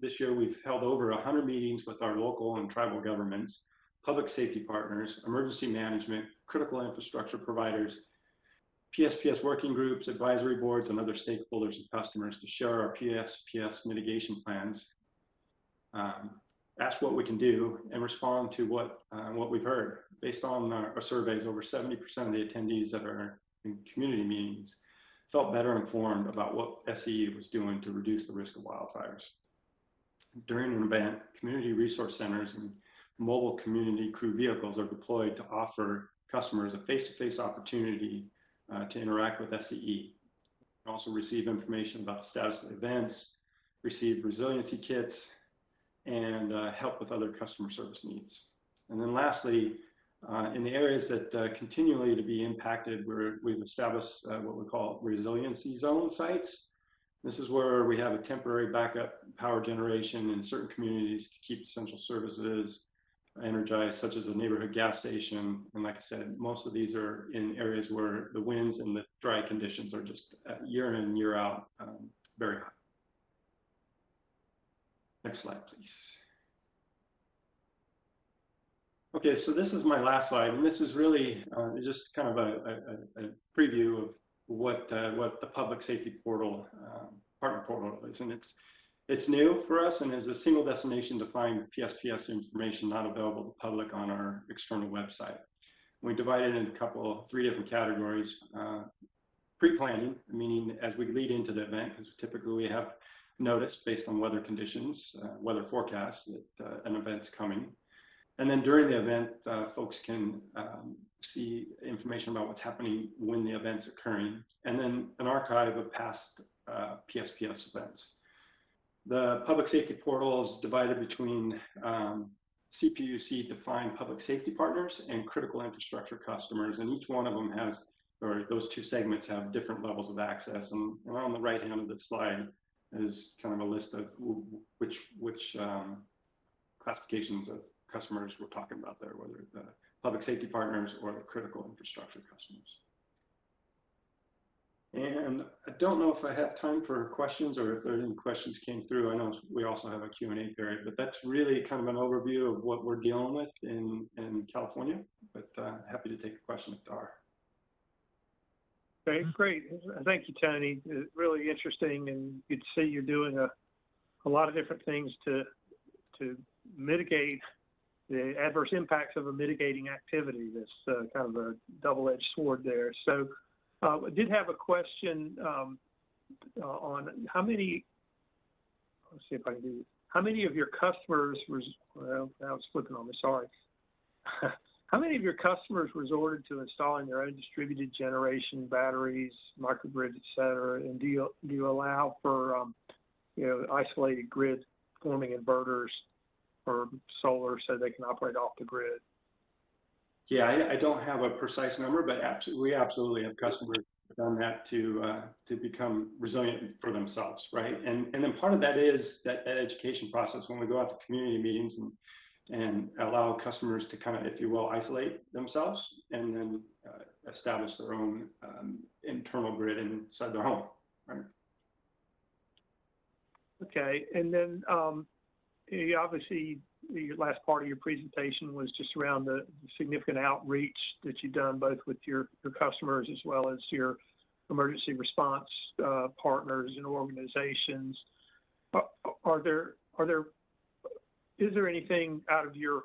This year, we've held over 100 meetings with our local and tribal governments, public safety partners, emergency management, critical infrastructure providers, PSPS working groups, advisory boards, and other stakeholders and customers to share our PSPS mitigation plans, ask what we can do, and respond to what we've heard. Based on our surveys, over 70% of the attendees that are in community meetings felt better informed about what SCE was doing to reduce the risk of wildfires. During an event, community resource centers and mobile community crew vehicles are deployed to offer customers a face-to-face opportunity to interact with SCE. Also receive information about the status of the events, receive resiliency kits, and help with other customer service needs. And then lastly, in the areas that continually to be impacted, we've established what we call resiliency zone sites. This is where we have a temporary backup power generation in certain communities to keep essential services energized, such as a neighborhood gas station. And like I said, most of these are in areas where the winds and the dry conditions are just year in and year out very high. Next slide, please. Okay, so this is my last slide, and this is really just kind of a preview of what the public safety portal, partner portal is. And it's new for us and is a single destination to find PSPS information not available to the public on our external website. We divide it into three different categories. Pre-planning, meaning as we lead into the event, because typically we have notice based on weather conditions, weather forecasts that an event's coming. And then during the event, folks can see information about what's happening when the event's occurring, and then an archive of past PSPS events. The public safety portal is divided between CPUC-defined public safety partners and critical infrastructure customers, and each one of them has, or those two segments have different levels of access. And on the right hand of the slide is kind of a list of which classifications of customers we're talking about there, whether the public safety partners or the critical infrastructure customers. And I don't know if I have time for questions or if there any questions came through. I know we also have a Q&A period, but that's really kind of an overview of what we're dealing with in California. but happy to take a question if there are. Okay, great. Thank you, Tony. Really interesting, and you can see you're doing a lot of different things to mitigate the adverse impacts of a mitigating activity. That's kind of a double-edged sword there. So I did have a question on how many, let's see if I can do this. How many of your customers, well, now it's flipping on me, sorry. How many of your customers resorted to installing their own distributed generation, batteries, microgrids, et cetera? And do you allow for, isolated grid forming inverters or solar so they can operate off the grid? Yeah, I don't have a precise number, but we absolutely have customers done that to become resilient for themselves, right? And then part of that is that education process when we go out to community meetings and allow customers to kind of, if you will, isolate themselves and then establish their own internal grid inside their home, right? Okay, and then obviously the last part of your presentation was just around the significant outreach that you've done both with your customers as well as your emergency response partners and organizations. Is there anything out of your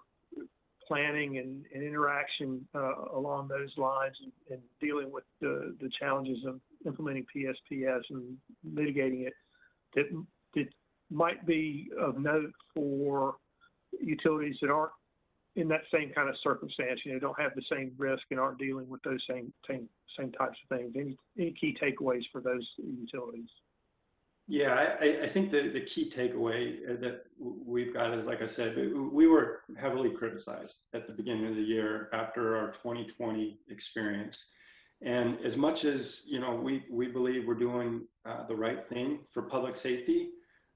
planning and interaction along those lines and dealing with the challenges of implementing PSPS and mitigating it that might be of note for utilities that aren't in that same kind of circumstance, don't have the same risk and aren't dealing with those same types of things? Any key takeaways for those utilities? Yeah, I think the key takeaway that we've got is, like I said, we were heavily criticized at the beginning of the year after our 2020 experience. And as much as, we believe we're doing the right thing for public safety,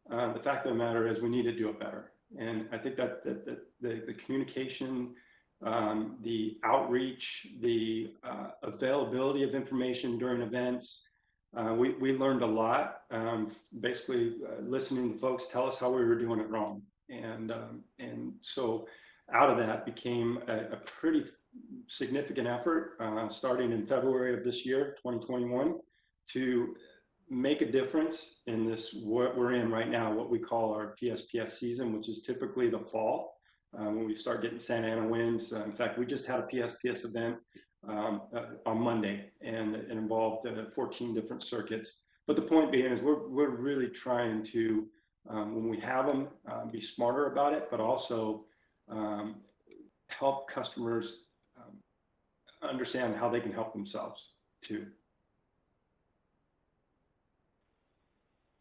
the fact of the matter is we need to do it better. And I think that the communication, the outreach, the availability of information during events, we learned a lot, basically listening to folks tell us how we were doing it wrong. And so out of that became a pretty significant effort starting in February of this year, 2021, to make a difference in this, what we're in right now, what we call our PSPS season, which is typically the fall, when we start getting Santa Ana winds. In fact, we just had a PSPS event on Monday, and it involved 14 different circuits. But the point being is we're really trying to, when we have them, be smarter about it, but also help customers understand how they can help themselves too.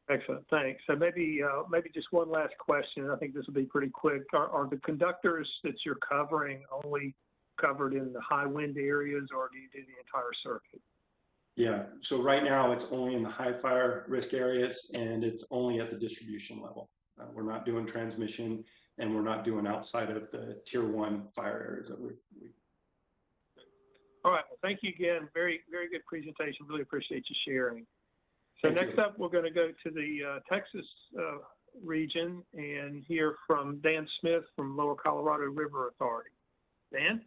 Excellent, thanks. So maybe just one last question. I think this will be pretty quick. Are the conductors that you're covering only covered in the high wind areas, or do you do the entire circuit? Yeah, so right now it's only in the high fire risk areas, and it's only at the distribution level. We're not doing transmission, and we're not doing outside of the tier 1 fire areas that we. All right, well, thank you again. Very, very good presentation. Really appreciate you sharing. So next up, we're going to go to the Texas region and hear from Dan Smith from Lower Colorado River Authority. Dan?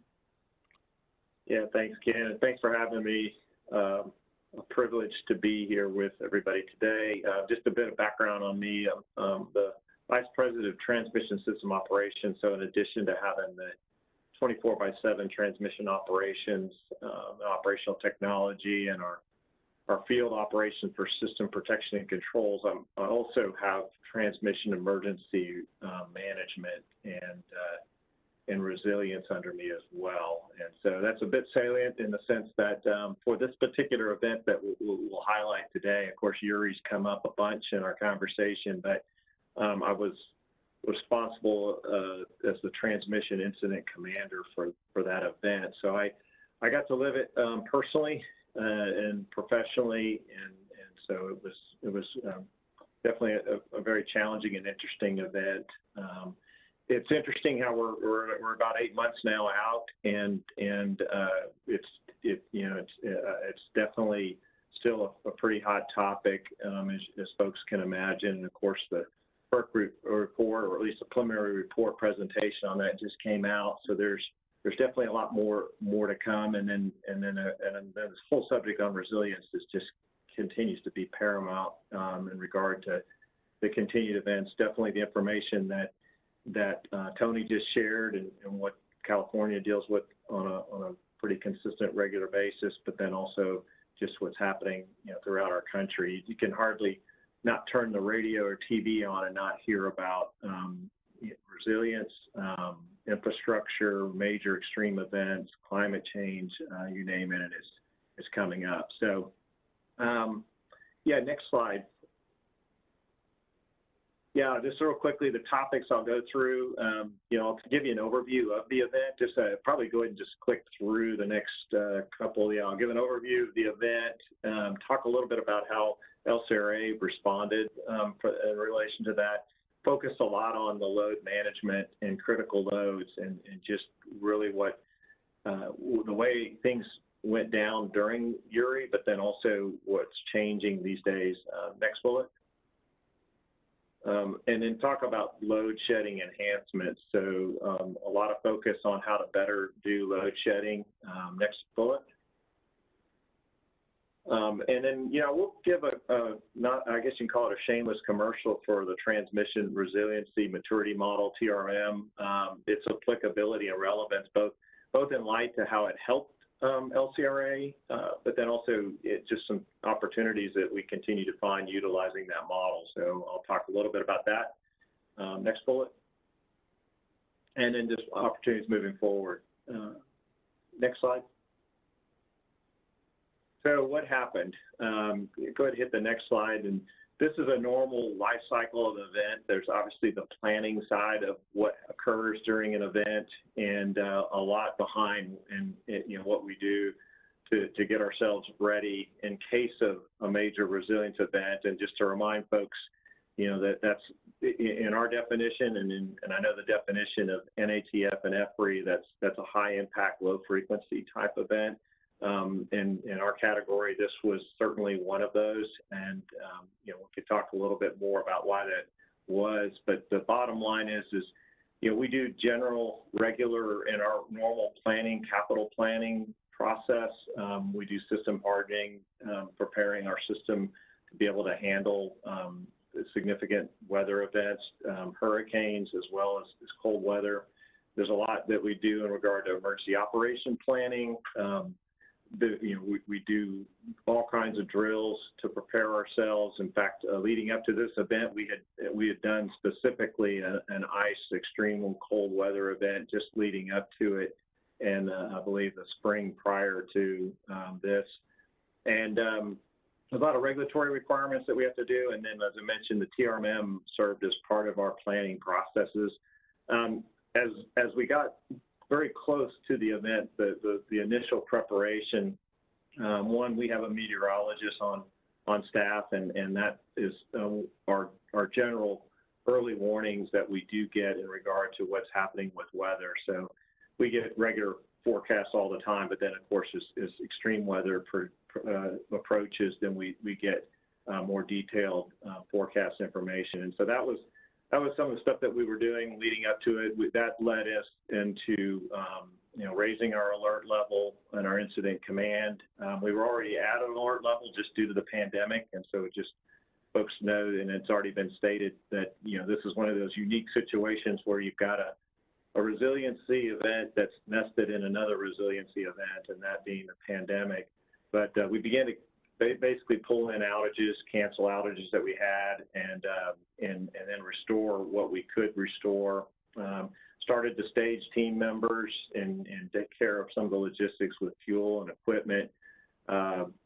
Yeah, thanks, Ken. Thanks for having me. A privilege to be here with everybody today. Just a bit of background on me. I'm the Vice President of Transmission System Operations. So in addition to having the 24/7 transmission operations, operational technology, and our field operation for system protection and controls, I also have transmission emergency management and resilience under me as well. And so that's a bit salient in the sense that for this particular event that we'll highlight today, of course, Uri's come up a bunch in our conversation, but I was responsible as the transmission incident commander for that event. So I got to live it personally and professionally, and so it was definitely a very challenging and interesting event. It's interesting how we're about 8 months now out, and it's definitely still a pretty hot topic, as folks can imagine. And of course, the FERC report, or at least a preliminary report presentation on that, just came out. So there's there's definitely a lot more to come. And then this whole subject on resilience is just continues to be paramount in regard to the continued events. Definitely the information that Tony just shared and what California deals with on a pretty consistent, regular basis, but then also just what's happening, throughout our country. You can hardly not turn the radio or TV on and not hear about resilience, infrastructure, major extreme events, climate change, you name it, and it's coming up. So, yeah, next slide. Yeah, just real quickly, the topics I'll go through, to give you an overview of the event, just probably go ahead and just click through the next couple. Yeah, I'll give an overview of the event, talk a little bit about how LCRA responded in relation to that, focus a lot on the load management and critical loads and just really what the way things went down during Uri, but then also what's changing these days. Next bullet. And then talk about load shedding enhancements. So a lot of focus on how to better do load shedding. Next bullet. And then, we'll give I guess you can call it a shameless commercial for the Transmission Resiliency Maturity Model, TRM, its applicability and relevance, both in light to how it helped LCRA, but then also just some opportunities that we continue to find utilizing that model. So I'll talk a little bit about that. Next bullet. And then just opportunities moving forward. Next slide. So what happened? Go ahead and hit the next slide. And this is a normal life cycle of an event. There's obviously the planning side of what occurs during an event and a lot behind and what we do to get ourselves ready in case of a major resilience event. And just to remind folks, that's in our definition and I know the definition of NATF and EPRI, that's a high impact, low frequency type event. In our category, this was certainly one of those, and we could talk a little bit more about why that was. But the bottom line is we do general, regular, in our normal planning, capital planning process. We do system hardening, preparing our system to be able to handle significant weather events, hurricanes, as well as cold weather. There's a lot that we do in regard to emergency operation planning. We do all kinds of drills to prepare ourselves. In fact, leading up to this event, we had done specifically an ice extreme cold weather event just leading up to it, and I believe the spring prior to this. And a lot of regulatory requirements that we have to do, and then, as I mentioned, the TRM served as part of our planning processes. As we got very close to the event, the initial preparation, we have a meteorologist on staff, and that is our general early warnings that we do get in regard to what's happening with weather. So we get regular forecasts all the time, but then of course as extreme weather approaches, then we get more detailed forecast information. And so that was some of the stuff that we were doing leading up to it. That led us into raising our alert level and our incident command. We were already at an alert level just due to the pandemic, and so just folks know, and it's already been stated that this is one of those unique situations where you've got a resiliency event that's nested in another resiliency event, and that being the pandemic. But we began to basically pull in outages, cancel outages that we had, and then restore what we could restore. Started to stage team members and take care of some of the logistics with fuel and equipment.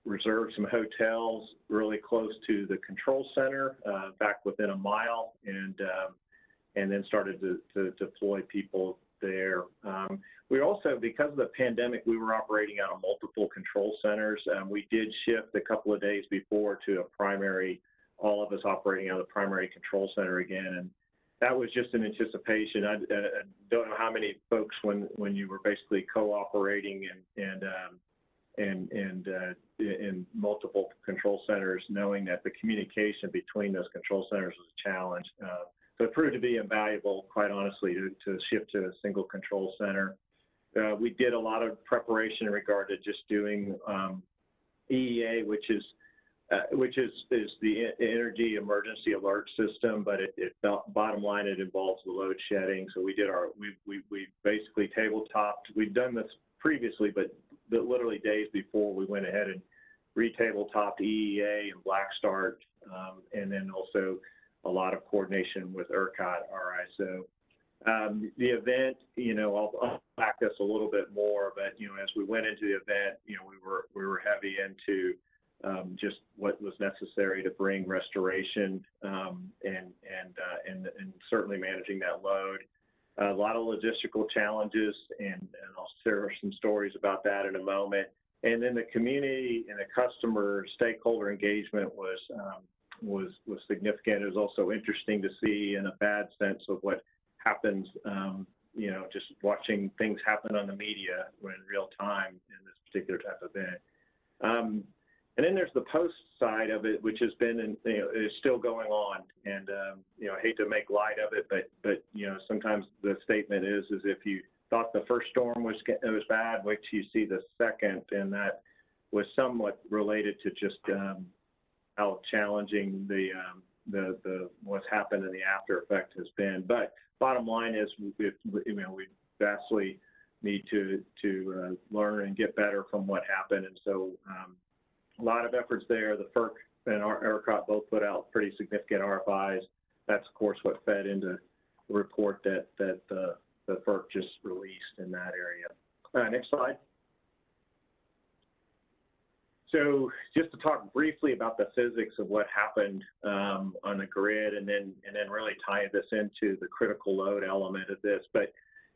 Reserved some hotels really close to the control center, in fact within a mile, and then started to deploy people there. We also, because of the pandemic, we were operating out of multiple control centers. We did shift a couple of days before to all of us operating out of the primary control center again. And that was just an anticipation. I don't know how many folks, when you were basically cooperating in multiple control centers, knowing that the communication between those control centers was a challenge. So it proved to be invaluable, quite honestly, to shift to a single control center. We did a lot of preparation in regard to just doing EEA, which is the Energy Emergency Alert System, but bottom line, it involves the load shedding. So we basically tabletopped. We've done this previously, but literally days before, we went ahead and re-tabletopped EEA and Black Start, and then also a lot of coordination with ERCOT, RISO. The event, I'll unpack this a little bit more, but as we went into the event, we were heavy into just what was necessary to bring restoration and certainly managing that load. A lot of logistical challenges, and I'll share some stories about that in a moment. And then the community and the customer stakeholder engagement was significant. It was also interesting to see, in a bad sense, of what happens, just watching things happen on the media in real time in this particular type of event. And then there's the post side of it, which has been, is still going on. And, I hate to make light of it, but sometimes the statement is if you thought the first storm was bad, wait till you see the second. And that was somewhat related to just how challenging what's happened and the after effect has been. But bottom line is, we vastly need to learn and get better from what happened. And so, a lot of efforts there. The FERC and ERCOT both put out pretty significant RFIs. That's, of course, what fed into the report that the FERC just released in that area. Next slide. So just to talk briefly about the physics of what happened on the grid, and then really tie this into the critical load element of this. But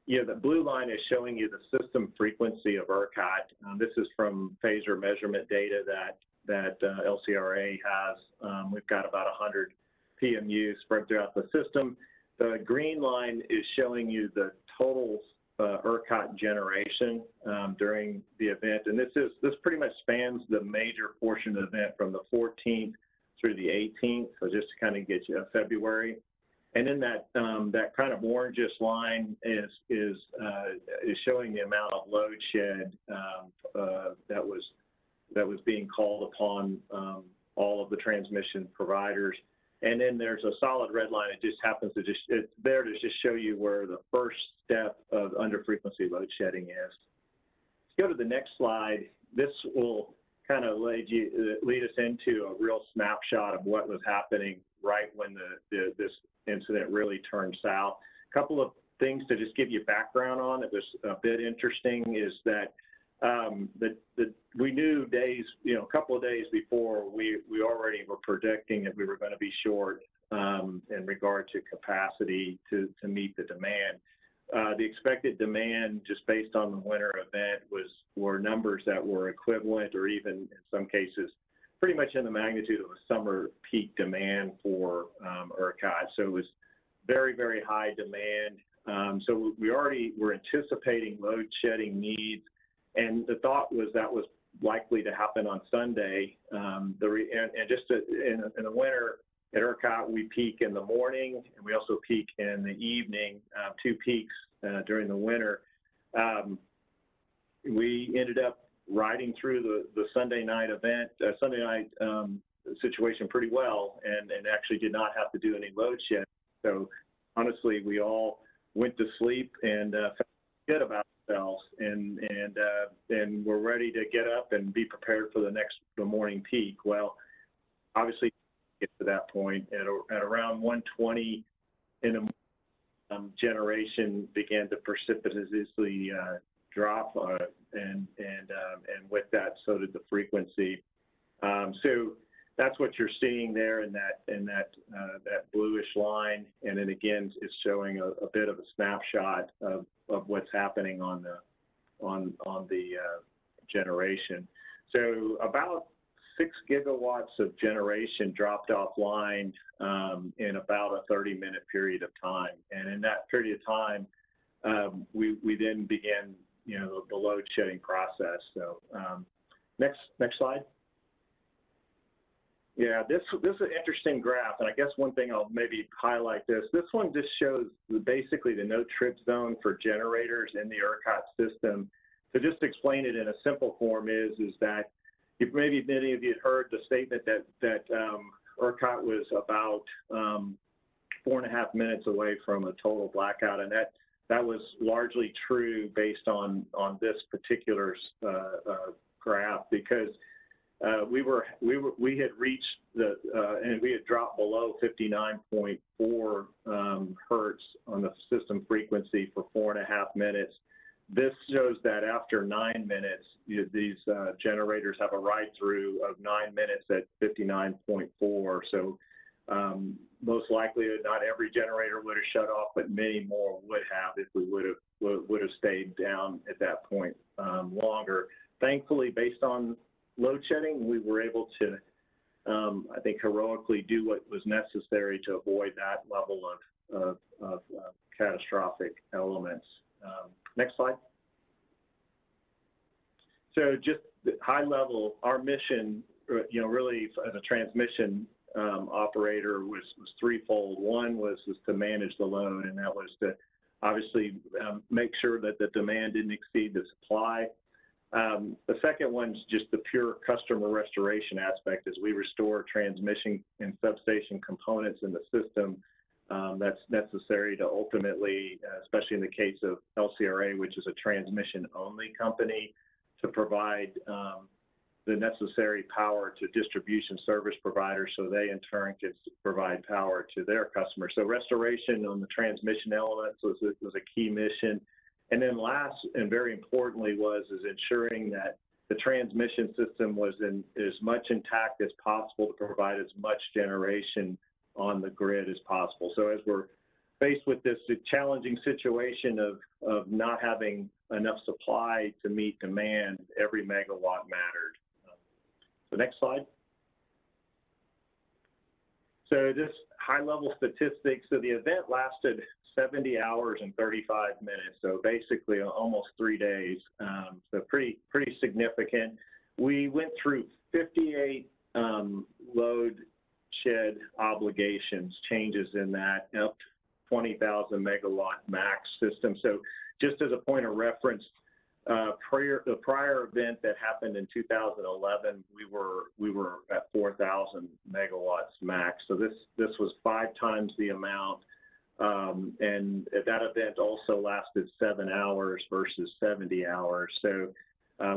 the blue line is showing you the system frequency of ERCOT. This is from phaser measurement data that LCRA has. We've got about 100 PMUs spread throughout the system. The green line is showing you the total ERCOT generation during the event, and this pretty much spans the major portion of the event from the 14th through the 18th. So just to kind of get you February. And then that kind of orangish line is showing the amount of load shed that was being called upon all of the transmission providers. And then there's a solid red line. It just happens to it's there to just show you where the first step of under frequency load shedding is. Let's go to the next slide. This will kind of lead us into a real snapshot of what was happening right when this incident really turned south. A couple of things to just give you background on that was a bit interesting is that we knew a couple of days before, we already were predicting that we were going to be short in regard to capacity to meet the demand. The expected demand, just based on the winter event, were numbers that were equivalent, or even in some cases pretty much in the magnitude of a summer peak demand for ERCOT. So it was very, very high demand. So we already were anticipating load shedding needs, and the thought was that was likely to happen on Sunday. In the winter at ERCOT, we peak in the morning, and we also peak in the evening, 2 peaks during the winter. We ended up riding through the Sunday night situation pretty well, and actually did not have to do any load shed. So honestly, we all went to sleep and felt good about ourselves, and we're ready to get up and be prepared for the morning peak. Well, obviously, get to that point at around 1:20 in the morning, generation began to precipitously drop, and with that, so did the frequency. So that's what you're seeing there in that bluish line, and then again, it's showing a bit of a snapshot of what's happening on the generation. So about 6 gigawatts of generation dropped offline in about a 30-minute period of time, and in that period of time, we then began the load shedding process. So next slide. Yeah, this is an interesting graph, and I guess one thing I'll maybe highlight this. This one just shows basically the no-trip zone for generators in the ERCOT system. To just explain it in a simple form is that maybe many of you had heard the statement that ERCOT was about 4.5 minutes away from a total blackout, and that was largely true based on this particular graph, because we had reached and we had dropped below 59.4 hertz on the system frequency for 4.5 minutes. This shows that after 9 minutes, these generators have a ride through of 9 minutes at 59.4. So most likely, not every generator would have shut off, but many more would have if we would have stayed down at that point longer. Thankfully, based on load shedding, we were able to, I think, heroically do what was necessary to avoid that level of catastrophic elements. Next slide. So just high level, our mission, really as a transmission operator was threefold. One was to manage the load, and that was to obviously make sure that the demand didn't exceed the supply. The second one's just the pure customer restoration aspect as we restore transmission and substation components in the system that's necessary to ultimately, especially in the case of LCRA, which is a transmission-only company, to provide the necessary power to distribution service providers so they in turn can provide power to their customers. So restoration on the transmission elements was a key mission. And then last and very importantly is ensuring that the transmission system was as much intact as possible to provide as much generation on the grid as possible. So as we're faced with this challenging situation of not having enough supply to meet demand, every megawatt mattered. So next slide. So this high-level statistics. So the event lasted 70 hours and 35 minutes. So basically almost 3 days. So pretty significant. We went through 58 load shed obligations, changes in that, up 20,000 megawatt max system. So just as a point of reference, the prior event that happened in 2011, we were at 4,000 megawatts max. So this was 5 times the amount, and that event also lasted 7 hours versus 70 hours. So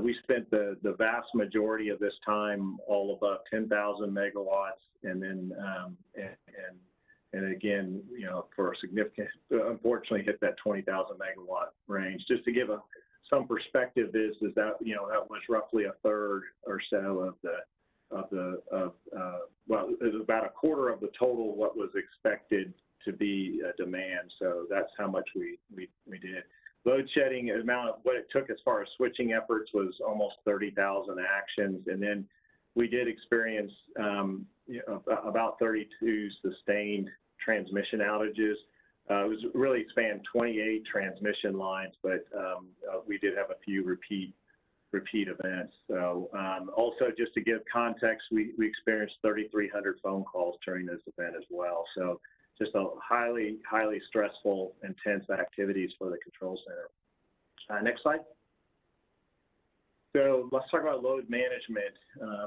we spent the vast majority of this time all above 10,000 megawatts, and then and again, for a significant, unfortunately, hit that 20,000 megawatt range. Just to give some perspective, is that that was roughly a third or so well, it was about a quarter of the total what was expected to be demand. So that's how much we did. Load shedding amount of what it took as far as switching efforts was almost 30,000 actions, and then we did experience about 32 sustained transmission outages. It was really spanned 28 transmission lines, but we did have a few repeat events. So also, just to give context, we experienced 3,300 phone calls during this event as well. So just a highly stressful, intense activities for the control center. Next slide. So let's talk about load management,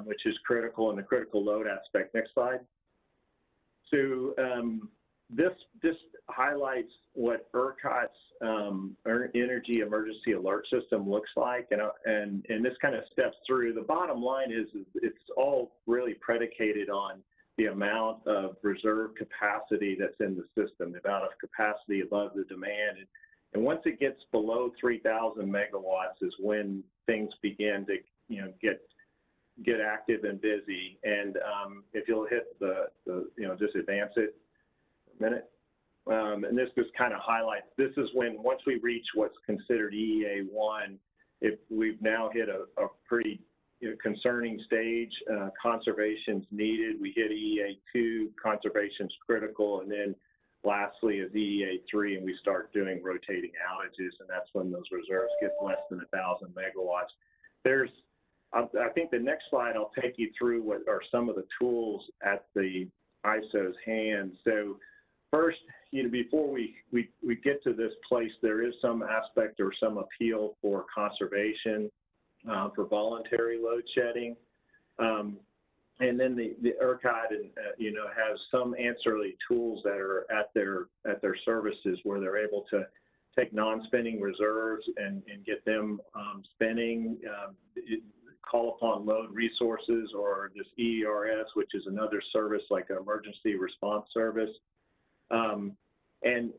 which is critical in the critical load aspect. Next slide. So this highlights what ERCOT's Energy Emergency Alert System looks like, and this kind of steps through. The bottom line is it's all really predicated on the amount of reserve capacity that's in the system, the amount of capacity above the demand. And once it gets below 3,000 megawatts is when things begin to get active and busy. And if you'll hit just advance it a minute. And this just kind of highlights, this is when once we reach what's considered EEA1, if we've now hit a pretty concerning stage, conservation's needed. We hit EEA2, conservation's critical, and then lastly is EEA3, and we start doing rotating outages, and that's when those reserves get less than 1,000 megawatts. There's I think the next slide, I'll take you through what are some of the tools at the ISO's hand. So first, before we get to this place, there is some aspect or some appeal for conservation, for voluntary load shedding. And then the ERCOT, has some ancillary tools that are at their services where they're able to take non-spending reserves and get them spending, call upon load resources, or this EERS, which is another service like an emergency response service. And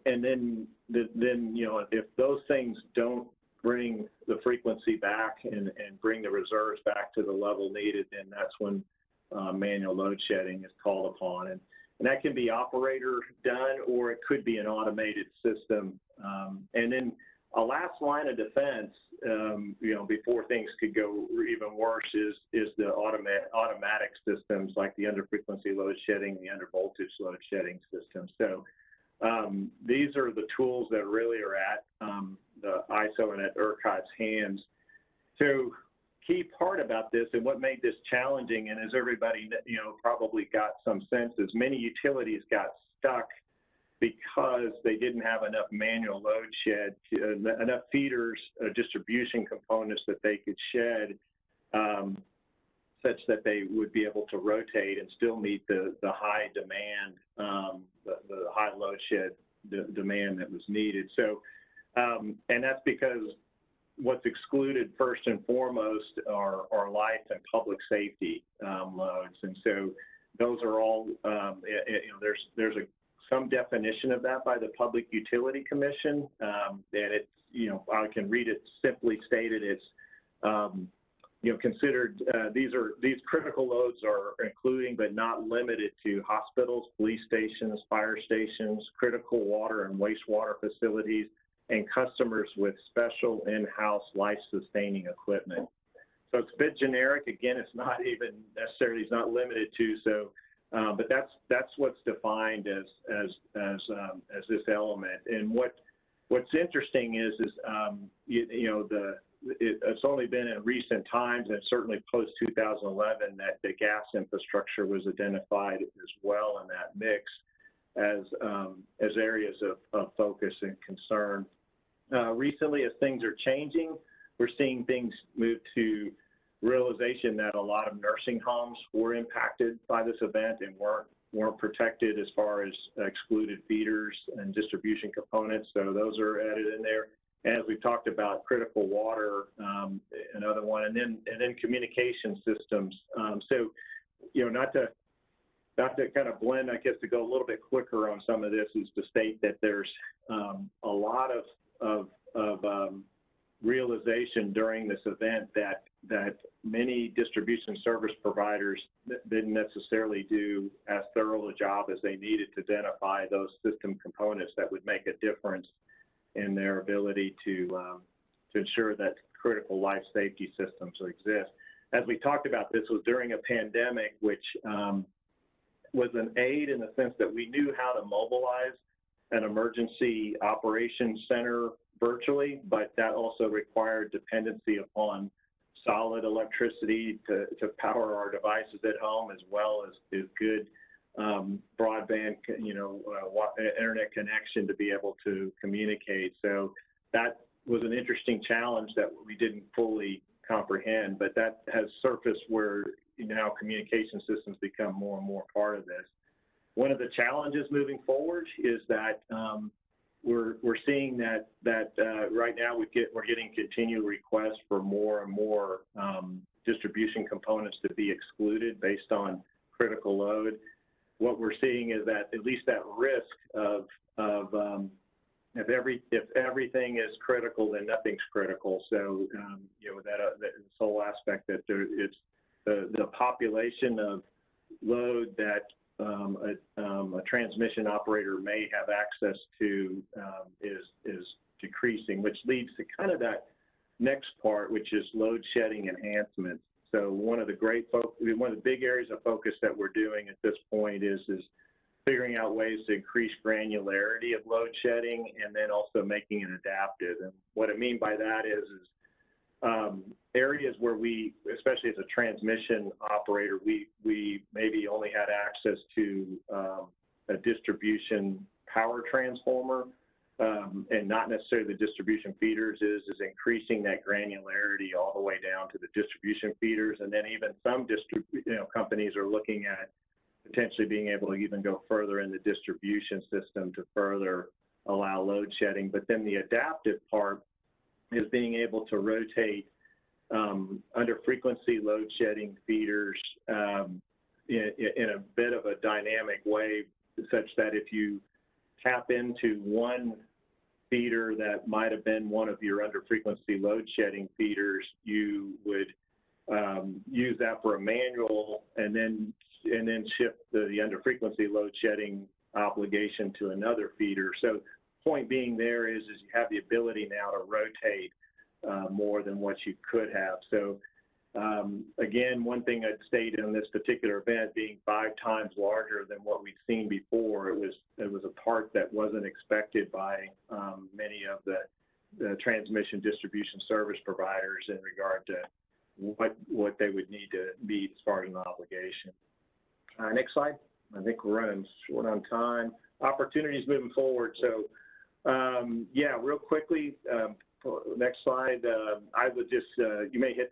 then if those things don't bring the frequency back and bring the reserves back to the level needed, then that's when manual load shedding is called upon. And that can be operator done, or it could be an automated system. And then a last line of defense, before things could go even worse, is the automatic systems like the under frequency load shedding, the under voltage load shedding system. So these are the tools that really are at the ISO and at ERCOT's hands. So key part about this and what made this challenging, and as everybody probably got some sense, is many utilities got stuck because they didn't have enough manual load shed, enough feeders, distribution components that they could shed, such that they would be able to rotate and still meet the high demand, the high load shed demand that was needed. So, and that's because what's excluded first and foremost are life and public safety loads. And so those are all, there's some definition of that by the Public Utility Commission. And it's, I can read it simply stated. It's, considered, these critical loads are including but not limited to hospitals, police stations, fire stations, critical water and wastewater facilities, and customers with special in-house life-sustaining equipment. So it's a bit generic. Again, it's not even necessarily, it's not limited to. So, but that's what's defined as this element. And what's interesting is it's only been in recent times, and certainly post 2011, that the gas infrastructure was identified as well in that mix as areas of focus and concern. Recently, as things are changing, we're seeing things move to realization that a lot of nursing homes were impacted by this event and weren't protected as far as excluded feeders and distribution components. So those are added in there. And as we've talked about, critical water, another one, and then communication systems. So, not to kind of blend, I guess, to go a little bit quicker on some of this, is to state that there's a lot of realization during this event that many distribution service providers didn't necessarily do as thorough a job as they needed to identify those system components that would make a difference in their ability to ensure that critical life safety systems exist. As we talked about, this was during a pandemic, which was an aid in the sense that we knew how to mobilize an emergency operations center virtually, but that also required dependency upon solid electricity to power our devices at home, as well as good broadband, internet connection to be able to communicate. So that was an interesting challenge that we didn't fully comprehend, but that has surfaced where now communication systems become more and more part of this. One of the challenges moving forward is that we're seeing that right now we're getting continued requests for more and more distribution components to be excluded based on critical load. What we're seeing is that at least that risk of if everything is critical, then nothing's critical. So that this whole aspect that it's the population of load that a transmission operator may have access to is decreasing, which leads to kind of that next part, which is load shedding enhancements. So one of the big areas of focus that we're doing at this point is figuring out ways to increase granularity of load shedding and then also making it adaptive. And what I mean by that is areas where we, especially as a transmission operator, we maybe only had access to a distribution power transformer, and not necessarily the distribution feeders, is increasing that granularity all the way down to the distribution feeders. And then even some companies are looking at potentially being able to even go further in the distribution system to further allow load shedding. But then the adaptive part is being able to rotate under frequency load shedding feeders in a bit of a dynamic way, such that if you tap into one feeder that might have been one of your under frequency load shedding feeders, you would use that for a manual and then shift the under frequency load shedding obligation to another feeder. So point being there is you have the ability now to rotate more than what you could have. So again, one thing I'd state in this particular event, being 5 times larger than what we'd seen before, it was a part that wasn't expected by many of the transmission distribution service providers in regard to what they would need to meet as far as an obligation. Next slide. I think we're running short on time. Opportunities moving forward. So yeah, real quickly, next slide. I would just, you may hit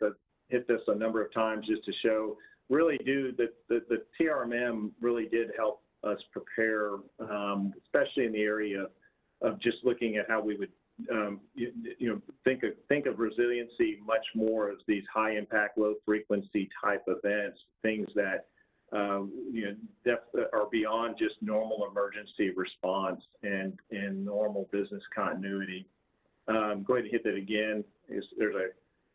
this a number of times just to show, really the TRMM really did help us prepare, especially in the area of just looking at how we would, think of resiliency much more as these high impact, low frequency type events, things that are beyond just normal emergency response and normal business continuity. Go ahead and hit that again. There's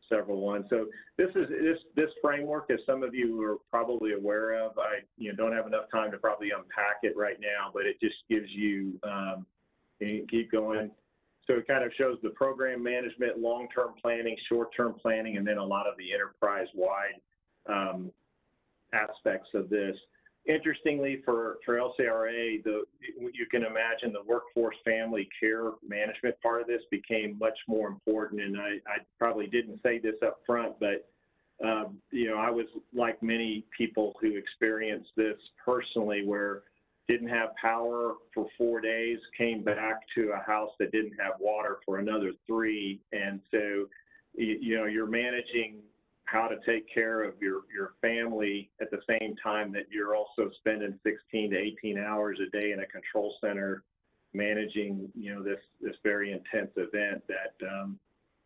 several ones. So this framework, as some of you are probably aware of, I don't have enough time to probably unpack it right now, but it just gives you, keep going. So it kind of shows the program management, long-term planning, short-term planning, and then a lot of the enterprise-wide aspects of this. Interestingly, for LCRA, you can imagine the workforce family care management part of this became much more important. And I probably didn't say this up front, but I was like many people who experienced this personally, where didn't have power for 4 days, came back to a house that didn't have water for another 3. And so, you're managing how to take care of your family at the same time that you're also spending 16 to 18 hours a day in a control center managing, this very intense event that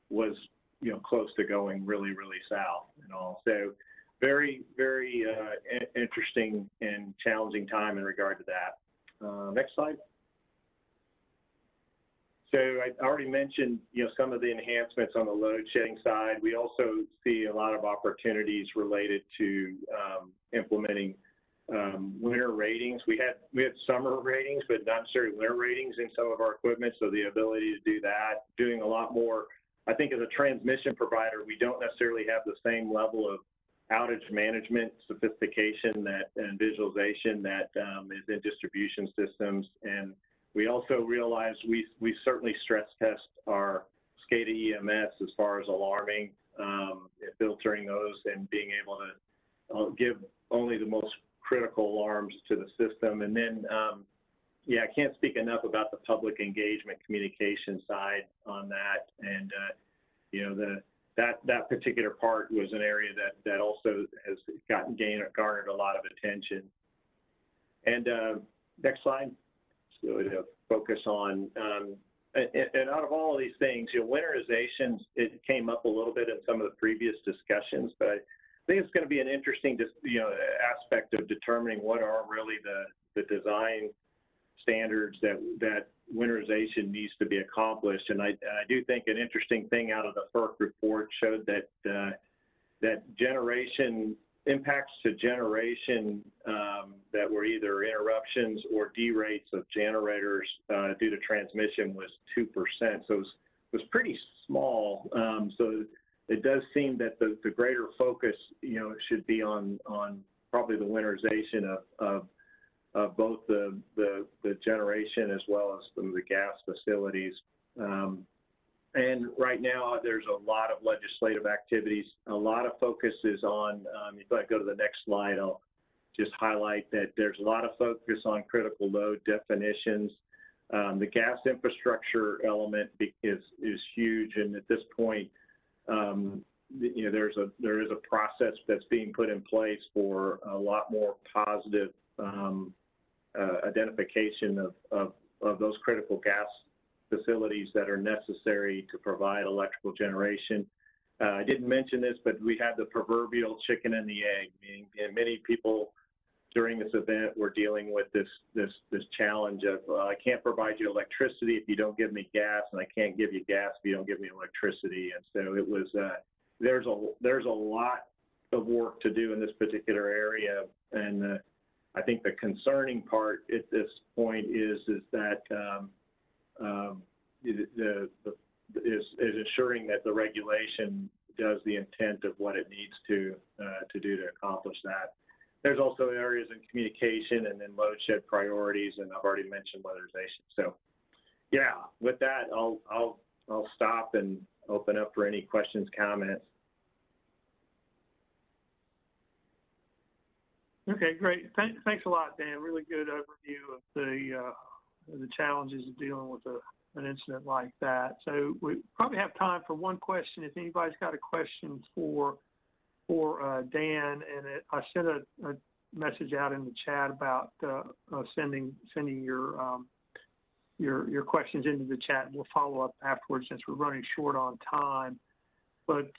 was, close to going really, really south and all. So very, very interesting and challenging time in regard to that. Next slide. So I already mentioned, some of the enhancements on the load shedding side. We also see a lot of opportunities related to implementing winter ratings. We had summer ratings, but not necessarily winter ratings in some of our equipment. So the ability to do that, doing a lot more. I think as a transmission provider, we don't necessarily have the same level of outage management sophistication and visualization that is in distribution systems. And we also realize we certainly stress test our SCADA EMS as far as alarming, filtering those, and being able to give only the most critical alarms to the system. And then, I can't speak enough about the public engagement communication side on that. And, that particular part was an area that also has garnered a lot of attention. And next slide. So to focus on, and out of all of these things, winterization, it came up a little bit in some of the previous discussions, but I think it's going to be an interesting, aspect of determining what are really the design standards that winterization needs to be accomplished. And I do think an interesting thing out of the FERC report showed that generation impacts to generation that were either interruptions or derates of generators due to transmission was 2%. So it was pretty small. So it does seem that the greater focus, should be on probably the winterization of both the generation as well as some of the gas facilities. And right now, there's a lot of legislative activities. A lot of focus is on, if I go to the next slide, I'll just highlight that there's a lot of focus on critical load definitions. The gas infrastructure element is huge, and at this point, there is a process that's being put in place for a lot more positive identification of those critical gas facilities that are necessary to provide electrical generation. I didn't mention this, but we had the proverbial chicken and the egg, meaning many people during this event were dealing with this challenge of I can't provide you electricity if you don't give me gas, and I can't give you gas if you don't give me electricity. And so it was there's a lot of work to do in this particular area, and I think the concerning part at this point is that is ensuring that the regulation does the intent of what it needs to do to accomplish that. There's also areas in communication and then load shed priorities, and I've already mentioned weatherization. So, yeah, with that, I'll stop and open up for any questions, comments. Okay, great. Thanks a lot, Dan. Really good overview of the challenges of dealing with an incident like that. So we probably have time for one question. If anybody's got a question for Dan, and I sent a message out in the chat about sending your questions into the chat. We'll follow up afterwards since we're running short on time. But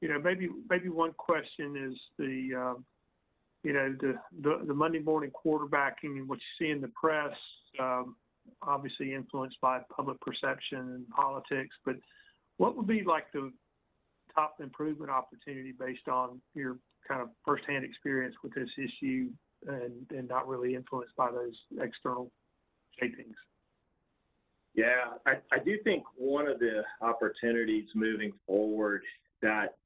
maybe one question is the Monday morning quarterbacking and what you see in the press, obviously influenced by public perception and politics. But what would be like the top improvement opportunity based on your kind of firsthand experience with this issue and not really influenced by those external shapings? Yeah, I do think one of the opportunities moving forward that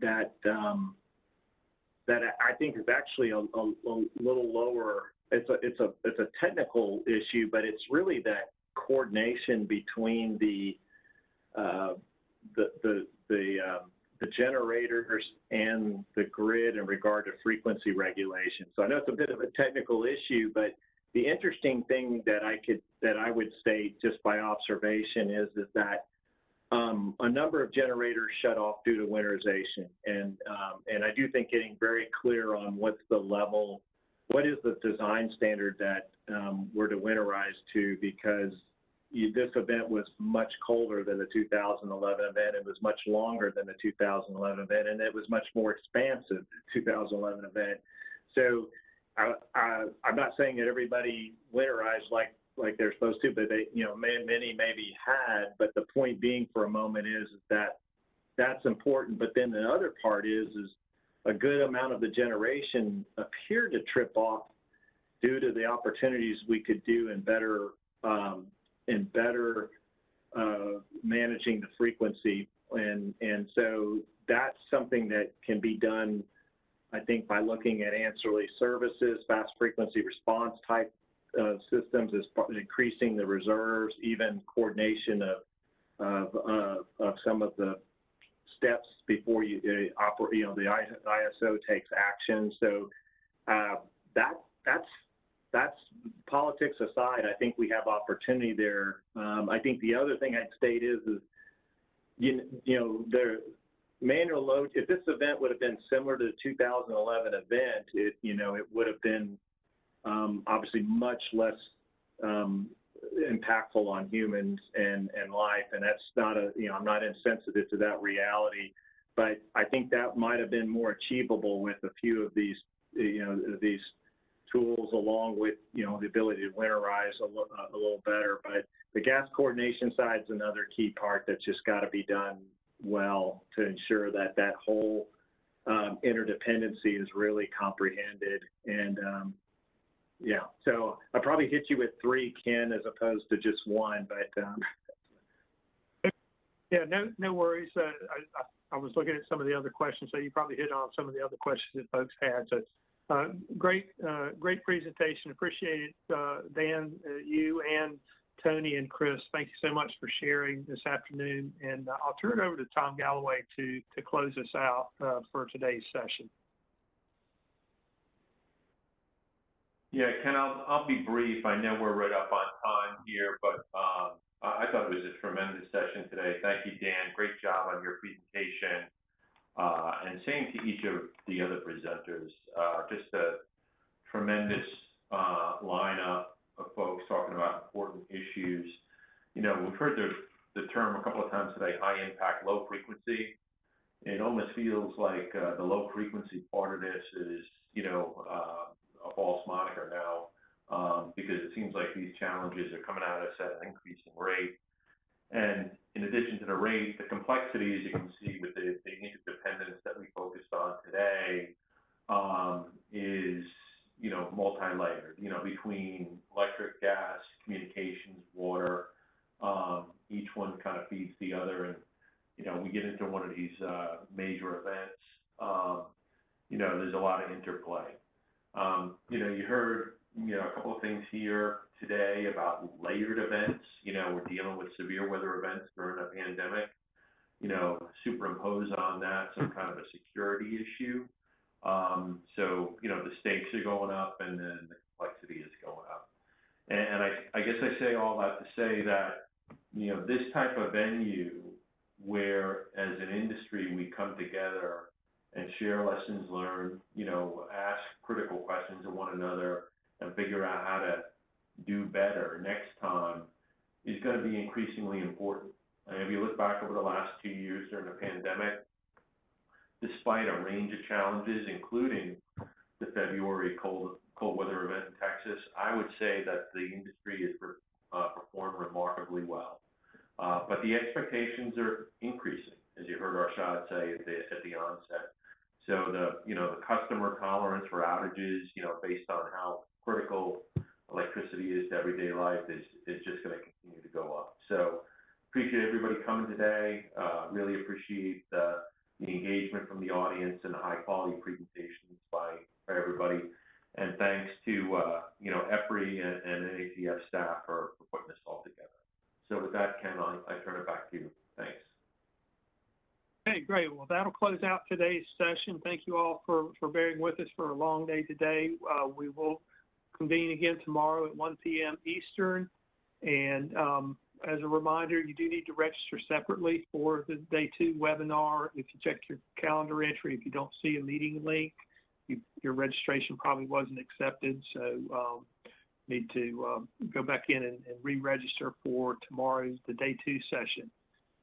I think is actually a little lower. It's a technical issue, but it's really that coordination between the generators and the grid in regard to frequency regulation. So I know it's a bit of a technical issue, but the interesting thing that I would state just by observation is that a number of generators shut off due to winterization, and I do think getting very clear on what is the design standard that we're to winterize to, because this event was much colder than the 2011 event. It was much longer than the 2011 event, and it was much more expansive than the 2011 event. So I'm not saying that everybody winterized like they're supposed to, but many maybe had. But the point being for a moment is that that's important. But then the other part is a good amount of the generation appeared to trip off due to the opportunities we could do in better managing the frequency. And so that's something that can be done, I think, by looking at ancillary services, fast frequency response type systems, is increasing the reserves, even coordination of some of the steps before you operate. The ISO takes action. So that's politics aside. I think we have opportunity there. I think the other thing I'd state is the manual load. If this event would have been similar to the 2011 event, it would have been obviously much less impactful on humans and life. And that's not I'm not insensitive to that reality, but I think that might have been more achievable with a few of these, these tools, along with, the ability to winterize a little better. But the gas coordination side is another key part that's just got to be done well to ensure that whole interdependency is really comprehended. And yeah, so I probably hit you with 3, Ken, as opposed to just 1, but. Yeah, no worries. I was looking at some of the other questions, so you probably hit on some of the other questions that folks had. So great presentation. Appreciate it, Dan, you and Tony and Chris, thank you so much for sharing this afternoon. And I'll turn it over to Tom Galloway to close us out for today's session. Yeah, Ken, I'll be brief. I know we're right up on time here, but I thought it was a tremendous session today. Thank you, Dan. Great job on your presentation. And same to each of the other presenters. Just a tremendous lineup of folks talking about important issues. You know, we've heard the term a couple of times today, high impact, low frequency. It almost feels like the low frequency part of this is, you know, a false moniker now, because it seems like these challenges are coming at us at an increasing rate. And in addition to the rate, the complexities you can see with the interdependence that we focused on today is, you know, multi-layered, you know, between electric, gas, communications, water, each one kind of feeds the other. And, you know, we get into one of these major events, you know, there's a lot of interplay. You know, you heard, you know, a couple of things here today about layered events. You know, we're dealing with severe weather events during a pandemic. You know, superimpose on that some kind of a security issue. So, you know, the stakes are going up and then the complexity is going up. And I guess I say all that to say that, you know, this type of venue where as an industry we come together and share lessons learned, you know, ask critical questions of one another and figure out how to do better next time is going to be increasingly important. And if you look back over the last 2 years during the pandemic, despite a range of challenges, including the February cold weather event in Texas, I would say that the industry has performed remarkably well. But the expectations are increasing, as you heard Arshad say at the onset. So the customer tolerance for outages, you know, based on how critical electricity is to everyday life is just going to continue to go up. So appreciate everybody coming today. Really appreciate the engagement from the audience and the high quality presentations by everybody. And thanks to, you know, EPRI and NATF staff for putting this all together. So with that, Ken, I turn it back to you. Thanks. Okay, great. Well, that'll close out today's session. Thank you all for bearing with us for a long day today. We will convene again tomorrow at 1 p.m. Eastern. And as a reminder, you do need to register separately for the Day 2 webinar. If you check your calendar entry, if you don't see a meeting link, your registration probably wasn't accepted. So need to go back in and re-register for tomorrow's, the Day 2 session.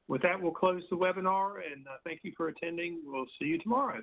With that, we'll close the webinar, and thank you for attending. We'll see you tomorrow.